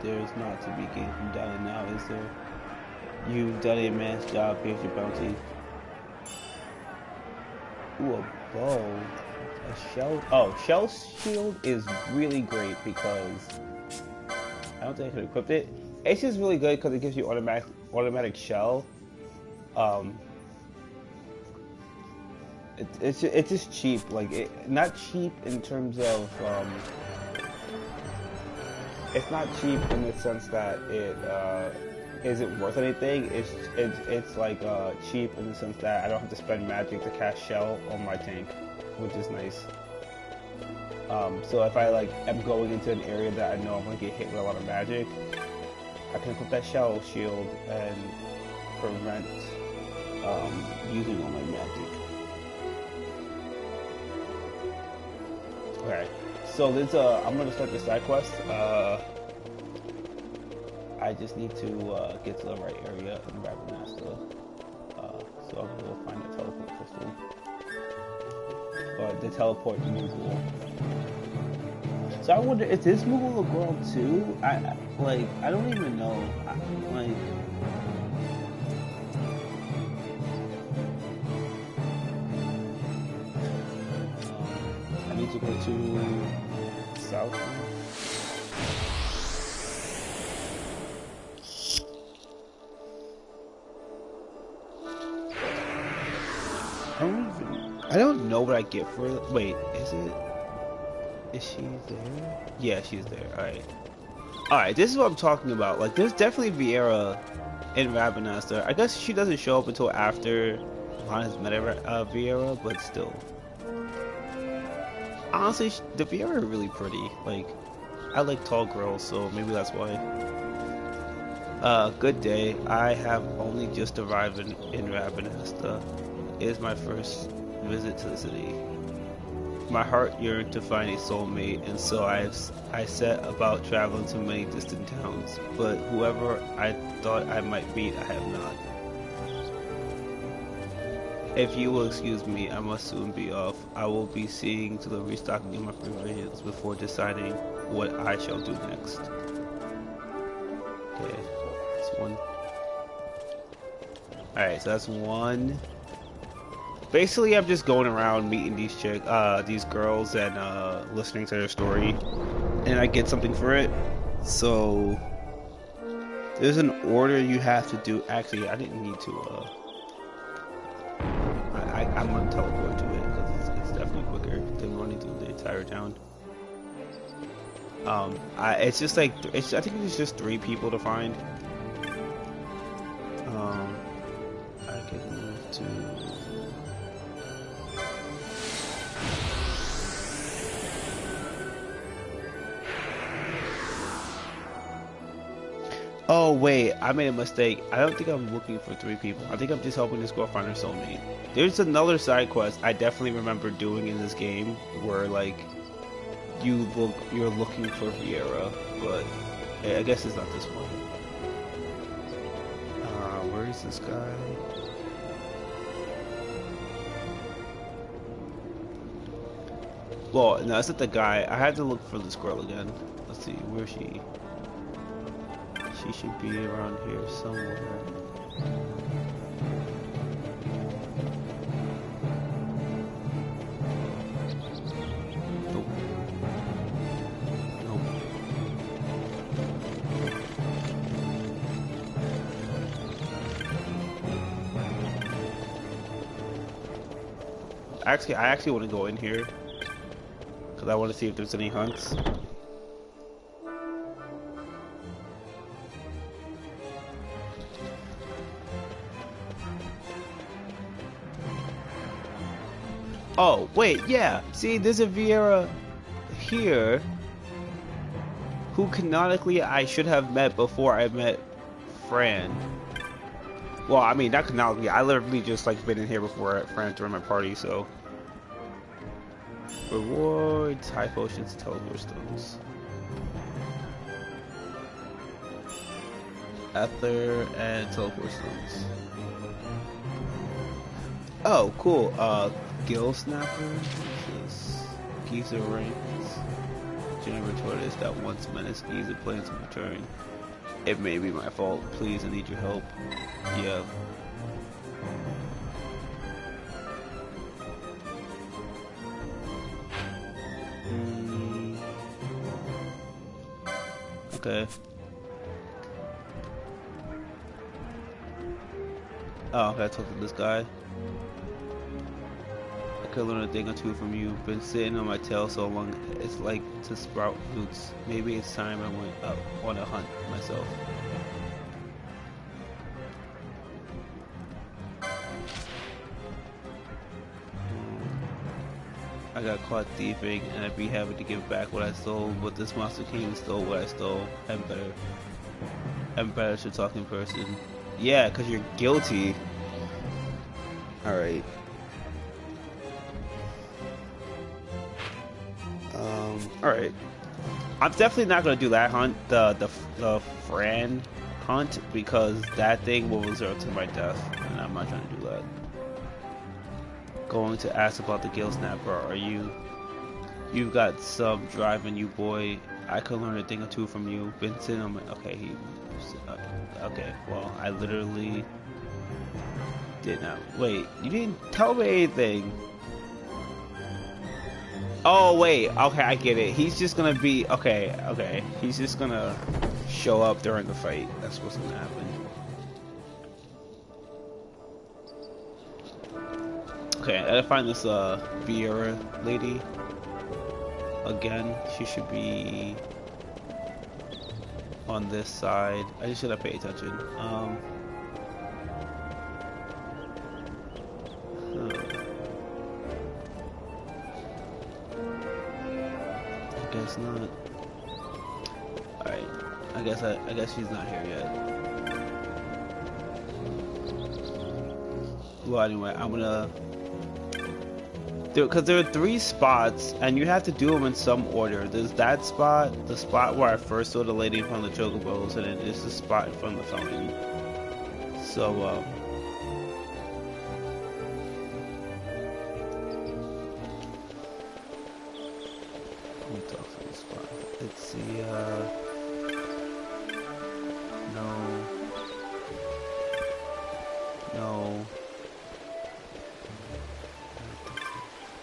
there's not to be gained from doubting now, is there? You've done a man's job, here's your bounty. Ooh, a bow. A shell. Oh, shell shield is really great because I don't think I could equip it. It's just really good because it gives you automatic shell. It's just cheap. Like not cheap in terms of it's not cheap in the sense that it isn't worth anything. It's like cheap in the sense that I don't have to spend magic to cast shell on my tank, which is nice. So if I like am going into an area that I know I'm gonna get hit with a lot of magic, I can put that shell shield and prevent using all my magic. Okay, so there's I'm gonna start the side quest. I just need to get to the right area in Rabanasta. So I'm gonna go find the teleport crystal. But the teleport Moogle. So I wonder, is this Moogle a girl too? I don't even know. I need to go to south. I don't know what I get for it. Wait, is she there? Yeah, she's there. Alright, this is what I'm talking about. Like, there's definitely Viera in Rabanasta. I guess she doesn't show up until after Vaughn has met Viera, but still. Honestly, the Viera are really pretty. Like, I like tall girls, so maybe that's why. Good day. I have only just arrived in Rabanasta. It is my first visit to the city. My heart yearned to find a soulmate, and so I set about traveling to many distant towns, but whoever I thought I might meet, I have not. If you will excuse me, I must soon be off. I will be seeing to the restocking of my provisions before deciding what I shall do next. Okay, that's one. Alright, so that's one. Basically, I'm just going around meeting these girls and listening to their story, and I get something for it. So there's an order you have to do. Actually, I didn't need to. I'm gonna teleport to it because it's definitely quicker than running through the entire town. It's just like I think it's just 3 people to find. I can move to. Oh wait, I made a mistake. I don't think I'm looking for 3 people. I think I'm just helping this girl find her soulmate. There's another side quest I definitely remember doing in this game where like you're looking for Viera, but I guess it's not this one. Where is this guy? Well, no, it's not the guy. I had to look for this girl again. Let's see, where is she? She should be around here somewhere. Nope. Nope. I actually want to go in here because I want to see if there's any hunts. Oh, wait, yeah. See, there's a Viera here who canonically I should have met before I met Fran. Well, I mean, not canonically. I literally just like been in here before Fran joined my party, so. Rewards, high potions, teleport stones. Ether and teleport stones. Oh, cool. Gill Snapper, Geezer Rings, General Tortoise that once menaced Geezer plans to return. It may be my fault. Please, I need your help. Yeah. Okay. Oh, okay, I talked to this guy. I could learn a thing or two from you. Been sitting on my tail so long, it's like to sprout roots. Maybe it's time I went up on a hunt myself. I got caught thieving, and I'd be happy to give back what I stole, but this monster came and stole what I stole. I'm better to talk in person. Yeah, because you're guilty. Alright. Alright. I'm definitely not going to do that hunt, the Fran hunt, because that thing will result to my death, and I'm not trying to do that. Going to ask about the Gill Snapper. Are you've got some drive in you, boy. I could learn a thing or two from you. Been sitting on my okay. Okay, well, I literally did not. Wait, you didn't tell me anything. Oh wait, okay, I get it. He's just gonna be okay. He's just gonna show up during the fight. That's what's gonna happen. Okay, I gotta find this Viera lady again. She should be on this side. I just should have paid attention. I guess not. Alright. I guess she's not here yet. Well, anyway, I'm gonna because there are 3 spots, and you have to do them in some order. There's that spot, the spot where I first saw the lady in front of the chocobos, and then there's the spot in front of the fountain. So, let me talk to this spot. Let's see, no.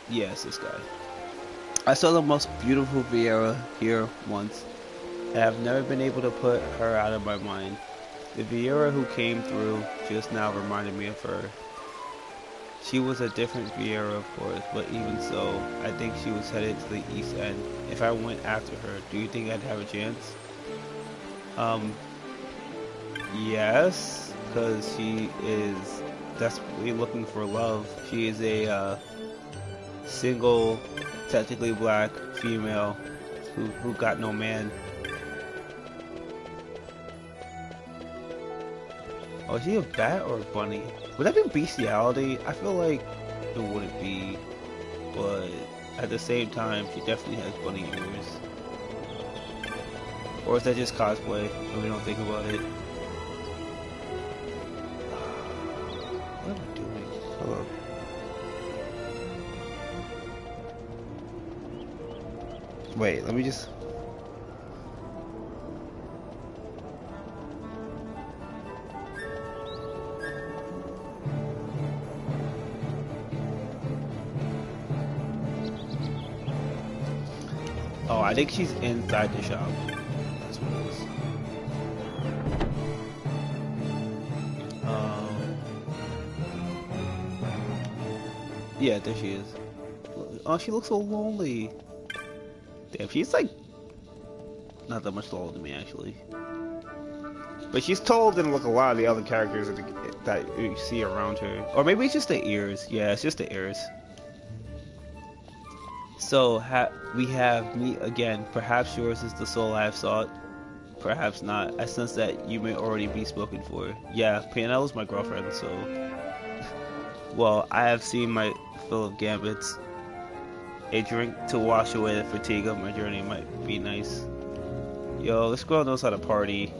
Yes, this guy. I saw the most beautiful Viera here once, and I've never been able to put her out of my mind. The Viera who came through just now reminded me of her. She was a different Viera, of course, but even so, I think she was headed to the east end. If I went after her, do you think I'd have a chance? Yes, because she is desperately looking for love. She is a, single, technically black female who got no man. Oh, is she a bat or a bunny? Would that be bestiality? I feel like it wouldn't be, but at the same time, she definitely has bunny ears. Or is that just cosplay and we don't think about it? What am I doing? Hello. Wait, let me just... Oh, I think she's inside the shop. That's what it is. Yeah, there she is. Oh, she looks so lonely. Damn, she's like not that much taller than me actually, but she's taller than like a lot of the other characters that you see around her. Or maybe it's just the ears. Yeah, it's just the ears. So we have me again. Perhaps yours is the soul I have sought. Perhaps not. I sense that you may already be spoken for. Yeah, Pianella's my girlfriend, so... Well, I have seen my fill of gambits. A drink to wash away the fatigue of my journey might be nice. Yo, this girl knows how to party.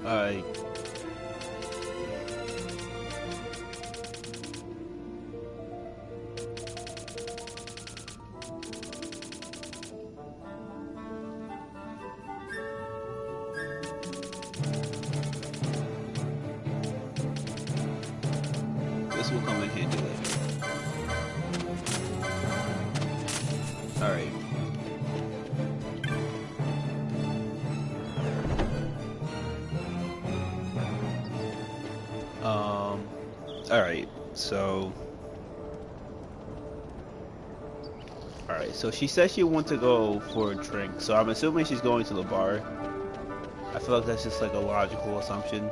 Alright. This will come in handy later. Alright. Alright, so... Alright, so she said she wants to go for a drink, so I'm assuming she's going to the bar. I feel like that's just like a logical assumption.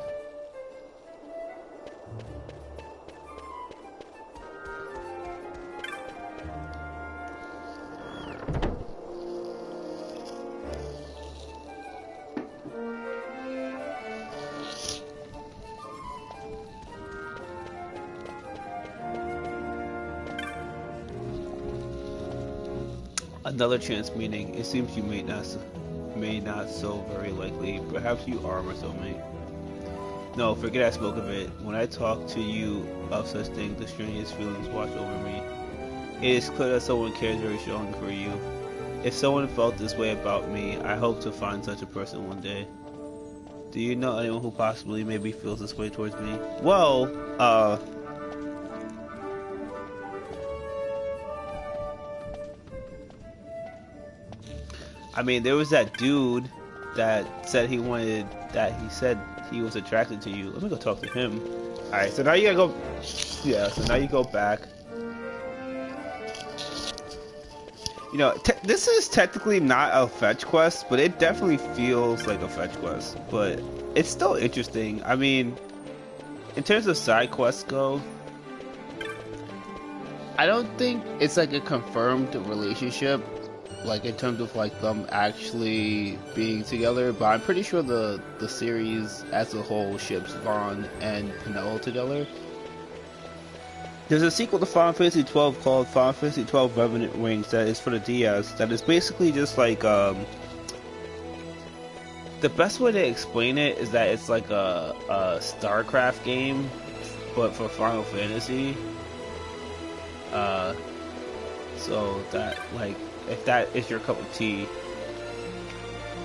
Another chance, meaning it seems you may not so very likely. Perhaps you are my soulmate. No, forget I spoke of it. When I talk to you of such things, the strangest feelings wash over me. It is clear that someone cares very strongly for you. If someone felt this way about me, I hope to find such a person one day. Do you know anyone who possibly maybe feels this way towards me? Well, I mean, there was that dude that said he said he was attracted to you. Let me go talk to him. Alright, so now you gotta go, yeah, so now you go back. You know, this is technically not a fetch quest, but it definitely feels like a fetch quest. But it's still interesting. I mean, in terms of side quests go, I don't think it's like a confirmed relationship, like in terms of like them actually being together, but I'm pretty sure the series as a whole ships Vaughn and Penelo together. There's a sequel to Final Fantasy XII called Final Fantasy XII Revenant Wings that is for the DS, that is basically just like, the best way to explain it is that it's like a StarCraft game, but for Final Fantasy. So that, like, if that is your cup of tea,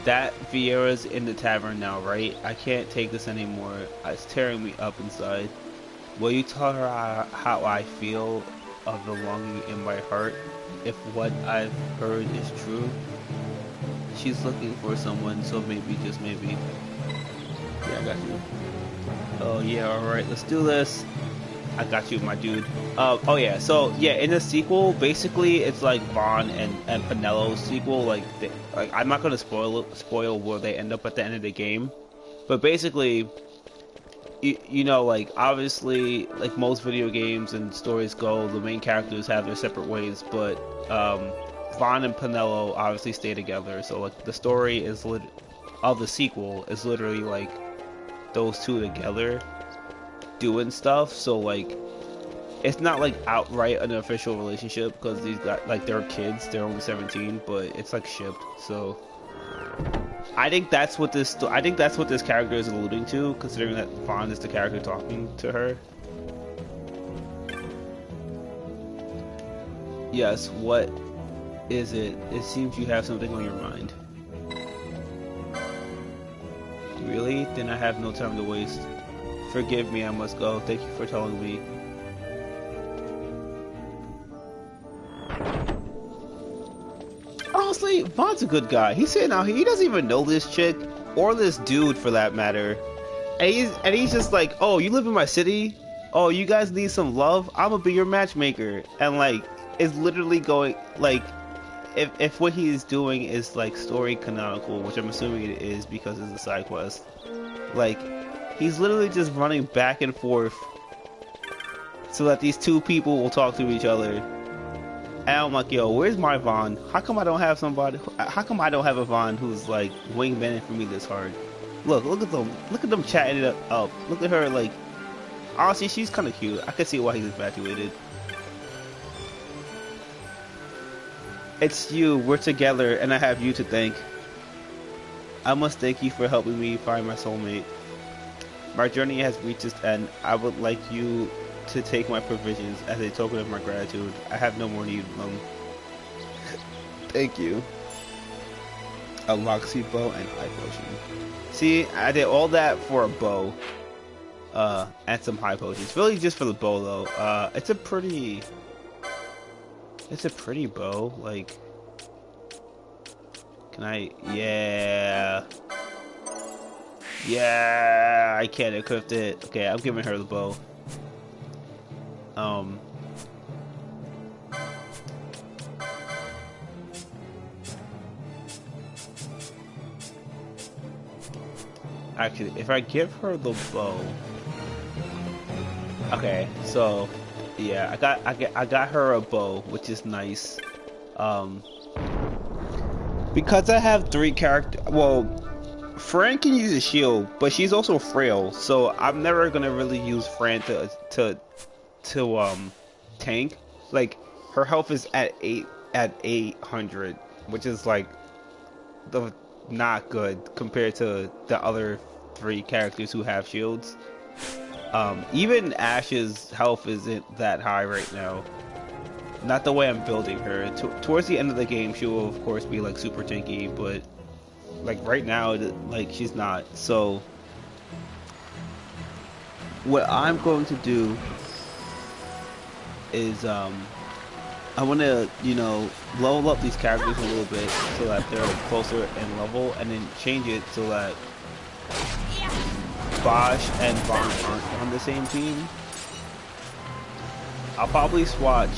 that Viera's in the tavern now, right? I can't take this anymore. It's tearing me up inside. Will you tell her how I feel of the longing in my heart, if what I've heard is true? She's looking for someone, so maybe, just maybe. Yeah, I got you. Oh yeah, alright, let's do this. I got you, my dude. Oh yeah, so yeah, in the sequel, basically it's like Vaughn and Penello's sequel. Like I'm not gonna spoil where they end up at the end of the game, but basically, you know, like obviously, like most video games and stories go, the main characters have their separate ways, but Vaughn and Penello obviously stay together. So like the story is of the sequel is literally like those two together doing stuff. So like it's not like outright an official relationship because these guys, like, they're kids, they're only 17, but it's like shipped. So I think that's what this character is alluding to, considering that Vaughn is the character talking to her. Yes, what is it? It seems you have something on your mind. Really? Then I have no time to waste. Forgive me, I must go. Thank you for telling me. Honestly, Vaughn's a good guy. He's sitting out here, he doesn't even know this chick, or this dude for that matter. And he's just like, oh, you live in my city? Oh, you guys need some love? I'm gonna be your matchmaker. And like, it's literally going, like, if what he's doing is like story canonical, which I'm assuming it is because it's a side quest, like, he's literally just running back and forth so that these two people will talk to each other. And I'm like, yo, where's my Vaughn? How come I don't have somebody? How come I don't have a Vaughn who's like wingmanning for me this hard? Look at them chatting it up. Look at her, like, honestly, she's kind of cute. I can see why he's infatuated. It's you. We're together, and I have you to thank. I must thank you for helping me find my soulmate. My journey has reached its end. I would like you to take my provisions as a token of my gratitude. I have no more need of them. Thank you. A Loxy bow and high potion. See, I did all that for a bow. And some high potions. Really just for the bow though. It's a pretty bow. Like, can I? Yeah, I can't equip it. Okay, I'm giving her the bow. Actually, if I give her the bow, okay, so yeah, I got her a bow, which is nice. Because I have 3 characters. Well, Fran can use a shield, but she's also frail, so I'm never gonna really use Fran to tank. Like, her health is at 800, which is like not good compared to the other 3 characters who have shields. Even Ash's health isn't that high right now. Not the way I'm building her. Towards the end of the game, she will of course be like super tanky, but like right now, like, she's not. So what I'm going to do is I want to, you know, level up these characters a little bit so that they're closer in level, and then change it so that Bosch and Vaughn aren't on the same team. I'll probably swap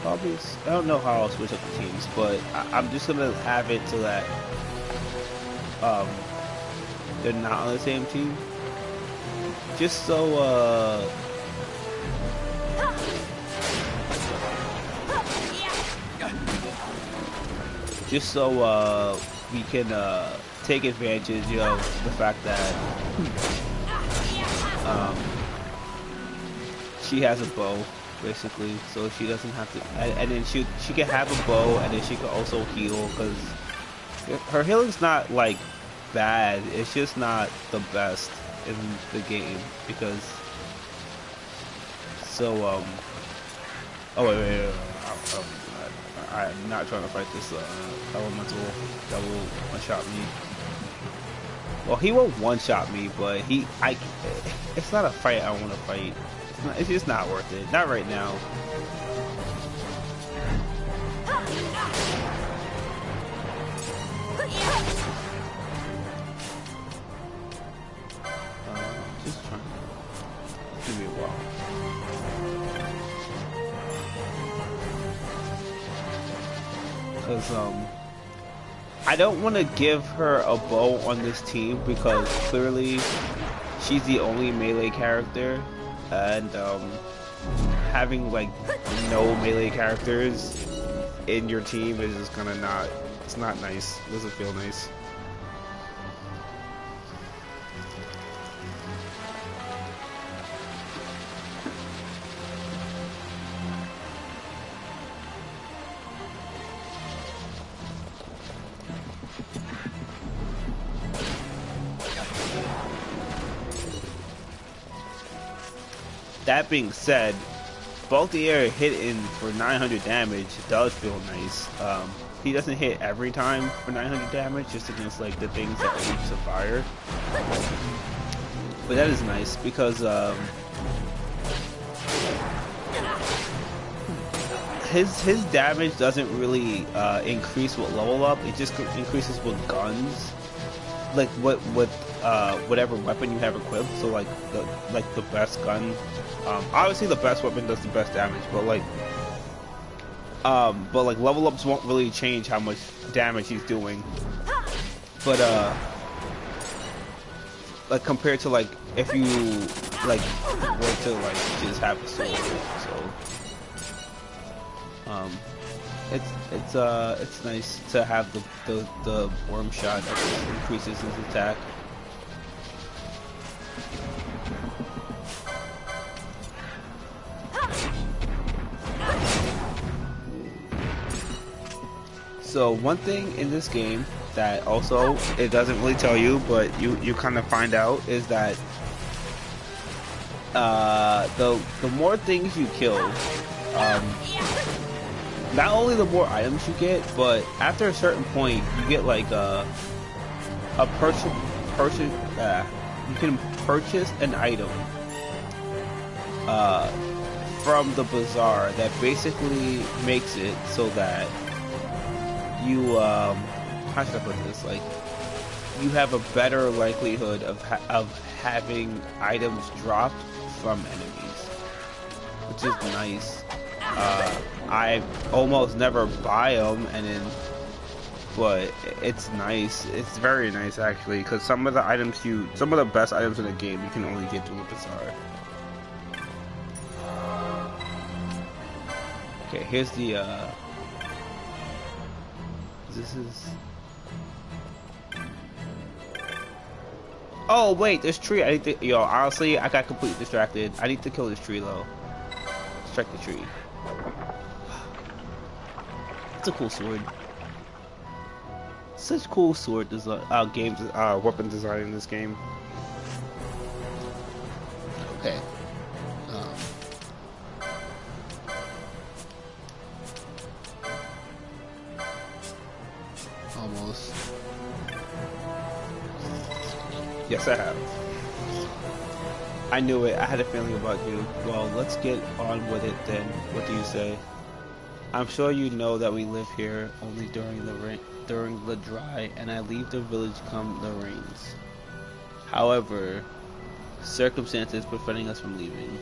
probably, I don't know how I'll switch up the teams, but I'm just gonna have it so that they're not on the same team. Just so we can take advantage of the fact that she has a bow, basically, so she doesn't have to, and then she can have a bow, and then she can also heal, because her healing's not like bad, it's just not the best in the game, because oh wait. I'm not trying to fight this elemental that will one-shot me. Well, he won't one-shot me, but it's not a fight I want to fight. It's just not worth it. Not right now. because I don't want to give her a bow on this team because clearly she's the only melee character, and having like no melee characters in your team is just kind of not, it's not nice. It doesn't feel nice. That being said, Balthier hitting for 900 damage does feel nice. He doesn't hit every time for 900 damage, just against like the things that are weak to fire. But that is nice because his damage doesn't really increase with level up. It just increases with guns, like whatever weapon you have equipped. So like the best gun. Obviously the best weapon does the best damage, but like level ups won't really change how much damage he's doing. But like compared to like if you like were to like just have a sword, so it's nice to have the worm shot that just increases his attack. So one thing in this game that also it doesn't really tell you, but you kind of find out, is that the more things you kill, not only the more items you get, but after a certain point you get like you can purchase an item from the bazaar that basically makes it so that you how should I put this, like you have a better likelihood of having items dropped from enemies, which is nice. I almost never buy them, but it's nice. It's very nice actually, because some of the best items in the game you can only get through the bazaar. Okay, here's the this is... Oh wait, this tree. I need to... Yo, honestly, I got completely distracted. I need to kill this tree though. Strike the tree. It's a cool sword. Such cool sword design. Weapon design in this game. Okay. Almost. Yes, I have. I knew it. I had a feeling about you. Well, let's get on with it then. What do you say? I'm sure you know that we live here only during the dry, and I leave the village come the rains. However, circumstances preventing us from leaving.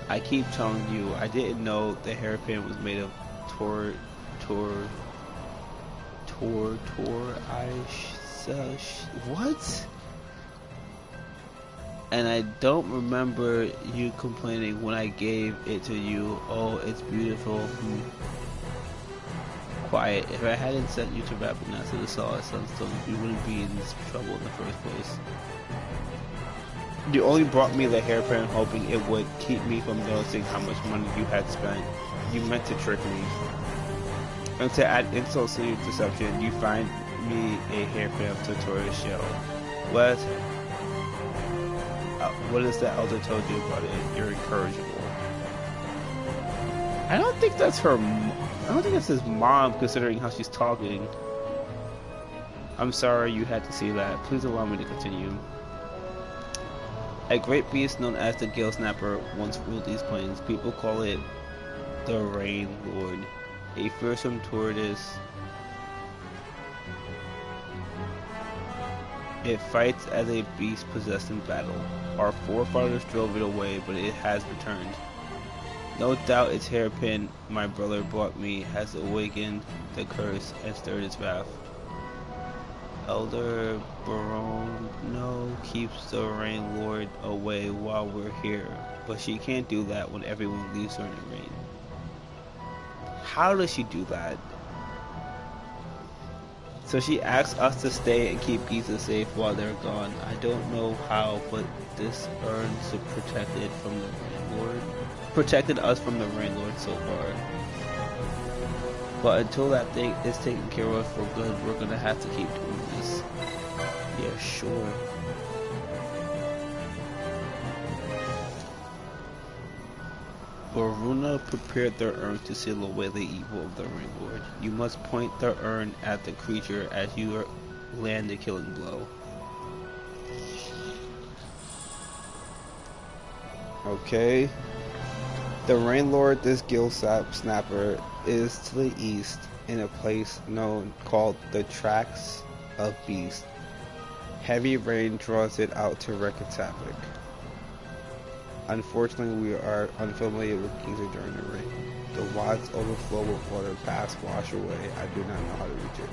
I keep telling you, I didn't know the hairpin was made of what? And I don't remember you complaining when I gave it to you. Oh, it's beautiful. Quiet. If I hadn't sent you to Rapinas to the Solace Sunstone, we wouldn't be in this trouble in the first place. You only brought me the hairpin hoping it would keep me from noticing how much money you had spent. You meant to trick me. And to add insult to your deception, you find me a hairpin of Totoria's shell. What is the elder told you about it? You're incorrigible. I don't think that's her. I don't think that's his mom, considering how she's talking. I'm sorry you had to see that. Please allow me to continue. A great beast known as the Gale Snapper once ruled these plains. People call it the Rain Lord. A fearsome tortoise. It fights as a beast possessed in battle. Our forefathers drove it away, but it has returned. No doubt its hairpin my brother brought me has awakened the curse and stirred its wrath. Elder Barono keeps the Rain Lord away while we're here, but she can't do that when everyone leaves during the rain. How does she do that? So she asks us to stay and keep Giza safe while they're gone. I don't know how, but this urns protected from the Rain Lord. Protected us from the Rain Lord so far. But until that thing is taken care of for good, we're gonna have to keep doing this. Yeah, sure. Varuna prepared their urn to seal away the evil of the Rain Lord. You must point the urn at the creature as you land the killing blow. Okay. The Rain Lord, this gill snapper, is to the east in a place known called the Tracks of Beast. Heavy rain draws it out to wreak its havoc. Unfortunately, we are unfamiliar with Giza during the rain. The waters overflow with water past wash away. I do not know how to reach it.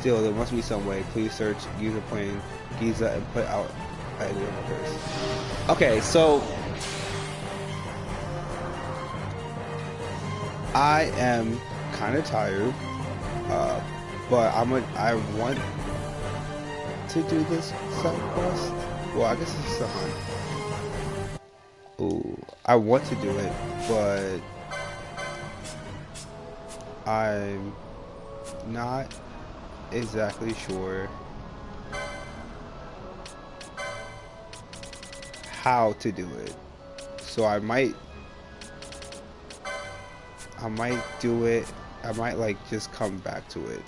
Still, there must be some way. Please search Giza Plain, Giza, and put out a curse. Okay, so I am kind of tired, but I want to do this side quest. Well, I guess it's a hunt. Ooh, I want to do it, but I'm not exactly sure how to do it. So I might do it. I might like just come back to it.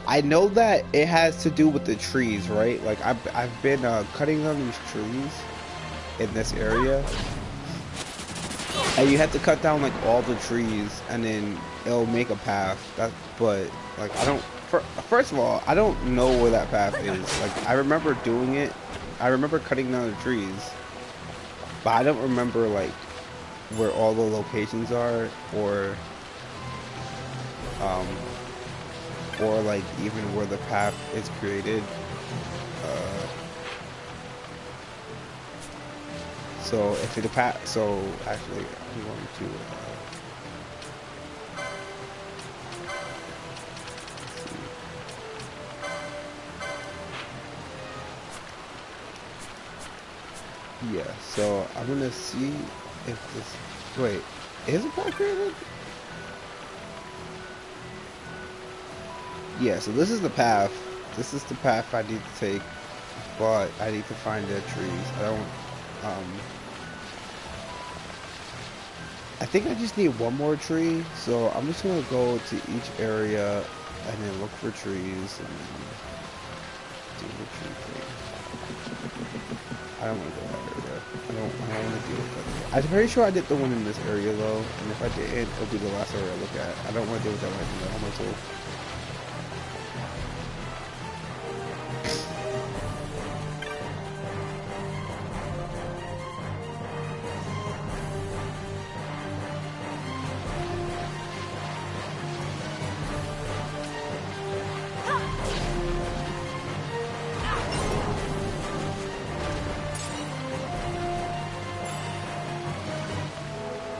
I know that it has to do with the trees, right? Like I've been cutting down these trees in this area, and you have to cut down like all the trees, and then it'll make a path. But like I don't. First of all, I don't know where that path is. Like I remember doing it. I remember cutting down the trees, but I don't remember like where all the locations are, or like even where the path is created. So if the path, so actually I'm going to yeah, so I'm gonna see if this, wait, is it path created? Yeah, so this is the path. This is the path I need to take, but I need to find dead trees. I think I just need one more tree, so I'm just gonna go to each area and then look for trees and do the tree thing. I don't want to go that area. I don't want to deal with that. I'm pretty sure I did the one in this area though, and if I didn't, it'll be the last area I look at. I don't want to deal with that right now. I'm told.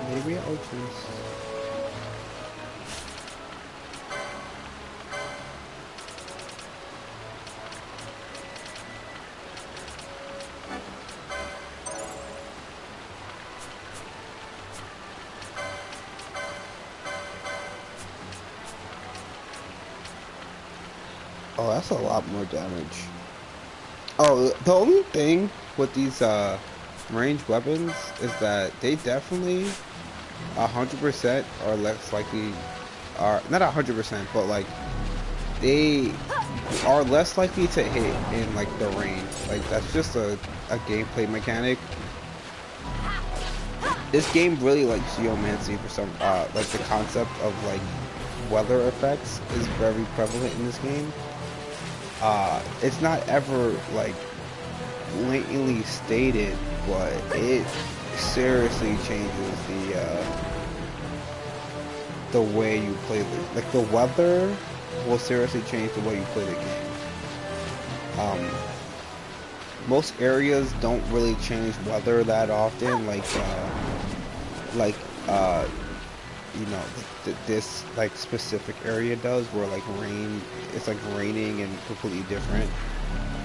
Maybe I'll choose. Oh, that's a lot more damage. Oh, the only thing with these ranged weapons is that they definitely 100% are less likely, are not 100%, but like they are less likely to hit in like the range. Like that's just a gameplay mechanic. This game really likes geomancy for some, like the concept of like weather effects is very prevalent in this game. It's not ever like blatantly stated but it seriously changes the way you play the weather will seriously change the way you play the game. Most areas don't really change weather that often, you know, this like specific area does, where like it's like raining and completely different.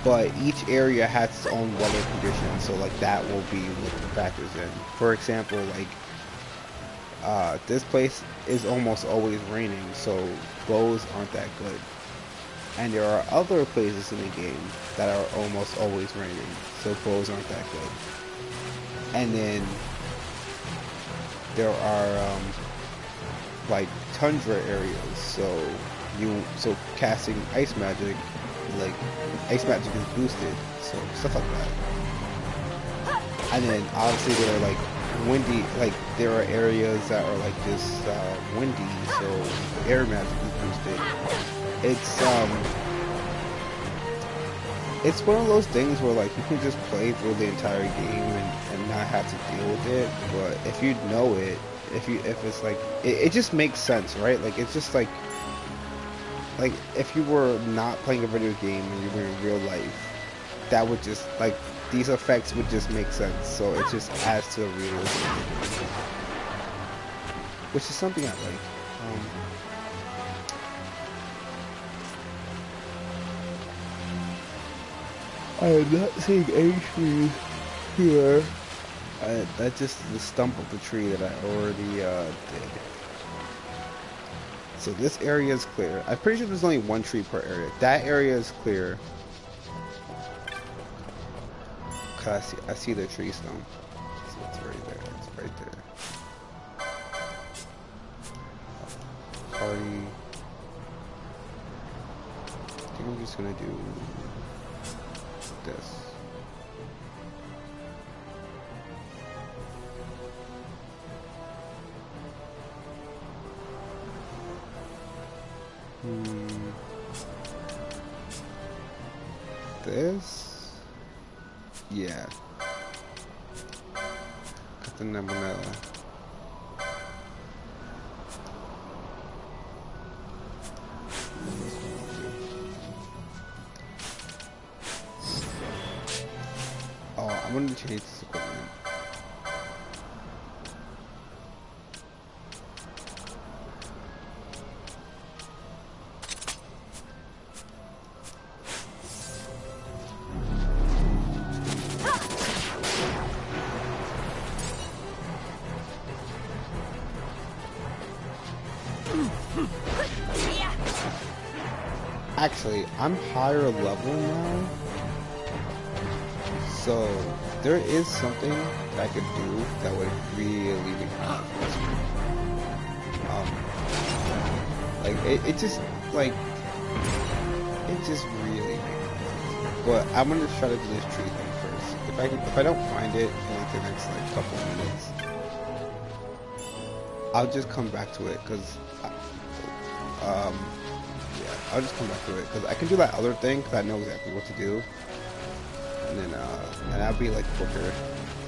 But each area has its own weather conditions, so like that will be what factors in. For example, like this place is almost always raining, so bows aren't that good. And there are other places in the game that are almost always raining, so bows aren't that good. And then there are like tundra areas, so casting ice magic, like ice magic is boosted, so stuff like that. And then obviously there are like windy, like there are areas that are like just windy, so air magic is boosted. It's one of those things where like you can just play through the entire game and not have to deal with it. But if you know it, if it's like it just makes sense, right? Like it's just like if you were not playing a video game and you were in real life, that would just like these effects would just make sense. So it just adds to the realism, which is something I like. I am not seeing any trees here. That's just the stump of the tree that I already did. So this area is clear. I'm pretty sure there's only one tree per area. That area is clear. Cause I see the tree stump. So it's right there. It's right there. Party. I think I'm just gonna do this. This? Yeah. Cut the Manila. Oh, I'm gonna change this equipment. Actually, I'm higher level now, so there is something that I could do that would really be helpful. Like it just really. But I'm gonna try to do this tree thing first. If I don't find it in like the next like couple of minutes, I'll just come back to it because I'll just come back to it because I can do that other thing because I know exactly what to do, and then and I'll be like quicker.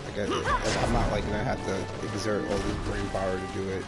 Like I'm not like gonna have to exert all this brain power to do it.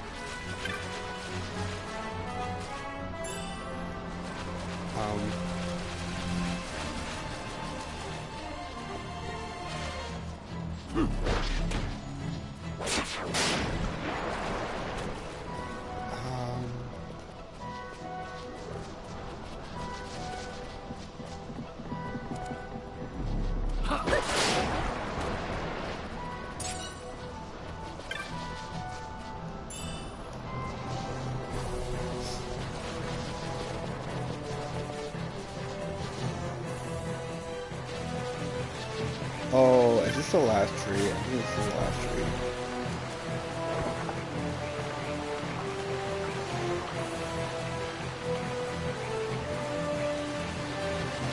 Oh, is this the last tree? I think this is the last tree.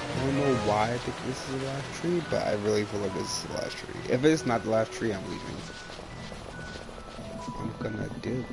I don't know why I think this is the last tree, but I really feel like this is the last tree. If it's not the last tree, I'm leaving. I'm gonna dig.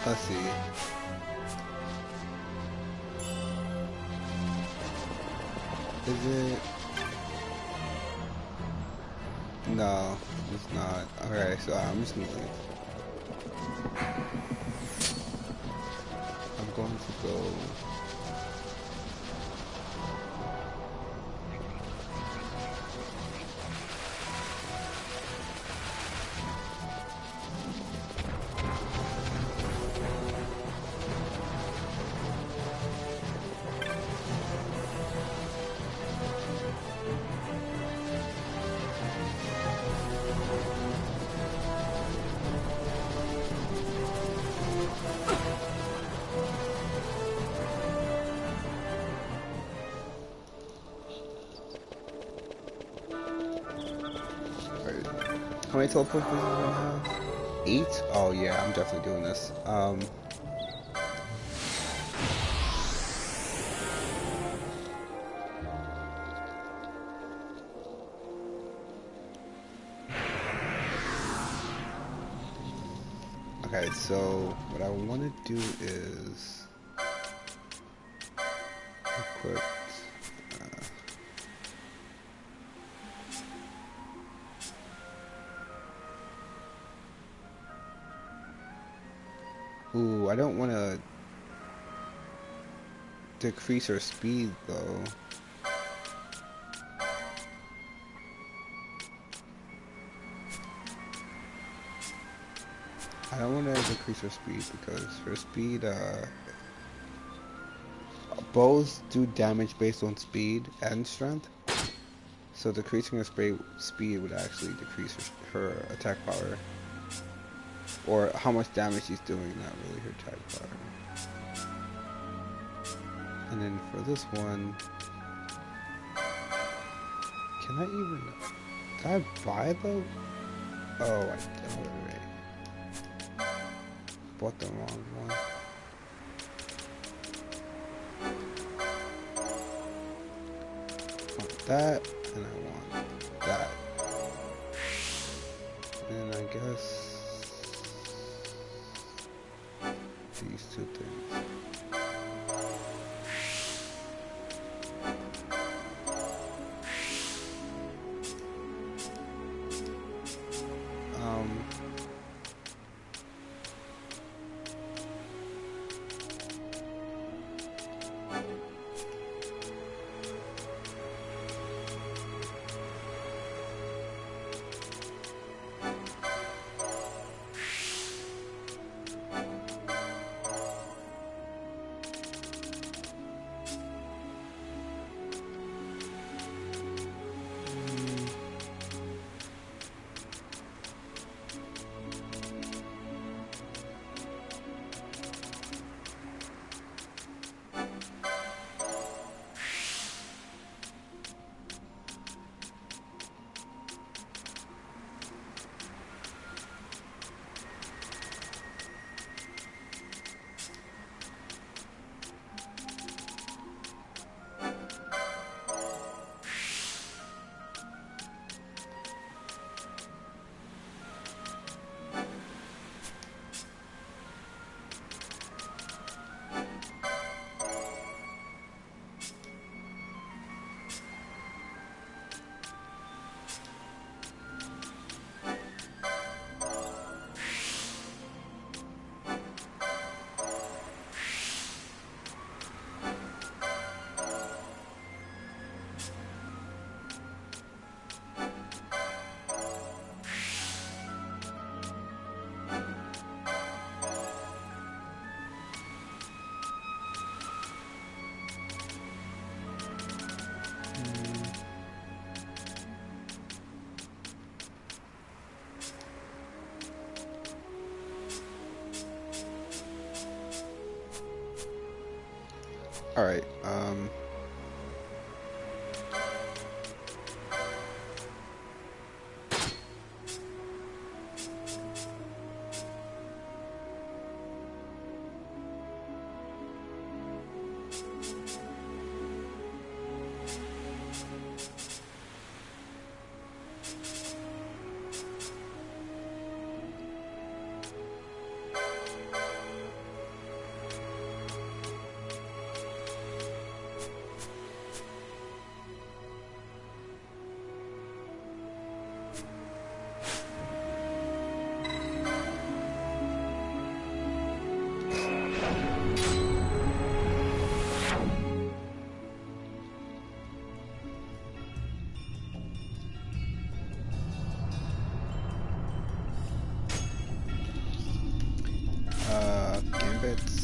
Let's see. Is it? No, it's not. Okay, so I'm just gonna leave. I'm going to go. How many teleport pieces do I have? 8? Oh yeah, I'm definitely doing this. Okay, so what I want to do is equip. Ooh, I don't want to decrease her speed though. I don't want to decrease her speed because her speed, bows do damage based on speed and strength. So decreasing her speed would actually decrease her attack power. Or how much damage she's doing, not really her attack power. And then for this one, can I even... Did I buy the... Oh, I wait. Bought the wrong one. I want that, and I want that. And I guess these two things. Alright, Gambits.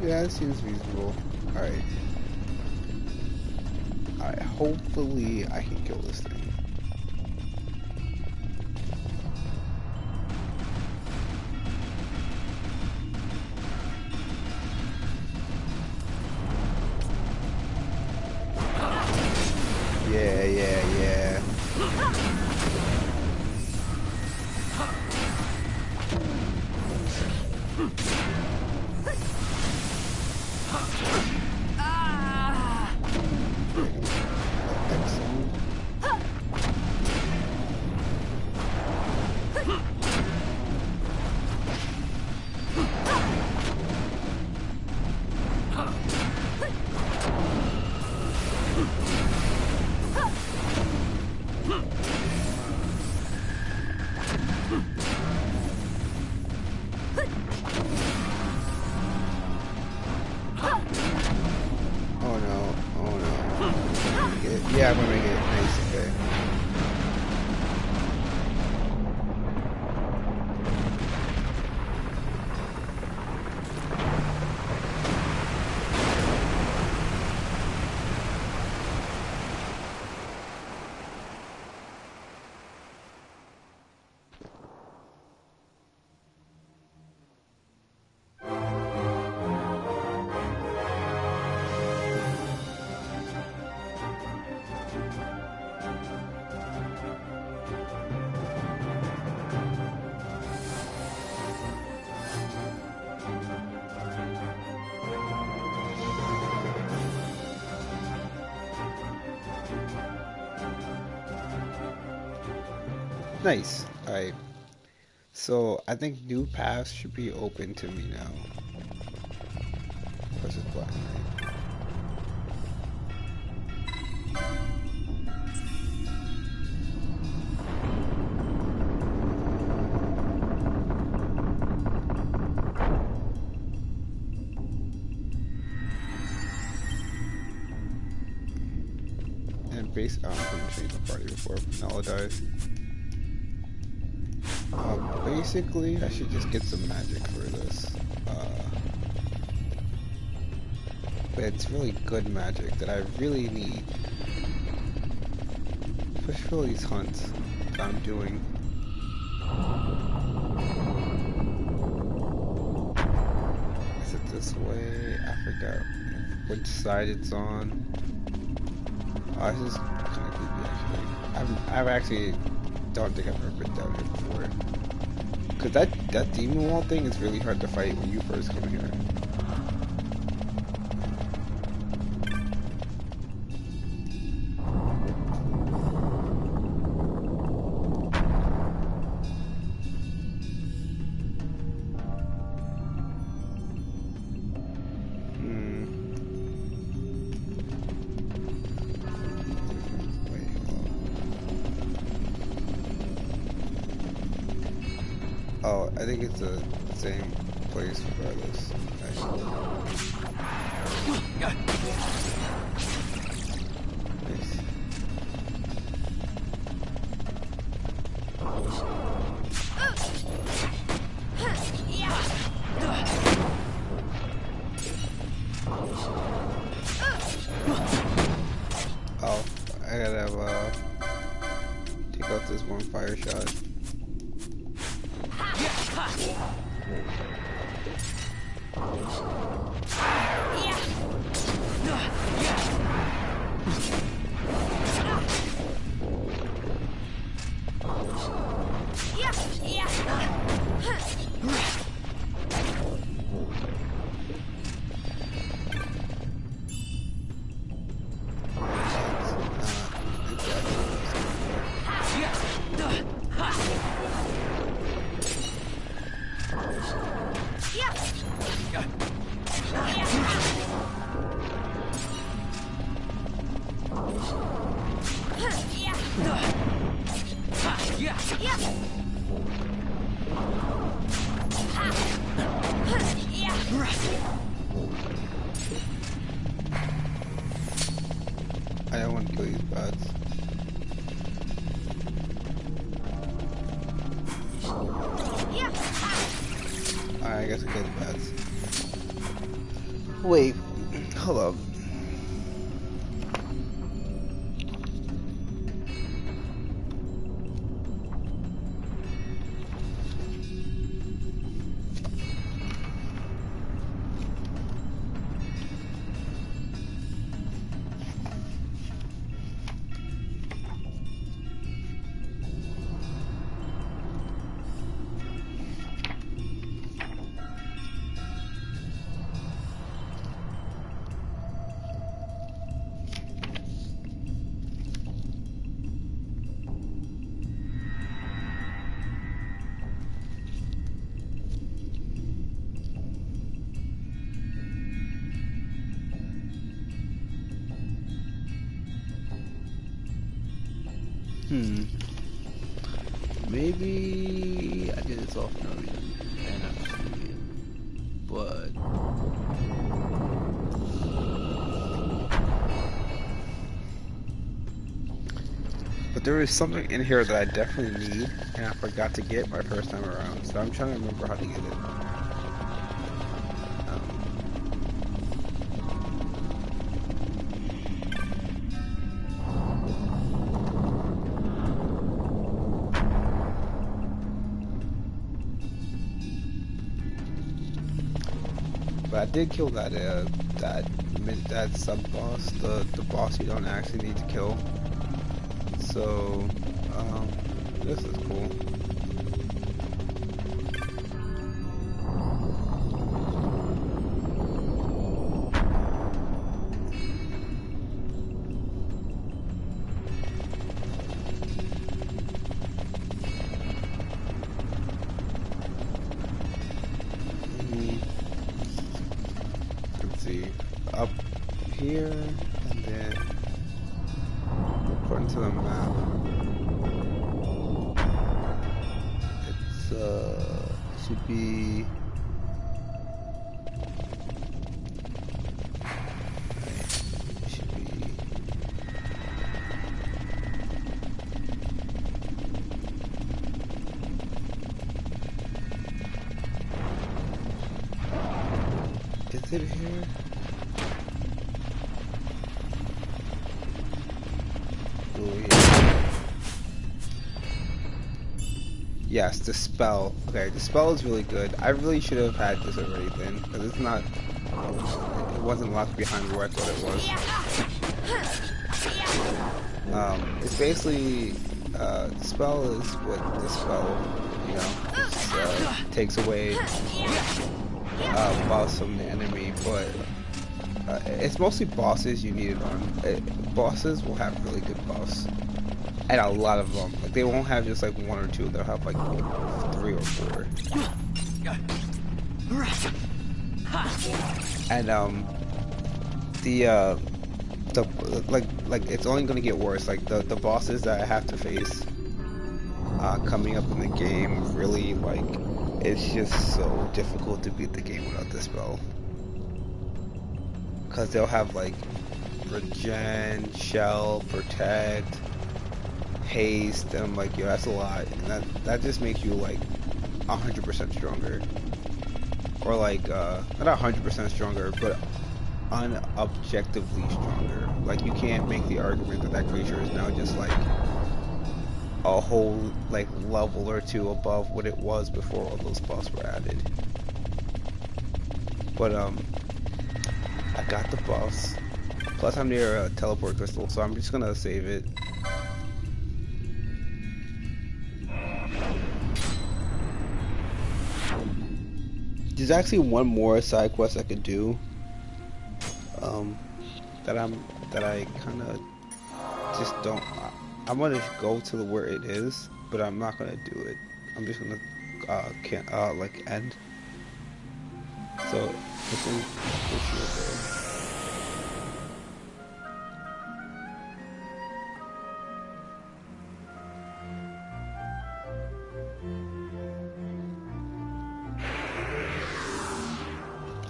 Yeah, it seems reasonable. Alright. Alright, hopefully I can kill this thing. Yeah. Excellent. Yeah, I'm gonna make it nice, okay. Nice. Alright. So I think new paths should be open to me now. Versus Black Knight. And base I'm gonna change the party before Nala dies. Basically, I should just get some magic for this. But it's really good magic that I really need. especially for all these hunts that I'm doing. Is it this way? I forgot which side it's on. Oh, this is kind of creepy actually. I've actually don't think I've ever been down here before. Cause that demon wall thing is really hard to fight when you first come here. Oh, I think it's the same place regardless. Nice. Oh, I gotta take out this one fire shot. I don't want to kill these bats. I guess I killed the bats. Wait, hold up. Maybe I did this off no reason, and I'm stupid. But there is something in here that I definitely need, and I forgot to get my first time around. So I'm trying to remember how to get it. But I did kill that sub boss, the boss you don't actually need to kill. So this is cool. Up here, and then according to the map, it's should be is it here? Oh, yeah. Yes, the spell. Okay, the spell is really good. I really should have had this already then, because it's not. It wasn't locked behind where I thought it was. It's basically the spell is what the spell, you know, takes away buffs from the enemy, but it's mostly bosses you need it on. Bosses will have really good buffs. And a lot of them. Like, they won't have just like 1 or 2, they'll have like 3 or 4. And the like it's only gonna get worse. Like the bosses that I have to face coming up in the game, really, like, it's just so difficult to beat the game without this spell. Cause they'll have like regen, shell, protect, haste, and I'm like, yo, that's a lot, and that just makes you like 100% stronger, or like not 100% stronger, but unobjectively stronger. Like, you can't make the argument that that creature is now just like a whole like level or 2 above what it was before all those buffs were added. But I got the buffs, plus I'm near a teleport crystal, so I'm just gonna save it. There's actually one more side quest I could do, that I kind of just don't. I'm gonna go to where it is, but I'm not gonna do it. I'm just gonna like end. So it's in this here.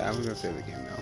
I'm gonna save the game now.